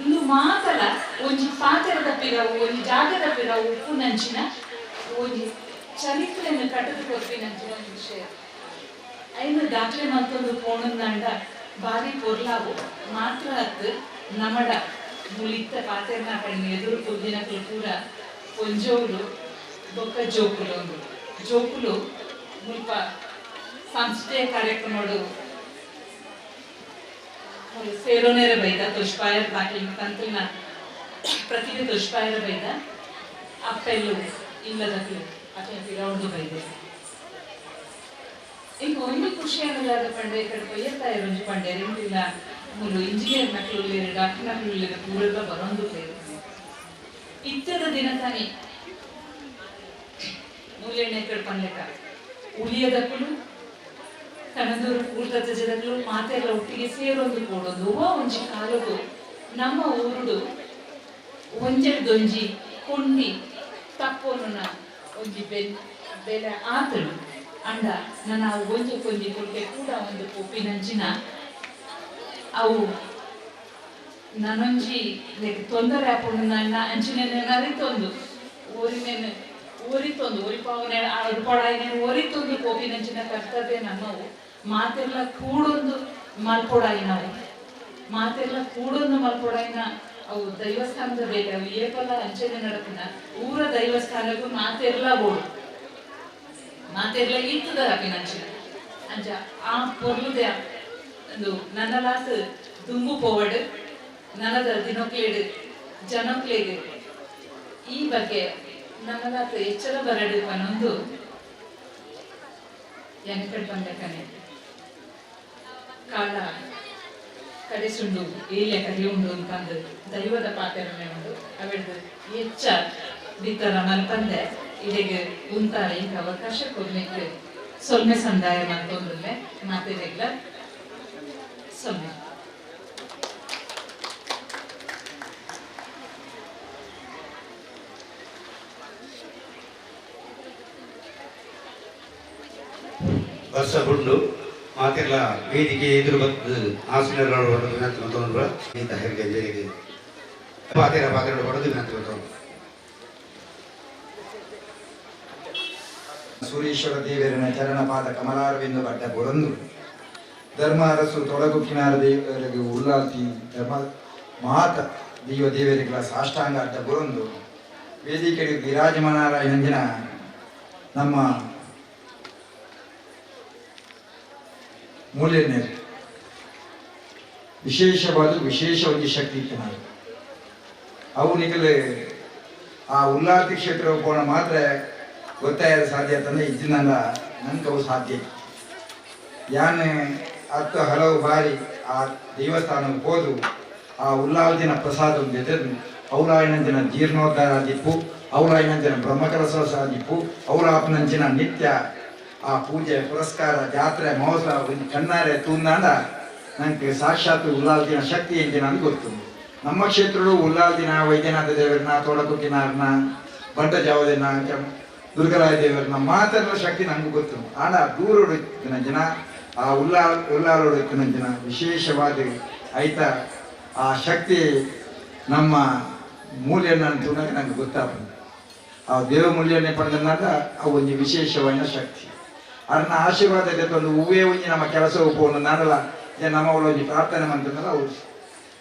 ಇಂದು ಮಾತಲ ಒಂಜಿ ಪಾತ್ರೆ ತಪ್ಪಿರವು ಒಂಜಿ ಜಾಗ ತಪ್ಪಿರವು ಉಪ್ಪು ನಂಚಿನ ಒಂಜಿ ಚರಿತ್ರೆಯನ್ನು ಕಟ್ಟದು ಕೊರ್ಪಿನಂಚಿನ ಒಂದು ವಿಷಯ ಐನು ದಾಖಲೆ ಮತ್ತೊಂದು ಪೋಣಂದಾಂಡ ಬಾರಿ ಪೊರ್ಲಾವು ಮಾತ್ರ ಅತ್ತು ನಮಡ ಮುಳಿತ ಪಾತೆರ್ನ ಕಣ್ಣು ಎದುರು ಕುದ್ದಿನಕ್ಲು ಪೂರ ಒಂಜೋಲು ಬೊಕ್ಕ ಜೋಕುಲು ಒಂದು ಜೋಕುಲು ಮುಲ್ಪ ಸಂಸ್ಥೆಯ ಕಾರ್ಯಕ್ರಮಗಳು ಸೇರೋನೇರ ಬೈದ ತುಷ್ಪಾಯರ್ ಬಾಕಿ ಕಂತಿನ ಪ್ರತಿಭೆ ತುಷ್ಪಾಯರ ಬೈದ ಅಪ್ಪೆಲ್ಲು ಇಲ್ಲದಕ್ಲು ಅತ್ತೆ ಪಿರೌಡ್ದು ಬೈದೆ ಈಗ ಒಂದು ಖುಷಿ ಅನ್ನೋದಾದ ಪಂಡೆ ಈ ಕಡೆ ಕೊಯ್ಯತ್ತಾಯ ರುಂಜಿ ಪಂಡೆ ರಿಂಟಿಲ್ಲ ಮೂರು ಇಂಜಿನಿಯರ್ ಮಕ್ಕಳು ಡಾಕ್ಟರ್ ಮಕ್ಕಳು ಪೂರಕ ಬರೋದು ಇತ್ತದ ದಿನ ತಾನೇ ಮೂಲೆಣ್ಣೆ ಕಡೆ ಪಂಡ್ಲೆಕ ಉಳಿಯದಕ್ಕೂ ಕಣದೂರು ಕೂಡ್ದ ಜದಕ್ಕೂ ಮಾತೆಲ್ಲ ಒಟ್ಟಿಗೆ ಸೇರೊಂದು ಕೂಡೋದು ಒಂಜಿ ಕಾಲದು ನಮ್ಮ ಊರುಡು ಒಂಜೆಡ್ದೊಂಜಿ ಕೊಂಡಿ ತಪ್ಪೋನು ಒಂಜಿ ಬೆಲೆ ಆತಳು ಅಂಡ ನನ್ನ ಒಂಜಿ ಕೊಂಜಿ ಕೊಟ್ಟೆ ಕೂಡ ಒಂದು ಕೊಪ್ಪಿನಂಚಿನ ಅವು ನನೊಂಜಿ ತೊಂದರೆ ಹಾಕೊಂಡು ನನ್ನ ಅಂಚಿನ ಅರಿತೊಂದು ಊರಿನೇನು ಊರಿತೊಂದು ಊರಿಪಾವನೆ ಅಡ್ಪಾಡಾಯನೆ ಊರಿತೊಂದು ಕೋಪಿನಂಚಿನ ಕರ್ತವ್ಯ ನಮ್ಮವು ಮಾತೆಲ್ಲ ಕೂಡೊಂದು ಮಲ್ಪೊಡಾಯಿ ನಾವು ಮಾತೆಲ್ಲ ಕೂಡೊಂದು ಮಲ್ಪೊಡಾಯಿನ ಅವು ದೈವಸ್ಥಾನದ ಬೇರೆ ಅವು ಏಪಲ ಅಂಚನೆ ನಡಪಿನ ಊರ ದೈವಸ್ಥಾನಕ್ಕೂ ಮಾತೆಲ್ಲ ಓಡು ಮಾತೆಲ್ಲ ಇರ್ತದ ಅಪಿನಂಚಿನ ಅಂಚ ಆ ಪೊರ್ಲುದೆ ಒಂದು ನನ್ನಲಾತ್ ದುಂಬು ಪೋವಡ್ ನನದ ದಿನಕ್ಲೇಡು ಜನಕ್ಲೇಡು ಈ ಬಗ್ಗೆ ನನ್ನಲಾತ್ ಎಚ್ಚರ ಬರಡು ಅನ್ನೊಂದು ಎನ್ಕಡ್ ಬಂದಕನೆ ಕಾಲ ಕಡೆಸುಂಡು ಏಲೆ ಕರಿ ಉಂಡು ಅಂತಂದು ದೈವದ ಪಾತ್ರನೆ ಉಂಡು ಅವಿಡ್ದು ಹೆಚ್ಚ ಬಿತ್ತರ ಮಲ್ಪಂದೆ ಇಡೆಗೆ ಉಂತಾಳ ಈಗ ಅವಕಾಶ ಕೊಡ್ಲಿಕ್ಕೆ ಸೊಲ್ಮೆ ಸಂದಾಯ ಮಾಡ್ಕೊಂಡ್ರೆ ಮಾತೆರೆಗ್ಲ ಸೊಲ್ಮೆ ವರ್ಷ ಬಿಟ್ಟು ಮಾತೆಲ್ಲ ವೇದಿಕೆ ಎದುರು ಬಂದು ಆಸನಗಳು ಹೊಡೆದು ವಿನಂತಿ ಮತ್ತೊಂದು ಇಂಥ ಹೆರಿಗೆ ಜರಿಗೆ ಪಾತ್ರೆಗಳು ಹೊಡೆದು ವಿನಂತಿ ಮತ್ತೊಂದು ಸೂರೀಶ್ವರ ದೇವರಿನ ಚರಣಪಾದ ಕಮಲಾರವೆಂದು ಬಡ್ಡ ಬೊರಂದು ಧರ್ಮ ಅರಸು ತೊಡಗುಕ್ಕಿನಾರ ದೇವರಿಗೆ ಉಲ್ಲಾತಿ ಧರ್ಮ ಮಾತ ದೈವ ದೇವರಿಗಳ ಸಾಷ್ಟಾಂಗ ಅಡ್ಡ ಬೊರಂದು ವೇದಿಕೆಗೆ ವಿರಾಜಮಾನರಾಯಂದಿನ ನಮ್ಮ ಮೂಲ್ಯನೇ ವಿಶೇಷವಾದ ವಿಶೇಷ ಒಂದು ಶಕ್ತಿ ಇತ್ತು ನಾವು ಅವು ನಿಗಲು ಆ ಉಲ್ಲಾತಿ ಕ್ಷೇತ್ರ ಹೋಗೋಣ ಮಾತ್ರ ಗೊತ್ತಾಯದ ಸಾಧ್ಯ ಅಂತಂದ್ರೆ ಇದ್ದಿನಲ್ಲ ನನ್ಗವು ಸಾಧ್ಯ ಯಾನೆ ಹತ್ತು ಹಲವು ಬಾರಿ ಆ ದೇವಸ್ಥಾನಕ್ಕೆ ಹೋದು ಆ ಉಲ್ಲಾದಿನ ಪ್ರಸಾದ ಜೊತೆದು ಅವರಾಯನಂಚಿನ ಜೀರ್ಣೋದ್ಧಾರ ದಿಪ್ಪು ಅವರಾಯನಂಚಿನ ಬ್ರಹ್ಮಕಲಶ ದಿಪ್ಪು ಅವರಾಪನಂಚಿನ ನಿತ್ಯ ಆ ಪೂಜೆ ಪುರಸ್ಕಾರ ಜಾತ್ರೆ ಮಹೋತ್ಸವ ಕಣ್ಣಾರೆ ತೂಂದಾಂಡ ನನಗೆ ಸಾಕ್ಷಾತ್ ಉಲ್ಲಾಲ್ದಿನ ಶಕ್ತಿ ಎಂಜಿನ ಅಂತ ಗೊತ್ತು ನಮ್ಮ ಕ್ಷೇತ್ರಗಳು ಉಲ್ಲಾಲ್ದಿನ ವೈದ್ಯನಾಥ ದೇವರನ್ನ ತೋಡಕುಕ್ಕಿನಾರನ್ನ ಬಂಟ ಜಾವದಿನ ದುರ್ಗರಾಯ ದೇವರನ್ನ ಮಾತಾಡೋ ಶಕ್ತಿ ನನಗೂ ಗೊತ್ತು ಆಡ ದೂರೋಡಿನ ಜನ ಆ ಉಲ್ಲಾಲೋಡಿನ ಜನ ವಿಶೇಷವಾದ ಆಯ್ತಾ ಆ ಶಕ್ತಿ ನಮ್ಮ ಮೂಲ್ಯನ ತುಣಕ್ಕೆ ನನಗೆ ಗೊತ್ತಾಗ್ತದೆ ಆ ದೇವ ಮೂಲ್ಯನೇ ಪಡೆದಾಗ ಆ ಒಂದು ವಿಶೇಷವಾದ ಶಕ್ತಿ ಅದನ್ನ ಆಶೀರ್ವಾದ ಒಂದು ಹೂವೇ ಒಂಜಿ ನಮ್ಮ ಕೆಲಸ ಉಪವನ್ನು ನಾನಲ್ಲ ನಮ್ಮ ಒಂಜಿ ಪ್ರಾರ್ಥನೆ ಮಾಡ್ತಂದ್ರೆ ಅವು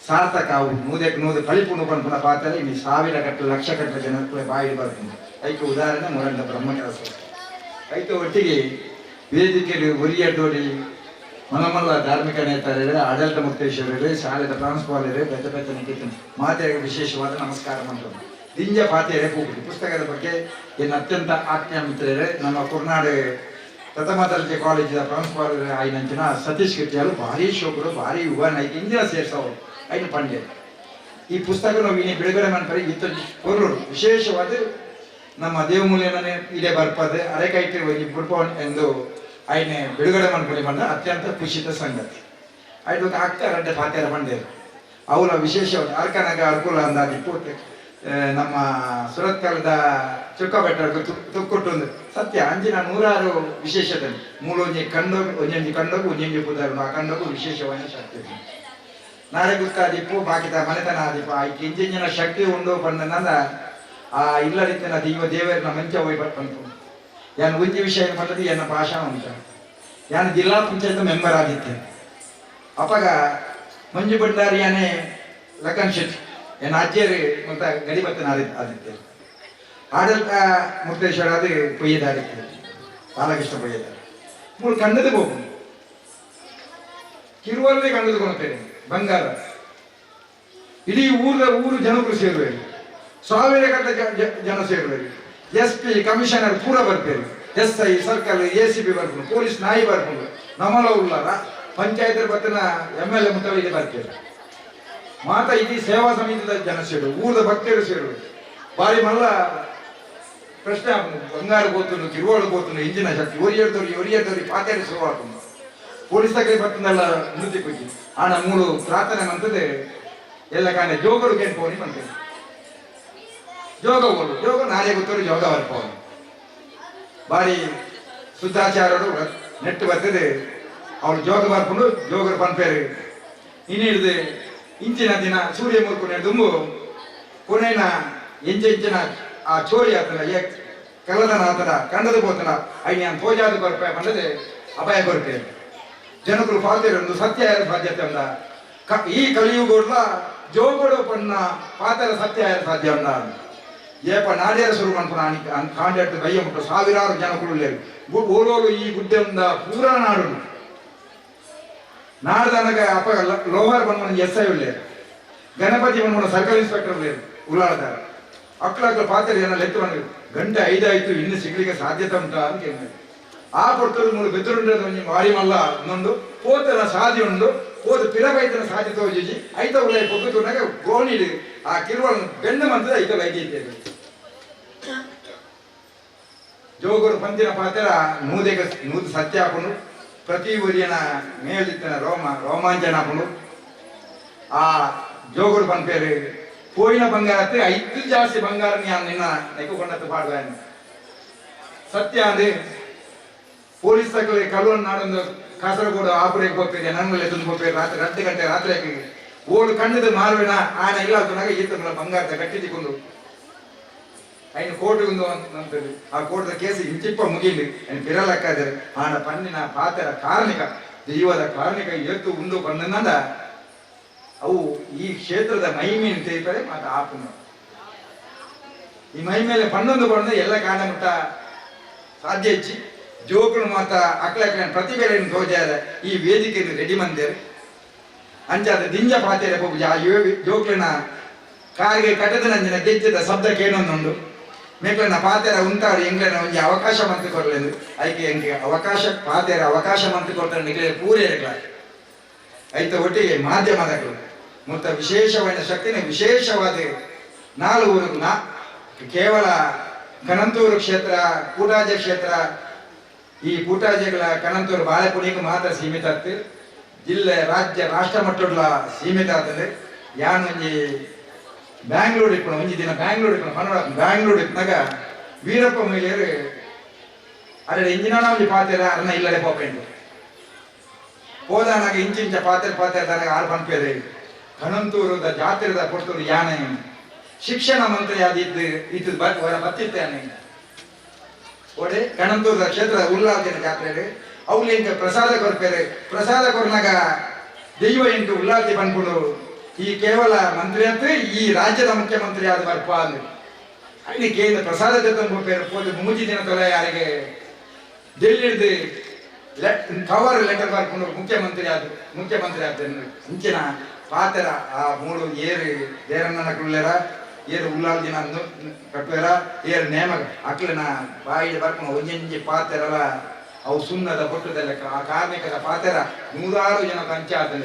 ಸಾರ್ಥಕ ಅವು ನೂದಕ್ಕೆ ನೂದು ಕಳಿಪುಣು ಪಂಪನ ಪಾತ್ರ ಇನ್ನು 1000 ಗಟ್ಟಲೆ ಲಕ್ಷ ಗಟ್ಟಲೆ ಜನಕ್ಕೆ ಬಾಯಿ ಬರ್ತೀನಿ ಐಕೆ ಉದಾಹರಣೆ ಮೊರಣ್ಣ ಬ್ರಹ್ಮ ಕೆಲಸ ಐತೆ ಒಟ್ಟಿಗೆ ವೇದಿಕೆಯಲ್ಲಿ ಒರಿಯಡ್ಡೋಡಿ ಮನಮಲ್ಲ ಧಾರ್ಮಿಕ ನೇತಾರರೇ ಆಡಳಿತ ಮುಕ್ತೇಶ್ವರರೇ ಶಾಲೆದ ಟ್ರಾನ್ಸ್ಫಾಲರೇ ಬೆತ್ತ ಮಾತೆಗೆ ವಿಶೇಷವಾದ ನಮಸ್ಕಾರ ಮಾಡ್ತಾರೆ ದಿಂಜ ಪಾತೆಯರೇ ಕೂಗುದು ಪುಸ್ತಕದ ಬಗ್ಗೆ ಏನು ಅತ್ಯಂತ ಆತ್ಮೀಯ ಮಿತ್ರರೇ ನಮ್ಮ ಕುರ್ನಾಡು ಪ್ರಥಮ ದರ್ಜೆ ಕಾಲೇಜಿನ ಪ್ರಾಂಶುಪಾಲರು ಆಯ್ನಂಚಿನ ಸತೀಶ್ ಕಿಟ್ಟಿಯಲು ಭಾರಿ ಶೋಕರು ಭಾರಿ ಯುವ ನೈತಿ ಇಂದಿನ ಸೇರ್ಸವರು ಐನು ಪಂಡ್ಯ ಈ ಪುಸ್ತಕ ನಾವು ಇನ್ನೇ ಬಿಡುಗಡೆ ಮಾಡ್ತಾರೆ ಇತ್ತ ಕೊರರು ವಿಶೇಷವಾದ ನಮ್ಮ ದೇವಮೂಲ್ಯನೇ ಇಲ್ಲೇ ಬರ್ಪದೆ ಅರೆಕೈಟಿ ಬಿಡ್ಪ ಎಂದು ಆಯ್ನೆ ಬಿಡುಗಡೆ ಮಾಡ್ಕೊಳ್ಳಿ ಬಂದ ಅತ್ಯಂತ ಖುಷಿತ ಸಂಗತಿ ಆಯ್ತು ಅಕ್ಕ ರಡ್ಡೆ ಪಾತ್ಯಾರ ಬಂದೇರು ಅವರ ವಿಶೇಷವಾಗಿ ಅರ್ಕನಾಗ ಅನುಕೂಲ ಅಂದಾಜು ಪೂರ್ತಿ ನಮ್ಮ ಸುರತ್ಕಲ್ದ ಚುಕ್ಕಬೆಟ್ಟ ತುಕ್ಕೊಟ್ಟೊಂದು ಸತ್ಯ ಅಂಜಿನ 106 ವಿಶೇಷತೆ ಮೂಲ ಒಂಜಿ ಕಂಡೋಗು ಒಂಜಿ ಪುದಾರು ಆ ಕಂಡೋಗು ವಿಶೇಷವಾದ ಶಕ್ತಿ ನಾಳೆ ಗುತ್ತಾದಿಪ್ಪು ಬಾಕಿದ ಮನೆತನ ಆದಿಪ್ಪ ಆಯ್ಕೆ ಇಂಜಿನ ಶಕ್ತಿ ಉಂಡು ಪಂಡನಂದ ಆ ಇಲ್ಲದಿತ್ತಿನ ದೈವ ದೇವರನ್ನ ಮಂಚ ಹೋಗಿ ಬಂತು ಯಾನು ಒಂಜಿ ವಿಷಯ ಪಂಡದು ಎನ್ನ ಭಾಷಾ ಉಂಟ ಯಾನು ಜಿಲ್ಲಾ ಪಂಚಾಯತ್ ಮೆಂಬರ್ ಆಗಿದ್ದೆ ಅಪ್ಪಗ ಮಂಜು ಭಂಡಾರಿಯಾನೆ ಲಖನ್ ಶೆಟ್ಟಿ ಎನ್ನ ಅಜ್ಜಿಯರು ಮತ್ತು ಗಡಿಬತ್ತನ ಆದಿತ್ಯ ಆಡಳಿತ ಮುಕ್ತೇಶ್ವರ ಅದು ಪೊಯ್ಯದಾಡಿತ್ತು ಬಾಲಕೃಷ್ಣ ಪೊಯ್ಯದಾಡಿ ಮೂರು ಕಂಡದು ಹೋಗು ಕಿರುವಲ್ಲೇ ಕಂಡದು ಕೊಡ್ತೇನೆ ಬಂಗಾರ ಇಡೀ ಊರು ಜನರು ಸೇರುವರು ಸಾವಿರ ಗಂಟೆ ಜನ ಸೇರುವರು SP ಕಮಿಷನರ್ ಪೂರ ಬರ್ತಾರೆ SI ಸರ್ಕಲ್ ACP ಬರ್ಕೊಂಡು ಪೊಲೀಸ್ ನಾಯಿ ಬರ್ಕೊಂಡು ನಮ್ಮಲ ಉಳ್ಳಾರ ಪಂಚಾಯತ್ ಬತ್ತಿನ MLA ಮುತ್ತವರಿಗೆ ಬರ್ತಾರೆ ಮಾತಾ ಇಡೀ ಸೇವಾ ಸಮಿತಿದ ಜನ ಸೇರು ಊರದ ಭಕ್ತರು ಸೇರು ಬಾರಿ ಮಲ್ಲ ಪ್ರಶ್ನೆ ಬಂಗಾರ ಗೋತುಂಡು ಕಿರುವಾಳು ಗೋತುಂಡು ಇಂಜಿನ ಶಕ್ತಿ ಒರಿಯರ್ದವ್ರಿ ಪಾತ್ಯಾರಿ ಶುರುವಾಗ್ತುಂಡು ಪೊಲೀಸ್ ತಗಲಿ ಬರ್ತದಲ್ಲ ನೃತ್ಯ ಪೂಜೆ ಆಣ ಮೂರು ಪ್ರಾರ್ಥನೆ ಮಂತದೆ ಎಲ್ಲ ಕಾಣೆ ಜೋಗರು ಕೇಳ್ಪೋನಿ ಮಂತೇನೆ ಜೋಗ ನಾಳೆ ಗೊತ್ತವರು ಯೋಗ ಬರ್ಪೋನು ಬಾರಿ ಶುದ್ಧಾಚಾರ್ಯರು ನೆಟ್ಟು ಬರ್ತದೆ ಅವಳು ಜೋಗ ಬರ್ಕೊಂಡು ಜೋಗರು ಪನ್ಪೇರು ಇನ್ನಿಡ್ದು ಇಂಚಿನ ದಿನ ಸೂರ್ಯ ಮುರ್ಕೊಂಡು ದುಂಬು ಕೊನೆನ ಎಂಚಿನ ಆ ಚೋರಿ ಆತನ ಕಲ್ಲದನ ಆತನ ಕಂಡದು ಹೋತನ ಐ ನಾನು ತೋಜಾದು ಬರ್ಪೆ ಬಂದದೆ ಅಪಾಯ ಬರ್ತೇನೆ ಜನಗಳು ಪಾತಿರೊಂದು ಸತ್ಯ ಸಾಧ್ಯತೆ ಅಂದ ಈ ಕಲಿಯುಗೋಡ್ಲ ಜೋಗೋಡು ಪಣ್ಣ ಪಾತ್ರ ಸತ್ಯ ಸಾಧ್ಯ ಅಂದ ಏಪ ನಾಡ್ಯಾರ ಶುರು ಮಾಡ್ಕೊಂಡು ಕಾಂಡಾಡ್ತು ಬಯ್ಯ ಮುಟ್ಟು ಸಾವಿರಾರು ಜನಗಳು ಓಲೋಲು ಈ ಗುಡ್ಡೆ ಒಂದ ಪೂರ ನಾಡು ನಾಡ್ದನಗ ಅಪ್ಪ ಲೋಹಾರ್ ಬಂದ್ಮನ SI ಉಳ್ಳೇರು ಗಣಪತಿ ಬಂದ್ಮನ ಸರ್ಕಲ್ ಇನ್ಸ್ಪೆಕ್ಟರ್ ಉಳ್ಳೇರು ಉಳ್ಳಾಳದಾರ ಅಕ್ಕಳ ಪಾತ್ರ ಜನ ಲೆತ್ತು ಬಂದ್ರು ಗಂಟೆ 5 ಆಯ್ತು ಇನ್ನು ಸಿಗ್ಲಿಕ್ಕೆ ಸಾಧ್ಯತೆ ಉಂಟಾ ಅಂತ ಕೇಳಿದ್ರು ಆ ಪೊರ್ತರು ಮೂರು ಬೆದರುಂಡ್ರದ ಒಂಜಿ ಮಾರಿ ಮಲ್ಲ ಇನ್ನೊಂದು ಪೋತನ ಸಾಧಿ ಉಂಡು ಪೋದು ಪಿರಬೈತನ ಸಾಧಿ ತೋಜಿ ಐತ ಉಳ್ಳಾಯಿ ಪೊಕ್ಕುತುನಾಗ ಗೋಣಿಡು ಆ ಕಿರುವಳನ್ನು ಬೆನ್ನು ಮಂತದ ಐತ ವೈದ್ಯತೆ ಜೋಗರು ಪಂತಿನ ಪಾತ್ರ ನೂದು ಸತ್ಯ ಹಾಕೊಂಡು ಪ್ರತಿ ಊರಿಯನ ಮೇಲಿತ್ತನ ರೋಮಾಂಚನ ಹಾಕೊಂಡು ಆ ಜೋಗರು ಪಂಪೇರು ಪೋಯಿನ ಬಂಗಾರ 5 ಜಾಸ್ತಿ ಬಂಗಾರ ನಿನ್ನ ನೆಕ್ಕೊಂಡತ್ತು ಪಾಡುವ ಸತ್ಯ ಅಂದ್ರೆ ಪೊಲೀಸ್ ತಕ್ಕಲೆ ಕಲ್ಲೂರು ನಾಡೊಂದು ಕಾಸರಗೋಡು ಆಪುರಕ್ಕೆ ಹೋಗ್ತಿದ್ದೆ ನನ್ನಲ್ಲಿ ಎದ್ದು ಹೋಗ್ಬೇಕು ರಾತ್ರಿ 10 ಗಂಟೆ ರಾತ್ರಿ ಓಡು ಕಣ್ಣದು ಮಾರುವಿನ ಆನ ಇಲ್ಲಾತನಾಗ ಈತ ಬಂಗಾರದ ಗಟ್ಟಿ ತಿಕ್ಕೊಂಡು ఆయన కోర్టు ఉందో అంటుంది ఆ కోర్టు కేసు ఇంಚಿಪ್ಪ ಮುಗಿಲಿ ఆయన పిరలక్కదారు ఆన పన్నిన పాత్ర ಕಾರ್ಮಿಕ ದೈವದ ಕಾರ್ಮಿಕ ಎತ್ತು ಉಂಡು ಪನ್ನಂದ ಅವು ಈ ಕ್ಷೇತ್ರದ ಮಹಿಮೆಯನ್ನು ತಿಳಿತಾರೆ ಮಾತ ಆಪುನ ಈ ಮಹಿಮೇಲೆ ಪನ್ನೊಂದು ಪಣ್ಣು ಎಲ್ಲ ಕಾಣ ಮುಟ್ಟ ಸಾಧ್ಯ ಇಚ್ಚಿ ಜೋಕುಲು ಮಾತ ಅಕ್ಲ ಪ್ರತಿಭೆಯನ್ನು ತೋಜಾದ ಈ ವೇದಿಕೆಯನ್ನು ರೆಡಿ ಮಂದಿರು ಅಂಚಾದ ದಿಂಜ ಪಾತ್ರೆ ಪೂಜೆ ಆ ಜೋಕ್ಲಿನ ಕಾರಿಗೆ ಕಟ್ಟದ ನಂಜಿನ ಗೆಜ್ಜದ ಶಬ್ದ ಕೇಳೊಂದುಂಡು ಮೇಕ್ಲನ ಪಾತೆರ ಉಂಟಾಡು ಎಂಗ್ಲನ ಒಂಜಿ ಅವಕಾಶ ಮಂತ್ ಕೊರ್ಲೆಂದು ಐಕೆ ಎಂಗೆ ಅವಕಾಶ ಪಾತೆರ ಅವಕಾಶ ಮಂತ್ ಕೊಡ್ತಾರೆ ನಿಗ್ಲೆ ಪೂರೇ ಇರಲ್ಲ ಐತ ಒಟ್ಟಿಗೆ ಮಾಧ್ಯಮದಗಳು ಮತ್ತು ವಿಶೇಷವಾದ ಶಕ್ತಿನ ವಿಶೇಷವಾದ 4 ಊರು ಕೇವಲ ಕಣಂತೂರು ಕ್ಷೇತ್ರ ಕೂಟಾಜೆ ಕ್ಷೇತ್ರ ಈ ಕೂಟಾಜೆಗಳ ಕಣಂತೂರು ಬಾಳೆಪುಣಿಗೆ ಮಾತ್ರ ಸೀಮಿತ ಆಗ್ತದೆ ಜಿಲ್ಲೆ ರಾಜ್ಯ ರಾಷ್ಟ್ರ ಮಟ್ಟದ ಸೀಮಿತ ಆಗ್ತದೆ ಯಾನ್ ಒಂಜಿ ಬ್ಯಾಂಗ್ಳೂರ್ ಇಪ್ಪಣ ಒಂಜಿ ದಿನ ಬ್ಯಾಂಗ್ಳೂರ್ ಇಪ್ಪಣ ಕನ್ನಡ ಬ್ಯಾಂಗ್ಳೂರ್ ಇಪ್ಪನಾಗ ವೀರಪ್ಪ ಮಹಿಳೆಯರು ಅರೆ ಇಂಜಿನ ಒಂಜಿ ಪಾತ್ರೆ ಅರ್ನ ಇಲ್ಲದೆ ಪೋಪೆಂಡು ಹೋದಾನಾಗ ಇಂಚಿಂಚ ಪಾತ್ರೆ ತನಗ ಆರು ಪಂಪೇರೆ ಕಣಂತೂರದ ಜಾತ್ರೆದ ಕೊಡ್ತೂರು ಯಾನೆ ಶಿಕ್ಷಣ ಮಂತ್ರಿ ಆದಿದ್ದು ಇದು ಬತ್ತಿತ್ತೇನೆ ಓಡೆ ಕಣಂತೂರದ ಕ್ಷೇತ್ರದ ಉಲ್ಲಾದಿನ ಜಾತ್ರೆ ಅವ್ಲಿ ಇಂಕ ಪ್ರಸಾದ ಕೊರ್ಪೇರೆ ಪ್ರಸಾದ ಕೊರ್ನಾಗ ದೈವ ಇಂಟು ಉಲ್ಲಾದಿ ಬಂದ್ಕೊಂಡು ಈ ಕೇವಲ ಮಂತ್ರಿ ಅಂತ ಈ ರಾಜ್ಯದ ಮುಖ್ಯಮಂತ್ರಿ ಆದ ಬರ್ಪ ಅಂದ್ರೆ ಅಲ್ಲಿ ಕೇಂದ್ರ ಪ್ರಸಾದ ಜೊತೆ ಹೋಗ್ತಾರೆ ಮೂಜಿ ದಿನ ತೊಲೆ ಯಾರಿಗೆ ಡೆಲ್ಲಿದು ಕವರ್ ಲೆಟರ್ ಬರ್ಕೊಂಡು ಮುಖ್ಯಮಂತ್ರಿ ಆದ ಮುಂಚಿನ ಪಾತ್ರ ಆ 3 ಏರು ದೇರಣ್ಣನ ಕುಳ್ಳೇರ ಏರು ಉಲ್ಲಾಲ್ ದಿನ ಕಟ್ಟುವರ ಏರು ನೇಮ ಅಕ್ಲನ ಬಾಯಿಗೆ ಬರ್ಕೊಂಡು ಒಂಜಿ ಪಾತ್ರಲ್ಲ ಅವು ಸುಣ್ಣದ ಕೊಟ್ಟದಲ್ಲ ಆ ಕಾರ್ಮಿಕದ ಪಾತ್ರ 106 ಜನ ಪಂಚಾಯತ್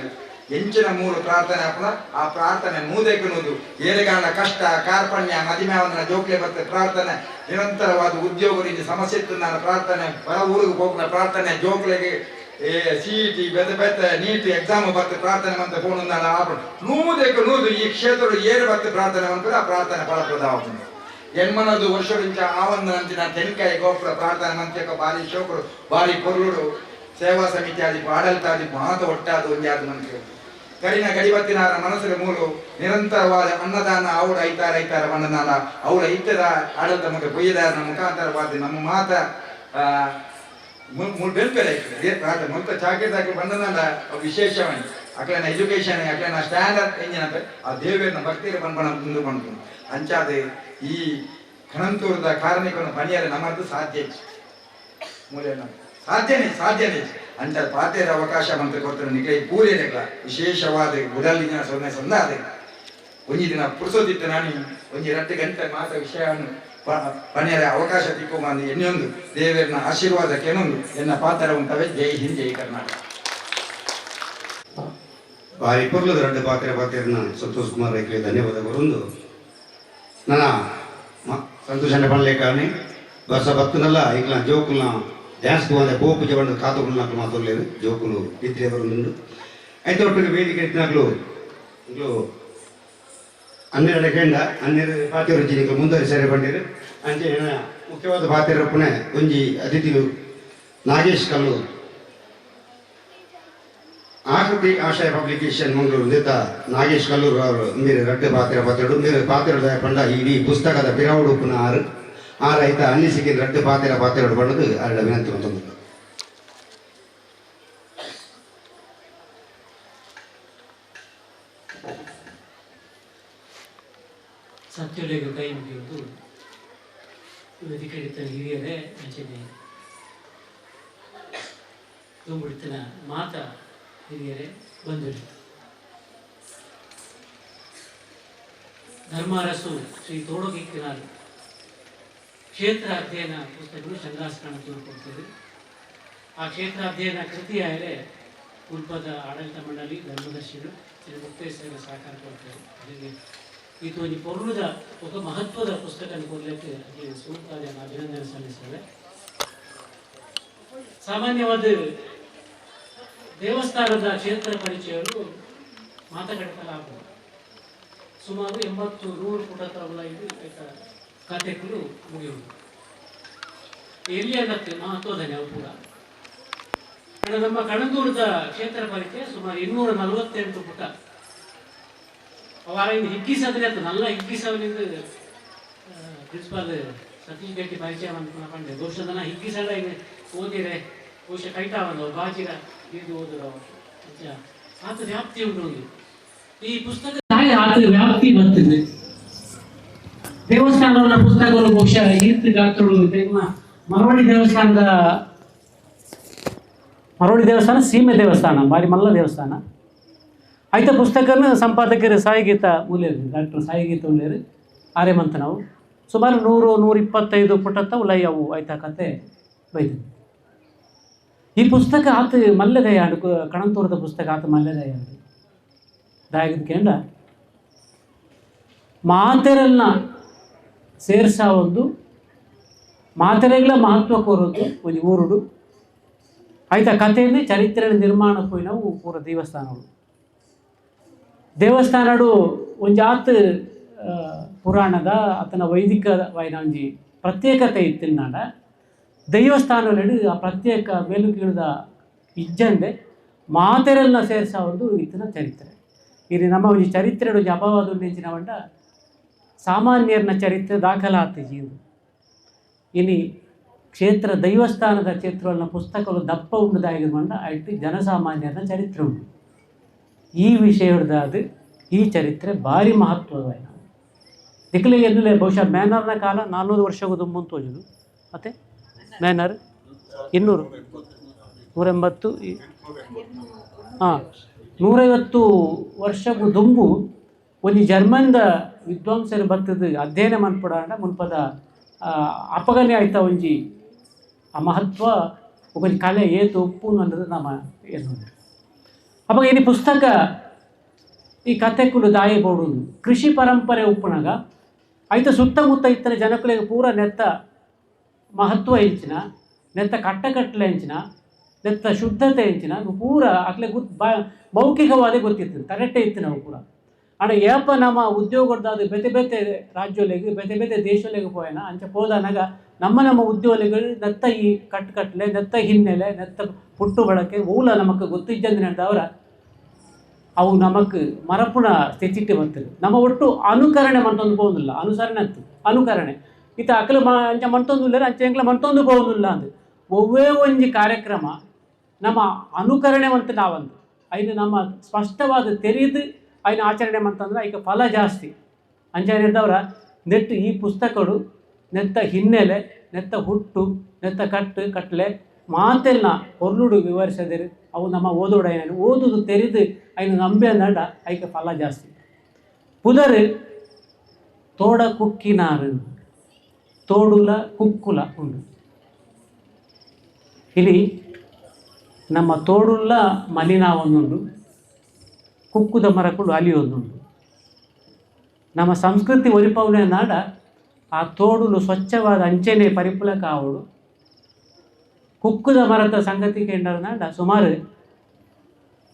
ಎಂಚಿನ 3 ಪ್ರಾರ್ಥನೆ ಹಾಕೋಣ ಆ ಪ್ರಾರ್ಥನೆ ಮೂದೆಕ್ಕುವುದು ಏರೆಗಾಲ ಕಷ್ಟ ಕಾರ್ಪಣ್ಯ ಮದಿಮೆಯವನ್ನ ಜೋಕ್ಲೆ ಬರ್ತದೆ ಪ್ರಾರ್ಥನೆ ನಿರಂತರವಾದ ಉದ್ಯೋಗದಿಂದ ಸಮಸ್ಯೆ ಇತ್ತು ನಾನು ಪ್ರಾರ್ಥನೆ ಹೊರ ಊರಿಗೆ ಹೋಗಿನ ಪ್ರಾರ್ಥನೆ ಜೋಕ್ಲೆಗೆ CET ಬೆತ್ತ ನೀಟ್ ಎಕ್ಸಾಮ್ ಬತ್ತು ಪ್ರಾರ್ಥನೆ ಮಂತ ಪೋಣುಂದಾಲ ಆಪುಂಡು ನೂದು ಈ ಕ್ಷೇತ್ರ ಏರು ಬತ್ತು ಪ್ರಾರ್ಥನೆ ಮಂತದ ಆ ಪ್ರಾರ್ಥನೆ ಫಲಪ್ರದ ಆಪುಂಡು ಎನ್ಮನದು ವರ್ಷದಿಂಚ ಆವಂದ ಅಂಚಿನ ತೆನ್ಕಾಯಿ ಗೋಪುರ ಪ್ರಾರ್ಥನೆ ಮಂತ್ಯಕ ಬಾರಿ ಶೋಕರು ಬಾರಿ ಪೊರ್ಲುಡು ಸೇವಾ ಸಮಿತಿ ಆದಿಪ್ಪು ಆಡಳಿತ ಆದಿಪ್ಪು ಮಾತ ಒಟ್ಟಾದ ಒಂಜಿ ಆದ ಮಂತ್ರಿ ಕರಿನ ಗಡಿಬತ್ತಿನಾರ ಮನಸ್ಸಿನ ಮೂಲು ನಿರಂತರವಾದ ಅನ್ನದಾನ ಅವಡ ಐತಾರ ಬಣ್ಣದಾನ ಅವಳ ಇತ್ತದ ಆಡಳಿತ ಮುಖ ಕೊಯ್ಯದಾರನ ಮುಖಾಂತರವಾದ ನಮ್ಮ ಮಾತ ಬೆಲ್ಪೆಲೆ ಪ್ರಾರ್ಥನೆ ಮುಕ್ತ ಚಾಕಿರ್ದಾಕಿ ಬಂದನಲ್ಲ ವಿಶೇಷವಾಗಿ ಅಕ್ಲನ ಎಜುಕೇಶನ್ ಅಕ್ಲನ ಸ್ಟ್ಯಾಂಡರ್ಡ್ ಎಂಜಿನಂತೆ ಆ ದೇವಿಯನ್ನ ಭಕ್ತಿಯ ಬಂದ್ಬಣ ಮುಂದೆ ಬಂತು ಅಂಚಾದ ಈ ಕಣಂತೂರದ ಕಾರ್ಮಿಕನ ಪಣಿಯರೆ ನಮ್ಮದು ಸಾಧ್ಯ ಮೂಲೆಯನ್ನು ಸಾಧ್ಯನೇ ಅಂತ ಪಾತ್ರೆಯ ಅವಕಾಶ ಮಂತ್ರ ಕೊಡ್ತಾರೆ ನಿಮಗೆ ಪೂರೈನೆಗಳ ವಿಶೇಷವಾದ ಗುಡಲಿನ ಸೊನ್ನೆ ಸಂದಾದ ಒಂಜಿ ದಿನ ಪುರುಸೋದಿತ್ತು ನಾನು ಒಂಜಿ 2 ಗಂಟೆ ಮಾತ ವಿಷಯವನ್ನು ಪಣಿಯರ ಅವಕಾಶ ತಿಕ್ಕೊಂಬಂದು ಇನ್ನೊಂದು ದೇವರನ್ನ ಆಶೀರ್ವಾದಕ್ಕೆ ಏನೊಂದು ಎನ್ನ ಪಾತ್ರ ಉಂಟವೆ. ಜೈ ಹಿಂದ್ ಜೈ ಕರ್ನಾಟಕ. ಬಾರಿ ಪೊರ್ಲದ 2 ಪಾತ್ರೆನ ಸಂತೋಷ್ ಕುಮಾರ್ ರೈತರಿಗೆ ಧನ್ಯವಾದಗಳು. ನನ್ನ ಸಂತೋಷ ಪಣಲೇಕಾನೆ ವರ್ಷ ಬತ್ತನಲ್ಲ ಈಗ ಜೋಕುಲ್ನ ಡ್ಯಾನ್ಸ್ ಹೋದ ಪೋಪು ಜವಣ್ಣ ಕಾತುಗಳು నాకు ಮಾತೊಲ್ಲೇರು ಜೋಕುಲು ಇದ್ರೆ ಬರುಂಡು అయితే ಒಟ್ಟಿಗೆ ವೇದಿಕೆ ಎತ್ತಿನಾಗ್ಲು ಇಗ್ಲು 12 ಗಂಡ 12 ಪಾತ್ರೆ ರುಚಿನಿಗೆ ಮುಂದುವರಿ ಸೇರಿ ಬಂದಿರು ಅಂಚೆ ಮುಖ್ಯವಾದ ಪಾತ್ರೆ ಪುಣೆ ಒಂಜಿ ಅತಿಥಿಗಳು ನಾಗೇಶ್ ಕಲ್ಲೂರು ಆಕೃತಿ ಆಶಯ ಪಬ್ಲಿಕೇಶನ್ ಮಂಗಳೂರು ನಿಂತ ನಾಗೇಶ್ ಕಲ್ಲೂರು ಅವರು మీరు 2 ಪಾತ್ರೆಡು మీరు ಪಾತ್ರೆದ ಪಂಡ ಇಡೀ ಪುಸ್ತಕದ ಪಿರವುಡು ಪುನಃ ಆರೈತ ಅನ್ನಿಸಿಕೆ 2 ಪಾತ್ರೆಡು ಪಂಡದು ಅರಳ ವಿನಂತಿ ಮತ್ತೊಂದು ಸತ್ಯೊಲೆಗೆ ಕೈ ಮುಗಿಯುವುದು ವೇದಿಕೆ ಹಿರಿಯರೇ ಅಂಚನೆ ತುಂಬುಡಿತನ ಮಾತ ಹಿರಿಯರೇ ಬಂದಿರು ಧರ್ಮಾರಸು ಶ್ರೀ ತೋಡಗಿಕ್ಕಿನಾರು ಕ್ಷೇತ್ರ ಅಧ್ಯಯನ ಪುಸ್ತಕಗಳು ಶಂಗಾಸ್ಕರಣ ತೋರ್ಕೊಡ್ತೇವೆ. ಆ ಕ್ಷೇತ್ರ ಅಧ್ಯಯನ ಕೃತಿಯಾದರೆ ಉಲ್ಪದ ಆಡಳಿತ ಮಂಡಳಿ ಧರ್ಮದರ್ಶಿಗಳು ಶ್ರೀ ಮುಕ್ತೇಶ್ವರ ಸಹಕಾರ ಕೊಡ್ತೇವೆ. ಅದಕ್ಕೆ ಇದು ಒಂದು ಪೊರ್ಲುದ ఒక ಮಹತ್ವದ ಪುಸ್ತಕ ಕೊಡಲಿಕ್ಕೆ ಸೂಕ್ತವಾದ ಅಭಿನಂದನೆ ಸಲ್ಲಿಸ್ತೇವೆ. ಸಾಮಾನ್ಯವಾದ ದೇವಸ್ಥಾನದ ಕ್ಷೇತ್ರ ಪರಿಚಯಗಳು ಮಾತುಕಟ್ಟಲಾಗುವುದು. ಸುಮಾರು 80-100 ಪುಟಗಳ ಇದು ಕಥೆಗಳು ಮುಗಿಯುವುದು. ಎಲ್ಲಿ ಅನ್ನತ್ತೆ ಮಹತ್ವದ ನೆವು ಕೂಡ ನಮ್ಮ ಕಣಂದೂರದ ಕ್ಷೇತ್ರ ಪರಿಚಯ ಸುಮಾರು 248 ಪುಟ. ಅವರ ಹಿಗ್ಗಿಸದ್ರೆ ಅದು ನಲ್ಲ ಹಿಗ್ಗಿಸವನಿಂದ ಪ್ರಿನ್ಸಿಪಾಲ್ ಸತೀಶ್ ಗಟ್ಟಿ ಪರಿಚಯ ಮಾಡ್ಕೊಂಡೆ ದೋಷದನ ಹಿಗ್ಗಿಸಲ್ಲ ಓದಿರೆ ಬಹುಶಃ ಕೈಟಾವಲ್ಲ ಬಾಜಿರ ಇದು ಓದಿರೋ ಆತ ವ್ಯಾಪ್ತಿ ಉಂಟು. ಈ ಪುಸ್ತಕ ಆತ ವ್ಯಾಪ್ತಿ ಬರ್ತದೆ. ದೇವಸ್ಥಾನದ ಪುಸ್ತಕಗಳು ಬಹುಶಃ ಈರ್ತಿ ಗಾತ್ರಗಳು ಮರವಳ್ಳಿ ದೇವಸ್ಥಾನ ಸೀಮೆ ದೇವಸ್ಥಾನ ಬಾರಿ ಮಲ್ಲ ದೇವಸ್ಥಾನ ಆಯ್ತ ಪುಸ್ತಕನ ಸಂಪಾದಕರು ಸಾಯಿಗೀತ ಮೂಲೇರು ಡಾಕ್ಟರ್ ಸಾಯಿಗೀತ ಉಳ್ಳೇರು ಆರ್ಯಮಂತ ನಾವು ಸುಮಾರು 100-125 ಪುಟತ್ತ ಉಲೈ ಅವು ಆಯ್ತ ಕತೆ ಬೈದು. ಈ ಪುಸ್ತಕ ಆತ ಮಲ್ಲೆದಯ್ಯಾಂಡು ಕಣಂತೂರದ ಪುಸ್ತಕ ಆತ ಮಲ್ಲೆದಯ್ಯಾಂಡು ದಾಯಕಂಡ ಮಾತೆರಲ್ನ ಸೇರ್ಸ ಒಂದು ಮಾತೆರೆಗಳ ಮಹತ್ವ ಕೋರೋದು ಒಂದು ಊರುಡು ಆಯ್ತ ಕಥೆಯಲ್ಲಿ ಚರಿತ್ರೆ ನಿರ್ಮಾಣ ಪೋಯಿನವು ಪೂರ ದೇವಸ್ಥಾನಡು ಒಂದು ಆತ ಪುರಾಣದ ಆತನ ವೈದಿಕ ವೈನಾಂಜಿ ಪ್ರತ್ಯೇಕತೆ ಇತ್ತಿನಾಡ ದೈವಸ್ಥಾನಗಳು ಆ ಪ್ರತ್ಯೇಕ ಮೇಲುಕೀಳದ ಇಜ್ಜಂಡೆ ಮಾತೆರಲ್ನ ಸೇರ್ಸ ಒಂದು ಇತ್ತಿನ ಚರಿತ್ರೆ. ಇಲ್ಲಿ ನಮ್ಮ ಒಂದು ಚರಿತ್ರೆ ಒಂದು ಅಭಾವದ ನೆಂಚಿನ ಬಂಡ ಸಾಮಾನ್ಯರನ್ನ ಚರಿತ್ರೆ ದಾಖಲಾತಿ ಜೀವ ಇನಿ ಕ್ಷೇತ್ರ ದೈವಸ್ಥಾನದ ಕ್ಷೇತ್ರವನ್ನ ಪುಸ್ತಕಗಳು ದಪ್ಪ ಉಂಡದಾಗಿ ಬಂಡ ಆಯ್ತು ಜನಸಾಮಾನ್ಯರನ್ನ ಚರಿತ್ರೆ ಉಂಟು. ಈ ವಿಷಯದ ಈ ಚರಿತ್ರೆ ಭಾರಿ ಮಹತ್ವವಾದ ದಿಕ್ಕಲಿಗೆ ಎಲ್ಲೇ ಬಹುಶಃ ಮ್ಯಾನರ್ನ ಕಾಲ 400 ವರ್ಷಕ್ಕೂ ಮುಂದೆ ತೋಜುದು ಮತ್ತು ಮ್ಯಾನರ್ 180 150 ವರ್ಷಕ್ಕೂ ದುಂಬು ಒಂದು ಜರ್ಮನ್ದ ವಿದ್ವಾಂಸರು ಬರ್ತದ ಅಧ್ಯಯನ ಮನ್ಪಡ ಮುನ್ಪದ ಅಪಗನೆ ಆಯ್ತಾ ಒಂಜಿ ಆ ಮಹತ್ವ ಒಂದು ಕಲೆ ಏತು ಉಪ್ಪು ಅನ್ನೋದು ನಮ್ಮ ಏನು ಅವಾಗ ಈ ಪುಸ್ತಕ ಈ ಕಥೆಕ್ಕುಲು ದಾಯಿ ಬೋಡುದು ಕೃಷಿ ಪರಂಪರೆ ಉಪ್ಪುನಾಗ ಆಯ್ತು ಸುತ್ತಮುತ್ತ ಇತ್ತನ ಜನಕುಲಿಗೆ ಪೂರ ನೆತ್ತ ಮಹತ್ವ ಹೆಂಚಿನ ನೆತ್ತ ಕಟ್ಟಕಟ್ಟಲೆ ಹೆಂಚಿನ ನೆತ್ತ ಶುದ್ಧತೆ ಹೆಂಚಿನ ಪೂರ ಅಕ್ಲೆ ಮೌಖಿಕವಾದೇ ಗೊತ್ತಿತ್ತು ಕರೆಕ್ಟೇ ಇತ್ತು ನಾವು ಪೂರ ಅಣ್ಣ ಏಪ ನಮ್ಮ ಉದ್ಯೋಗದ ಅದು ಬೇತೆ ಬೇತೆ ರಾಜ್ಯಗಳಿಗೆ ಬೇತೆ ಬೇತೆ ದೇಶಗಳಿಗೆ ಪೋಯನ ಅಂಚ ಹೋದನಾಗ ನಮ್ಮ ಉದ್ಯೋಗಿಗಳು ನೆತ್ತ ಈ ಕಟ್ಲೆ ನೆತ್ತ ಹಿನ್ನೆಲೆ ನೆತ್ತ ಪುಟ್ಟು ಬಳಕೆ ಮೂಲ ನಮಕ್ ಗೊತ್ತಿದ್ದಂದಿನವರ ಅವು ನಮಕ್ ಮರಪುಣ ಸ್ಥಿತಿಟ್ಟು ಬರ್ತದೆ ನಮ್ಮ ಒಟ್ಟು ಅನುಕರಣೆ ಮಂತೊಂದು പോകുന്നിಲ್ಲ ಅನುಸರಣೆ ಅಂತ ಅನುಕರಣೆ ಇತ್ತ ಅಕ್ಕಲು ಅಂಚ ಮಂತೊಂದು ಅಂಚ ಎಂಕ್ಲ ಮಂತೊಂದು പോകുന്നിಲ್ಲ ಅಂದು ಒವ್ವೇ ಒಂಜಿ ಕಾರ್ಯಕ್ರಮ ನಮ್ಮ ಅನುಕರಣೆ ಅಂತ ನಾವಂದು ಐದು ನಮ್ಮ ಸ್ಪಷ್ಟವಾದ ತೆರೆದು ಐನ ಆಚರಣೆ ಅಂತಂದ್ರೆ ಐಕ ಫಲ ಜಾಸ್ತಿ ಅಂಚನಿದ್ದವರ ನೆಟ್ಟು ಈ ಪುಸ್ತಕಗಳು ನೆತ್ತ ಹಿನ್ನೆಲೆ ನೆತ್ತ ಹುಟ್ಟು ನೆತ್ತ ಕಟ್ಲೆ ಮಾತೆಲ್ಲ ಹೊರ್ಲುಡು ವಿವರಿಸದಿರು ಅವು ನಮ್ಮ ಓದೋಡ ಏನೇನು ಓದುದು ತೆರೆದು ಐನ ನಂಬೆ ಅಂದ ಐಕ ಫಲ ಜಾಸ್ತಿ ಪುದರ್ ತೋಡ ಕುಕ್ಕಿನಾರು ತೋಡುಲ ಕುಕ್ಕುಲ ಉಂಡು ಇಲ್ಲಿ ನಮ್ಮ ತೋಡುಲ್ಲ ಮಲಿನಾವೊಂದುಂಡು ಕುಕ್ಕುದ ಮರಕ್ಕುಳು ಅಲಿಯೊಂದುಂಡು ನಮ್ಮ ಸಂಸ್ಕೃತಿ ಒಲಿಪವನೆ ನಾಡ ಆ ತೋಡುಲು ಸ್ವಚ್ಛವಾದ ಅಂಚೆನೆ ಪರಿಪುಲಕ ಆವಡು ಕುಕ್ಕುದ ಮರದ ಸಂಗತಿ ನಾಡ ಸುಮಾರು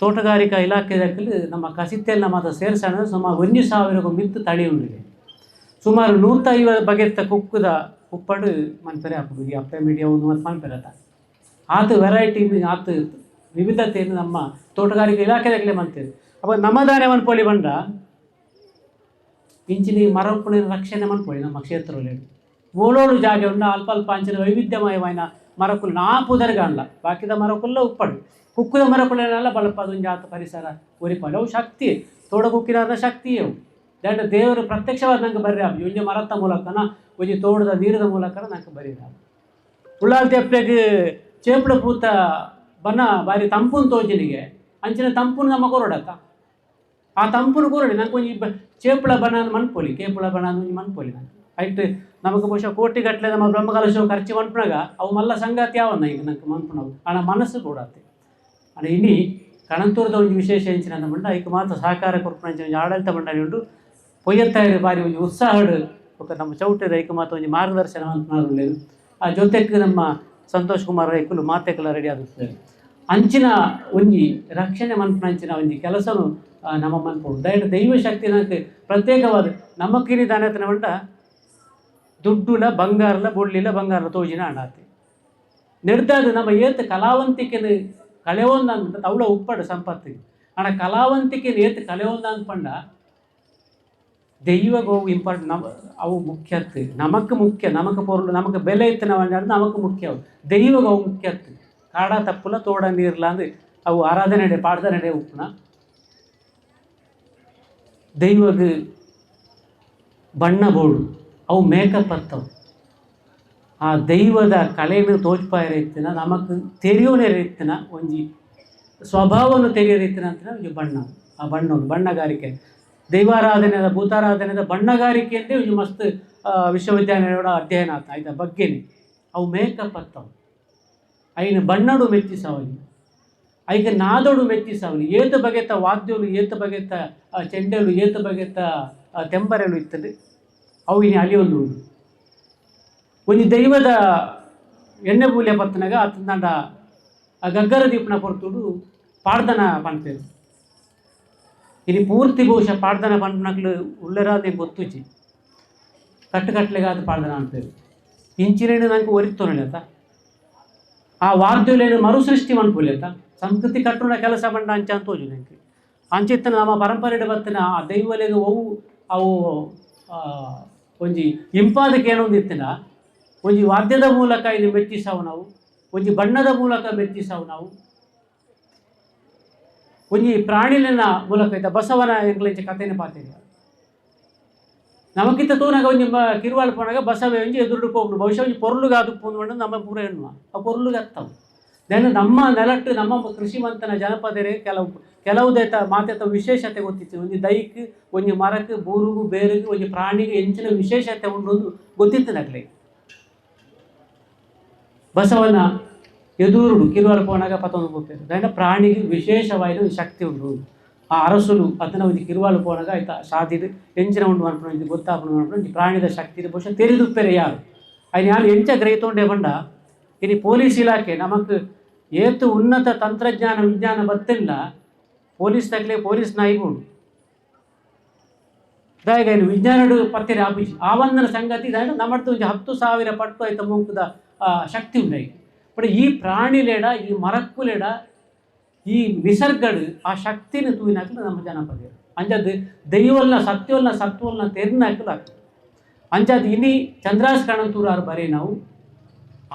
ತೋಟಗಾರಿಕಾ ಇಲಾಖೆದಕ್ಕಲು ನಮ್ಮ ಕಸಿತೆಲ್ಲ ಮಾತ್ರ ಸೇರಿಸೋಣ ಸುಮಾರು 1,000 ಮಿತ್ತು ತಳಿ ಉಂಡಿದೆ ಸುಮಾರು 150 ಬಗೆತ್ತ ಕುಕ್ಕುದ ಉಪ್ಪಡು ಮನ್ಪೆರೆ ಹಾಕುದು ಈ ಅಪ್ಪೆ ಮೀಡಿಯಾ ಒಂದು ಮತ್ತು ಮನ್ಪೆರತ ಆತು ವೆರೈಟಿ ಆತು ವಿವಿಧತೆಯನ್ನು ನಮ್ಮ ತೋಟಗಾರಿಕೆ ಇಲಾಖೆದಾಗಲೇ ಮಾಡ್ತೇವೆ ಅಪ್ಪ ನಮ್ಮದಾನೆ ಮನ್ಪೊಳಿ ಬಂಡ ಇಂಚಿನ ಮರಪ್ಪುಣಿನ ರಕ್ಷಣೆ ಮನ್ಪೊಳಿ ನಮ್ಮ ಕ್ಷೇತ್ರದಲ್ಲಿ ಓಳೋಳು ಜಾಗ ಉಂಡ ಅಲ್ಪ ಅಲ್ಪ ಅಂಚಿನ ವೈವಿಧ್ಯಮಯమైన ಮರಕ್ಕುಲು ನಾಪುದರ್ ಕಾಣಲ ಬಾಕಿದ ಮರಕ್ಕುಲ್ಲ ಉಪ್ಪಡು ಕುಕ್ಕುದ ಮರಕ್ಕುಲೆಲ್ಲ ಬಳಪದೊಂದು ಜಾತ ಪರಿಸರ ಒರಿಪಾಡು ಅವು ಶಕ್ತಿ ತೋಡ ಕುಕ್ಕಿನ ಶಕ್ತಿ ಅವು ದಂಡ ದೇವರು ಪ್ರತ್ಯಕ್ಷವಾದ ನಂಗೆ ಬರ್ರಿ ಅವು ಒಂಜಿ ಮರತ್ತ ಮೂಲಕನ ಒಂಜಿ ತೋಡದ ನೀರದ ಮೂಲಕನ ನಂಗೆ ಬರೀದ ಉಳ್ಳಾಲ್ ತೆಪ್ಪೆಗೆ ಚೇಪಡ ಪೂತ ಬನ್ನ ಬಾರಿ ತಂಪುನ್ ತೋಜಿನಿಗೆ ಅಂಚಿನ ತಂಪುನ ನಮ್ಮ ಕೊರಡತ್ತ ಆ ತಂಪುನ ಕೊರಡಿ ನಂಗೆ ಒಂಜಿ ಚೇಪಳ ಬನಾನ ಮನ್ಪೊಲಿ ಕೇಪಳ ಬನಾನ ಒಂಜಿ ಮನ್ಪೊಲಿ ನಂಗೆ ಐಟ್ ನಮಗೆ ಬಹುಶಃ ಕೋಟಿಗಟ್ಟಲೆ ನಮ್ಮ ಬ್ರಹ್ಮಕಲಶ ಖರ್ಚು ಮನ್ಪುನಾಗ ಅವು ಮಲ್ಲ ಸಂಗಾತಿ ಯಾವನ್ನ ಈಗ ನಂಗೆ ಮನ್ಪುಣವು ಅಣ್ಣ ಮನಸ್ಸು ಕೊಡತ್ತೆ ಅಣ್ಣ ಇನಿ ಕಣಂತೂರದ ಒಂದು ವಿಶೇಷ ಹೆಂಚಿನ ಮಂಡ ಐಕ್ ಮಾತ್ರ ಸಹಕಾರ ಕೊರ್ಪಣೆ ಆಡಳಿತ ಮಂಡಳಿ ಉಂಟು ಪೊಯ್ಯತ್ತಾಯಿರ ಬಾರಿ ಒಂದು ಉತ್ಸಾಹಡು ఒక ನಮ್ಮ ಚೌಟದ ಐಕ ಮಾತ್ರ ಒಂದು ಮಾರ್ಗದರ್ಶನ ಮನ್ಪುನಾರು ಆ ಜೊತೆಗೆ ನಮ್ಮ ಸಂತೋಷ್ ಕುಮಾರ್ ಐಕುಲು ಮಾತೆಕಲ ರೆಡಿ ಆಗುತ್ತದೆ ಅಂಚಿನ ಒಂಜಿ ರಕ್ಷಣೆ ಮನ್ಪುನಂಚಿನ ಒಂಜಿ ಕೆಲಸನು ನಮ್ಮ ಮನ್ಪುಡು ದೈವ ಶಕ್ತಿ ನನಗೆ ಪ್ರತ್ಯೇಕವಾದ ನಮ್ಮ ಕಿರಿ ದಾನತನ ಮಂಡ ದುಡ್ಡುಲ ಬಂಗಾರಲ ಬೊಳ್ಳಿಲ ಬಂಗಾರಲ ತೋಜಿನ ಆಡಾತಿ ನೆಡ್ದಾದ ನಮ್ಮ ಏತ್ ಕಲಾವಂತಿಕೆನ ಕಳೆಯೊಂದಂತ ಅವಳ ಉಪ್ಪಡು ಸಂಪತ್ತಿಗೆ ಅಣ್ಣ ಕಲಾವಂತಿಕೆನ ಏತ್ ಕಳೆಯೊಂದಂತ ಪಂಡ ದೈವ ಗೋವು ಇಂಪಾರ್ಟೆಂಟ್ ಅವು ಮುಖ್ಯತ್ತು ನಮಕ್ ಮುಖ್ಯ ನಮಕ್ ಪೊರ್ಲು ನಮಕ್ ಬೆಲೆ ಇತ್ತು ನಾವು ನಮಕ್ ಮುಖ್ಯ ಅವು ದೈವ ಗೋವು ಮುಖ್ಯತ್ತು ಕಾಡ ತಪ್ಪುಲ ತೋಡ ನೀರ್ಲ ಅಂದ್ರೆ ಅವು ಆರಾಧನೆ ನಡೆ ಪಾಡ್ದ ನಡೆ ಉಪ್ಪುನ ದೈವಗ ಬಣ್ಣ ಬೋಡು ಅವು ಮೇಕಪ್ ಅತ್ತವು ಆ ದೈವದ ಕಲೆಯನ್ನು ತೋಚ್ಪಾಯ ರೀತಿನ ನಮಕ್ ತೆರೆಯೋನೇ ರೀತಿನ ಒಂಜಿ ಸ್ವಭಾವವನ್ನು ತೆರೆಯೋ ರೀತಿನ ಅಂತ ಒಂಜಿ ಬಣ್ಣ ಆ ಬಣ್ಣವನ್ನು ಬಣ್ಣಗಾರಿಕೆ ದೈವಾರಾಧನೆದ ಭೂತಾರಾಧನೆದ ಬಣ್ಣಗಾರಿಕೆ ಅಂದರೆ ಒಂಜಿ ಮಸ್ತ್ ವಿಶ್ವವಿದ್ಯಾಲಯದ ಅಧ್ಯಯನ ಆತ ಆಯ್ತಾ ಬಗ್ಗೆನೆ ಅವು ಮೇಕಪ್ ಅತ್ತವು ಐನ ಬಣ್ಣಡು ಮೆಚ್ಚಿಸವಲಿ ಐಕ ನಾದೋಡು ಮೆಚ್ಚಿಸವಲಿ ಏತ ಬಗೆತ ವಾದ್ಯಲು ಏತ ಬಗೆತ ಚೆಂಡೆಲು ಏತ ಬಗೆತ ತೆಂಬರೆಲು ಇರ್ತದೆ ಅವು ಇನ್ನು ಅಲಿಯೊಂದು ಉಂಟು ಒಂಜಿ ದೈವದ ಎಣ್ಣೆ ಬೂಲೆ ಪತ್ತನಾಗ ಅತ್ತಂಡ ಆ ಗಗ್ಗರ ದೀಪನ ಕೊರ್ತುಡು ಪಾಡ್ದನ ಪಂಡ್ತೇವೆ ಇನ್ನು ಪೂರ್ತಿ ಬಹುಶಃ ಪಾಡ್ದನ ಪಂಡ್ನಕ್ಲು ಉಳ್ಳರಾದೆ ಗೊತ್ತುಚಿ ಕಟ್ಟುಕಟ್ಲೆಗಾದ ಪಾಡ್ದನ ಅಂತೇವೆ ಇಂಚಿನೇನು ನಂಗೆ ಒರಿತೋನಳೆ ಆತ ಆ ವಾದ್ಯಲೇನು ಮರುಸೃಷ್ಟಿ ಮನ್ಪೊಲಿ ಆತ ಸಂಸ್ಕೃತಿ ಕಟ್ಟುನ ಕೆಲಸ ಬಂಡ ಅಂಚ ಅಂತೋಜು ನಂಗೆ ಅಂಚಿತ್ತನ ನಮ್ಮ ಪರಂಪರೆ ಬತ್ತಿನ ಆ ದೈವಲೆಗೆ ಅವು ಒಂಜಿ ಇಂಪಾದಕ್ಕೆ ಏನೊಂದಿತ್ತಿನ ಒಂಜಿ ವಾದ್ಯದ ಮೂಲಕ ಇದು ಮೆಚ್ಚಿಸಾವು ನಾವು ಒಂಜಿ ಬಣ್ಣದ ಮೂಲಕ ಮೆಚ್ಚಿಸಾವು ನಾವು ಒಂಜಿ ಪ್ರಾಣಿಲಿನ ಮೂಲಕ ಇದ್ದ ಬಸವನ ಎಂಗ್ಲಿಂಚ ಕಥೆನ ಪಾತೇನೆ ನಮಕಿಂತ ತೂನಾಗ ಒಂಜಿ ಕಿರುವಾಳು ಪೋನಾಗ ಬಸವೇ ಒಂಜಿ ಎದುರು ಹೋಗ್ನು ಬಹುಶಃ ಒಂಜಿ ಪೊರ್ಲುಗ ಅದು ಪೋಂದು ನಮ್ಮ ಪೂರ ಹೆಣ್ಣು ಆ ಪೊರ್ಲುಗ ಅತ್ತವು ದೆನ್ ನಮ್ಮ ನೆಲಟ್ಟು ನಮ್ಮ ಕೃಷಿವಂತನ ಜನಪದರೇ ಕೆಲವು ದೇತ ಮಾತೆತ ವಿಶೇಷತೆ ಗೊತ್ತಿತ್ತು ಒಂಜಿ ದೈಕ್ ಒಂಜಿ ಮರಕ್ಕೆ ಬೂರುಗು ಬೇರುಗು ಒಂಜಿ ಪ್ರಾಣಿಗೆ ಎಂಚಿನ ವಿಶೇಷತೆ ಉಂಡು ಗೊತ್ತಿತ್ತು ನಕ್ಲೆ ಬಸವನ ಎದುರುಡು ಕಿರುವಾಳು ಪೋನಾಗ ಪತ್ತೊಂದು ಹೋಗ್ತೇವೆ ದೆನ್ ಪ್ರಾಣಿಗೆ ವಿಶೇಷವಾದ ಶಕ್ತಿ ಉಂಡು ಆ ಅರಸುಲು ಅದನ್ನ ಒಂದು ಕಿರುವಾಳು ಪೋನಾಗ ಆಯ್ತಾ ಸಾಧಿದು ಎಂಚಿನ ಉಂಡು ಅನ್ಕೊಂಡು ಗೊತ್ತಾಪಣ ಅನ್ಕೊಂಡು ಪ್ರಾಣಿದ ಶಕ್ತಿ ಬಹುಶಃ ತೆರೆದುಪ್ಪೆರೆ ಯಾರು ಅಯ್ಯ ಯಾರು ಎಂಚ ಗ್ರಹಿತೊಂಡೆ ಬಂಡ ಇನ್ನು ಪೊಲೀಸ್ ಇಲಾಖೆ ನಮಕ್ ಏತು ಉನ್ನತ ತಂತ್ರಜ್ಞಾನ ವಿಜ್ಞಾನ ಬತ್ತಿಲ್ಲ ಪೊಲೀಸ್ ತಗಲೆ ಪೊಲೀಸ್ ನಾಯಿಗಳು ದಾಯಗ ಏನು ವಿಜ್ಞಾನಡು ಪತ್ತಿರ ಆಪಿಸಿ ಆ ಒಂದನ ಸಂಗತಿ ದಾಂಡ ನಮ್ಮದು 10,000 ಪಟ್ಟು ಆಯ್ತು ಮೂಕದ ಶಕ್ತಿ ಉಂಟಾಯಿ ಬಟ್ ಈ ಪ್ರಾಣಿಲೇಡ ಈ ಮರಕ್ಕುಲೇಡ ಈ ನಿಸರ್ಗಡು ಆ ಶಕ್ತಿನ ತೂಯಿನಾಕಲು ನಮ್ಮ ಜನಪದ ಅಂಜದು ದೈವಲ್ನ ಸತ್ಯವಲ್ನ ತೆರಿನಾಕಲು ಆಗ್ತದೆ ಅಂಜದು ಇನಿ ಚಂದ್ರಾಸ್ ಕಣಂತೂರಾರು ಬರೀ ನಾವು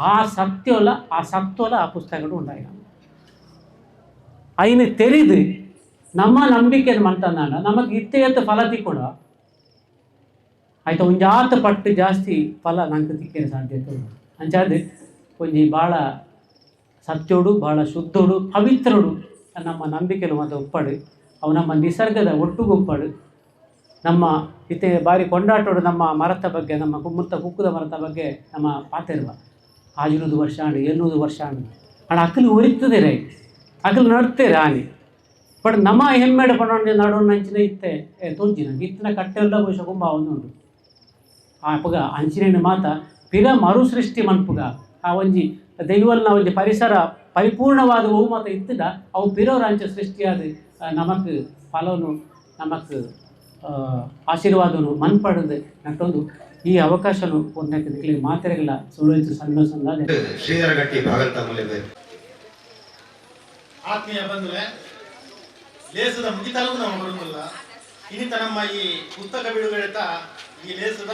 ಆ ಸತ್ಯವಲ್ಲ ಆ ಸತ್ವಲ್ಲ ಆ ಪುಸ್ತಕಗಳು ಉಂಟಾಯಿ ನಾವು ಅಯ್ಯನ ತೆರಿದು ನಮ್ಮ ನಂಬಿಕೆ ಮಂತಂದಾಂಡ ನಮಗೆ ಇತ್ತೆ ಫಲ ತಿಕ್ಕೊಡ ಆಯ್ತು ಒಂಜಾತ ಪಟ್ಟು ಜಾಸ್ತಿ ಫಲ ನಂಗೆ ತಿಕ್ಕಿನ ಸಾಧ್ಯತೆ ಉಂಟು ಅಂಚಾದ ಒಂಜಿ ಭಾಳ ಸತ್ಯೋಡು ಭಾಳ ಶುದ್ಧೋಡು ಪವಿತ್ರೋಡು ನಮ್ಮ ನಂಬಿಕೆಲು ಮತ್ತು ಒಪ್ಪಡು ಅವು ನಮ್ಮ ನಿಸರ್ಗದ ಒಟ್ಟುಗೊಪ್ಪಡು ನಮ್ಮ ಇತ್ತೆ ಬಾರಿ ಕೊಂಡಾಟೋಡು ನಮ್ಮ ಮರದ ಬಗ್ಗೆ ನಮ್ಮ ಕುಕ್ಕುದ ಮರದ ಬಗ್ಗೆ ನಮ್ಮ ಪಾತಿರುವ 500 ವರ್ಷ ಆಂಡು 700 ವರ್ಷ ಆಂಡು ಆಂಡ ಅಕ್ಕಲು ಒರಿತದೆ ರೈ ಅಕ್ಕಲು ನಡ್ತೇರೆ ಆನೆ ಬಟ್ ನಮ್ಮ ಹೆಮ್ಮೆಡ ಪಣೊಂಡೆ ನಡೋಣ ಅಂಚಿನ ಇತ್ತೆ ತೋಂಚಿನ ಇತ್ತಿನ ಕಟ್ಟೆಲ್ಲ ಬಹುಶ ಕುಂಬ ಒಂದುಂಟು ಆ ಪಗ ಅಂಚಿನ ಮಾತ ಪಿರ ಮರುಸೃಷ್ಟಿ ಮನ್ಪುಗ ಆ ಒಂಜಿ ದೈವಲ್ನ ಒಂಜಿ ಪರಿಸರ ಪರಿಪೂರ್ಣವಾದ ಬಹುಮತ ಇತ್ತದ ಅವು ಪಿರೋರ ಅಂಚ ಸೃಷ್ಟಿಯಾದ ನಮಕ್ ಫಲವನ್ನು ನಮಕ್ ಆಶೀರ್ವಾದವನ್ನು ಮನ್ಪಡದು ನಟ್ಟೊಂದು ಈ ಅವಕಾಶನು ಒಂದಕ್ಕೆ ಮಾತೆರೆಗಳ ಸುಳಿತು ಸಣ್ಣ ಶ್ರೀಧರ ಗಟ್ಟಿ ಭಾಗಂತ ಮೂಲೆ ಆತ್ಮೀಯ ಬಂಧುವೆ ಲೇಸದ ಮುಗಿತಲೂ ನಾವು ಬರುವುದಿಲ್ಲ ಇನ್ನಿತ ನಮ್ಮ ಈ ಪುಸ್ತಕ ಬಿಡುಗಡೆತ ಈ ಲೇಸದ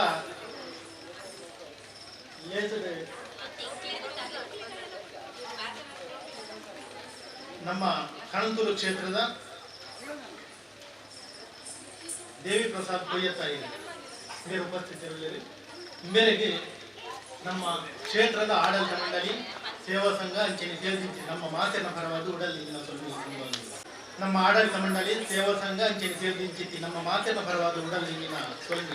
ನಮ್ಮ ಕಣಂತೂರು ಕ್ಷೇತ್ರದ ದೇವಿ ಪ್ರಸಾದ್ ಕೊಯ್ಯತಾಯಿ ಮೇರೆ ಉಪಸ್ಥಿತಿಯಲ್ಲಿ ಮೇರೆಗೆ ನಮ್ಮ ಕ್ಷೇತ್ರದ ಆಡಳಿತ ಮಂಡಳಿ ಸೇವಾ ಸಂಘ ಅಂಚೆನೆ ಸೇರಿಸಿ ನಮ್ಮ ಮಾತಿನ ಪರವಾದ ಉಡಲಿನ ಸ್ವಲ್ಪ ನಮ್ಮ ಆಡಳಿತ ಮಂಡಳಿ ಸೇವಾ ಸಂಘ ಅಂಚೆನೆ ಸೇರಿಸಿ ನಮ್ಮ ಮಾತಿನ ಪರವಾದ ಉಡಲಿನ ಸ್ವಲ್ಪ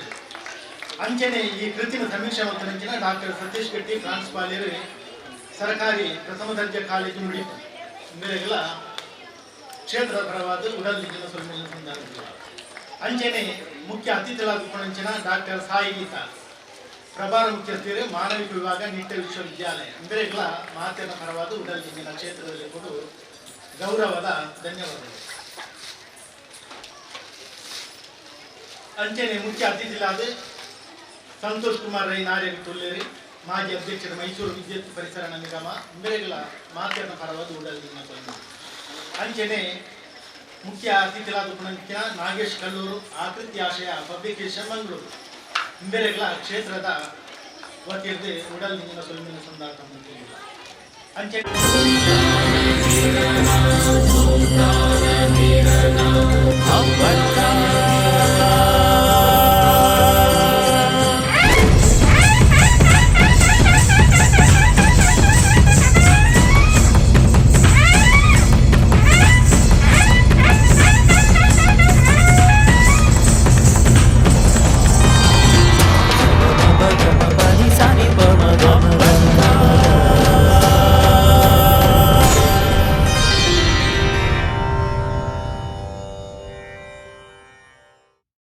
ಅಂಚೆನೆ ಈ ಕೃತಿನ ಸಮೀಕ್ಷೆ ಮಂತ್ರಂಚಿನ ಡಾಕ್ಟರ್ ಸತೀಶ್ ಗಟ್ಟಿ ಪ್ರಾಂಶುಪಾಲರು ಸರ್ಕಾರಿ ಪ್ರಥಮ ದರ್ಜೆ ಕಾಲೇಜು ನುಡಿತು ಮೇರೆಗಳ ಕ್ಷೇತ್ರದ ಪರವಾದ ಉಡಲಿನ ಸ್ವಲ್ಪ ಅಂಚೆನೆ ಮುಖ್ಯ ಅತಿಥಿಗಳಾಗಿಕೊಂಡಂಚಿನ ಡಾಕ್ಟರ್ ಸಾಯಿ ಗೀತಾ ಪ್ರಭಾರ ಮುಖ್ಯಸ್ಥರು ಮಾನವಿಕ ವಿಭಾಗ ನಿಟ್ಟ ವಿಶ್ವವಿದ್ಯಾಲಯ ಮೇರೆಗಳ ಮಾತಿನ ಪರವಾದ ಉಡಲಿನ ಕ್ಷೇತ್ರದಲ್ಲಿ ಕೊಡು ಗೌರವದ ಧನ್ಯವಾದಗಳು. ಅಂಚೆನೆ ಮುಖ್ಯ ಅತಿಥಿಗಳಾದ ಸಂತೋಷ್ ಕುಮಾರ್ ರೈ ನಾರೇರಿ ತುಲ್ಲೇರಿ ಮಾಜಿ ಅಧ್ಯಕ್ಷರ ಮೈಸೂರು ವಿದ್ಯುತ್ ಪರಿಸರ ನಿಗಮ ಮೇರೆಗಳ ಮಾತಿನ ಪರವಾದ ಉಡಲಿನ ಅಂಚೆನೆ ಮುಖ್ಯ ಅತಿಥಿಗಳಾದ ಪುಣಂಕಿನ ನಾಗೇಶ್ ಕಲ್ಲೂರು ಆಕೃತಿ ಆಶಯ ಪಬ್ಲಿಕೇಶನ್ ಮಂಗಳೂರು ಇಂಬೆರೆಗಳ ಕ್ಷೇತ್ರದ ವತಿಯದ್ದು ಉಡಲ್ ನೀರಿನ ಸೊಲ್ಮಿನ ಸಂದಾಟ ಅಂಚೆ